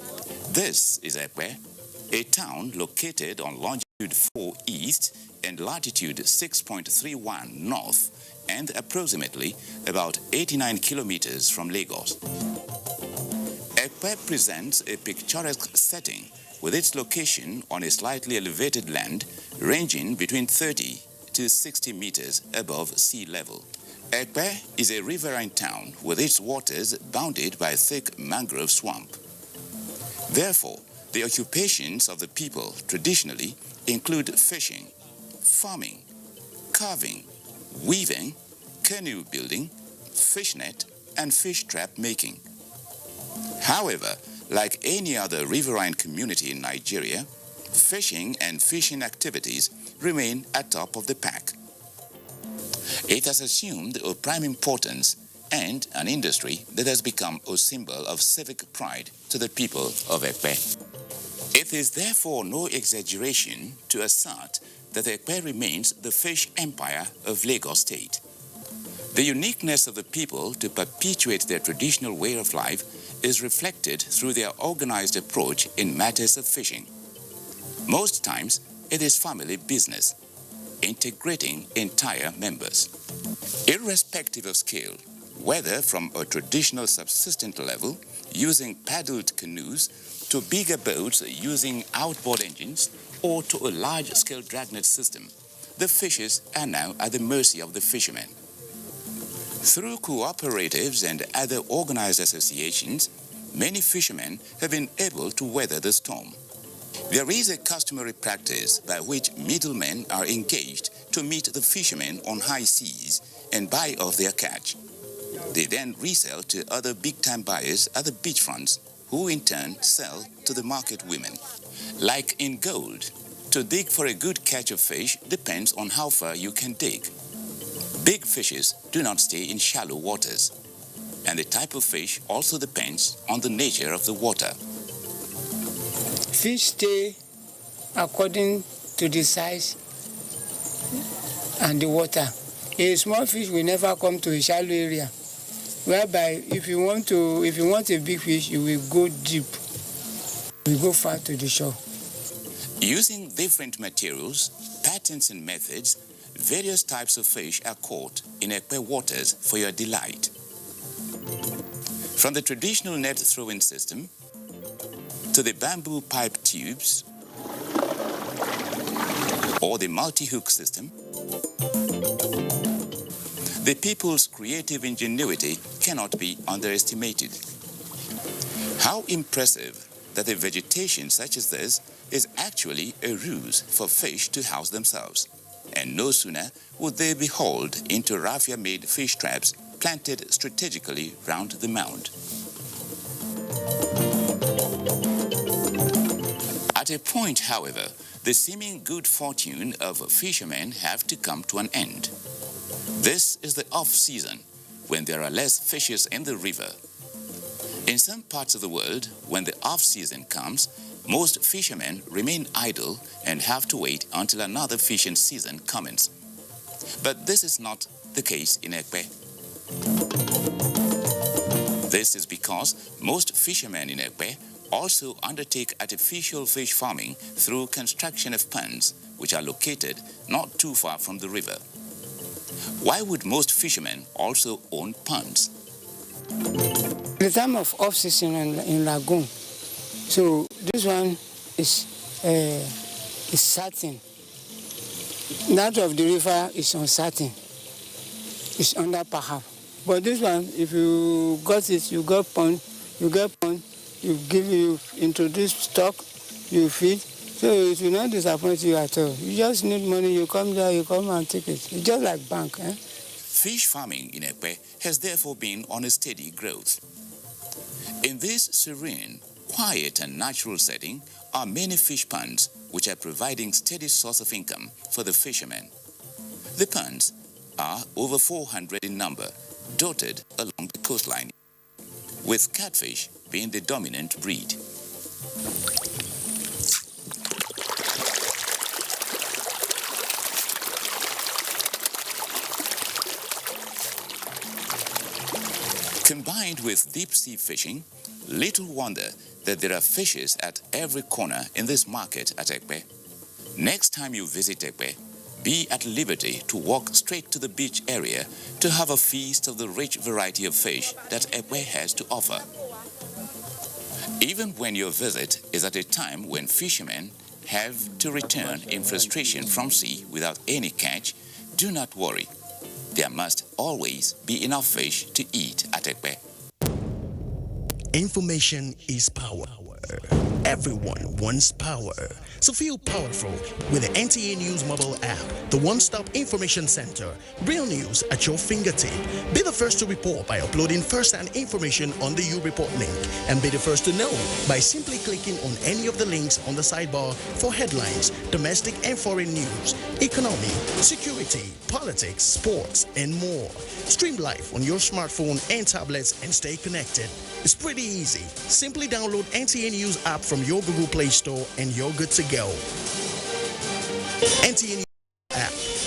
This is Ekpe, a town located on longitude 4 east and latitude 6.31 north, and approximately about 89 kilometers from Lagos. Ekpe presents a picturesque setting with its location on a slightly elevated land ranging between 30 to 60 meters above sea level. Ekpe is a riverine town with its waters bounded by a thick mangrove swamp. Therefore, the occupations of the people traditionally include fishing, farming, carving, weaving, canoe building, fishnet, and fish trap making. However, like any other riverine community in Nigeria, fishing and fishing activities remain at top of the pack. It has assumed a prime importance and an industry that has become a symbol of civic pride to the people of Ekpe. It is therefore no exaggeration to assert that Ekpe remains the fish empire of Lagos State. The uniqueness of the people to perpetuate their traditional way of life is reflected through their organized approach in matters of fishing. Most times, it is family business, integrating entire members. Irrespective of scale, whether from a traditional subsistent level, using paddled canoes, to bigger boats using outboard engines, or to a large-scale dragnet system, the fishes are now at the mercy of the fishermen. Through cooperatives and other organized associations, many fishermen have been able to weather the storm. There is a customary practice by which middlemen are engaged to meet the fishermen on high seas and buy off their catch. They then resell to other big-time buyers at the beachfronts, who in turn sell to the market women. Like in gold, to dig for a good catch of fish depends on how far you can dig. Big fishes do not stay in shallow waters, and the type of fish also depends on the nature of the water. Fish stay according to the size and the water. A small fish will never come to a shallow area, whereby if you want a big fish, you will go deep. You will go far to the shore. Using different materials, patterns and methods, various types of fish are caught in Ekpe waters for your delight. From the traditional net throwing system to the bamboo pipe tubes or the multi-hook system, the people's creative ingenuity cannot be underestimated. How impressive that a vegetation such as this is actually a ruse for fish to house themselves. And no sooner would they be hauled into raffia-made fish traps planted strategically round the mound. At a point, however, the seeming good fortune of fishermen have to come to an end. This is the off-season, when there are less fishes in the river. In some parts of the world, when the off-season comes, most fishermen remain idle and have to wait until another fishing season commences. But this is not the case in Ekpe. This is because most fishermen in Ekpe also undertake artificial fish farming through construction of ponds, which are located not too far from the river. Why would most fishermen also own ponds? The time of off-season in lagoon, so this one is certain. That of the river is uncertain. It's under perhaps. But this one, if you got it, you get pond, you introduce stock, you feed. So it will not disappoint you at all. You just need money, you come there, you come and take it. It's just like bank. Fish farming in Ekpe has therefore been on a steady growth. In this serene, quiet and natural setting are many fish ponds which are providing steady source of income for the fishermen. The ponds are over 400 in number, dotted along the coastline, with catfish being the dominant breed. Combined with deep-sea fishing, little wonder that there are fishes at every corner in this market at Ekpe. Next time you visit Ekpe, be at liberty to walk straight to the beach area to have a feast of the rich variety of fish that Ekpe has to offer. Even when your visit is at a time when fishermen have to return in frustration from sea without any catch, do not worry. There must always be enough fish to eat at Ekpe. Information is power. Everyone wants power. So feel powerful with the NTA News mobile app, the one-stop information center. Real news at your fingertip. Be the first to report by uploading first-hand information on the YouReport link, and be the first to know by simply clicking on any of the links on the sidebar for headlines, domestic and foreign news, economy, security, politics, sports, and more. Stream live on your smartphone and tablets and stay connected. It's pretty easy. Simply download NTA News app from your Google Play Store and you're good to go. NTA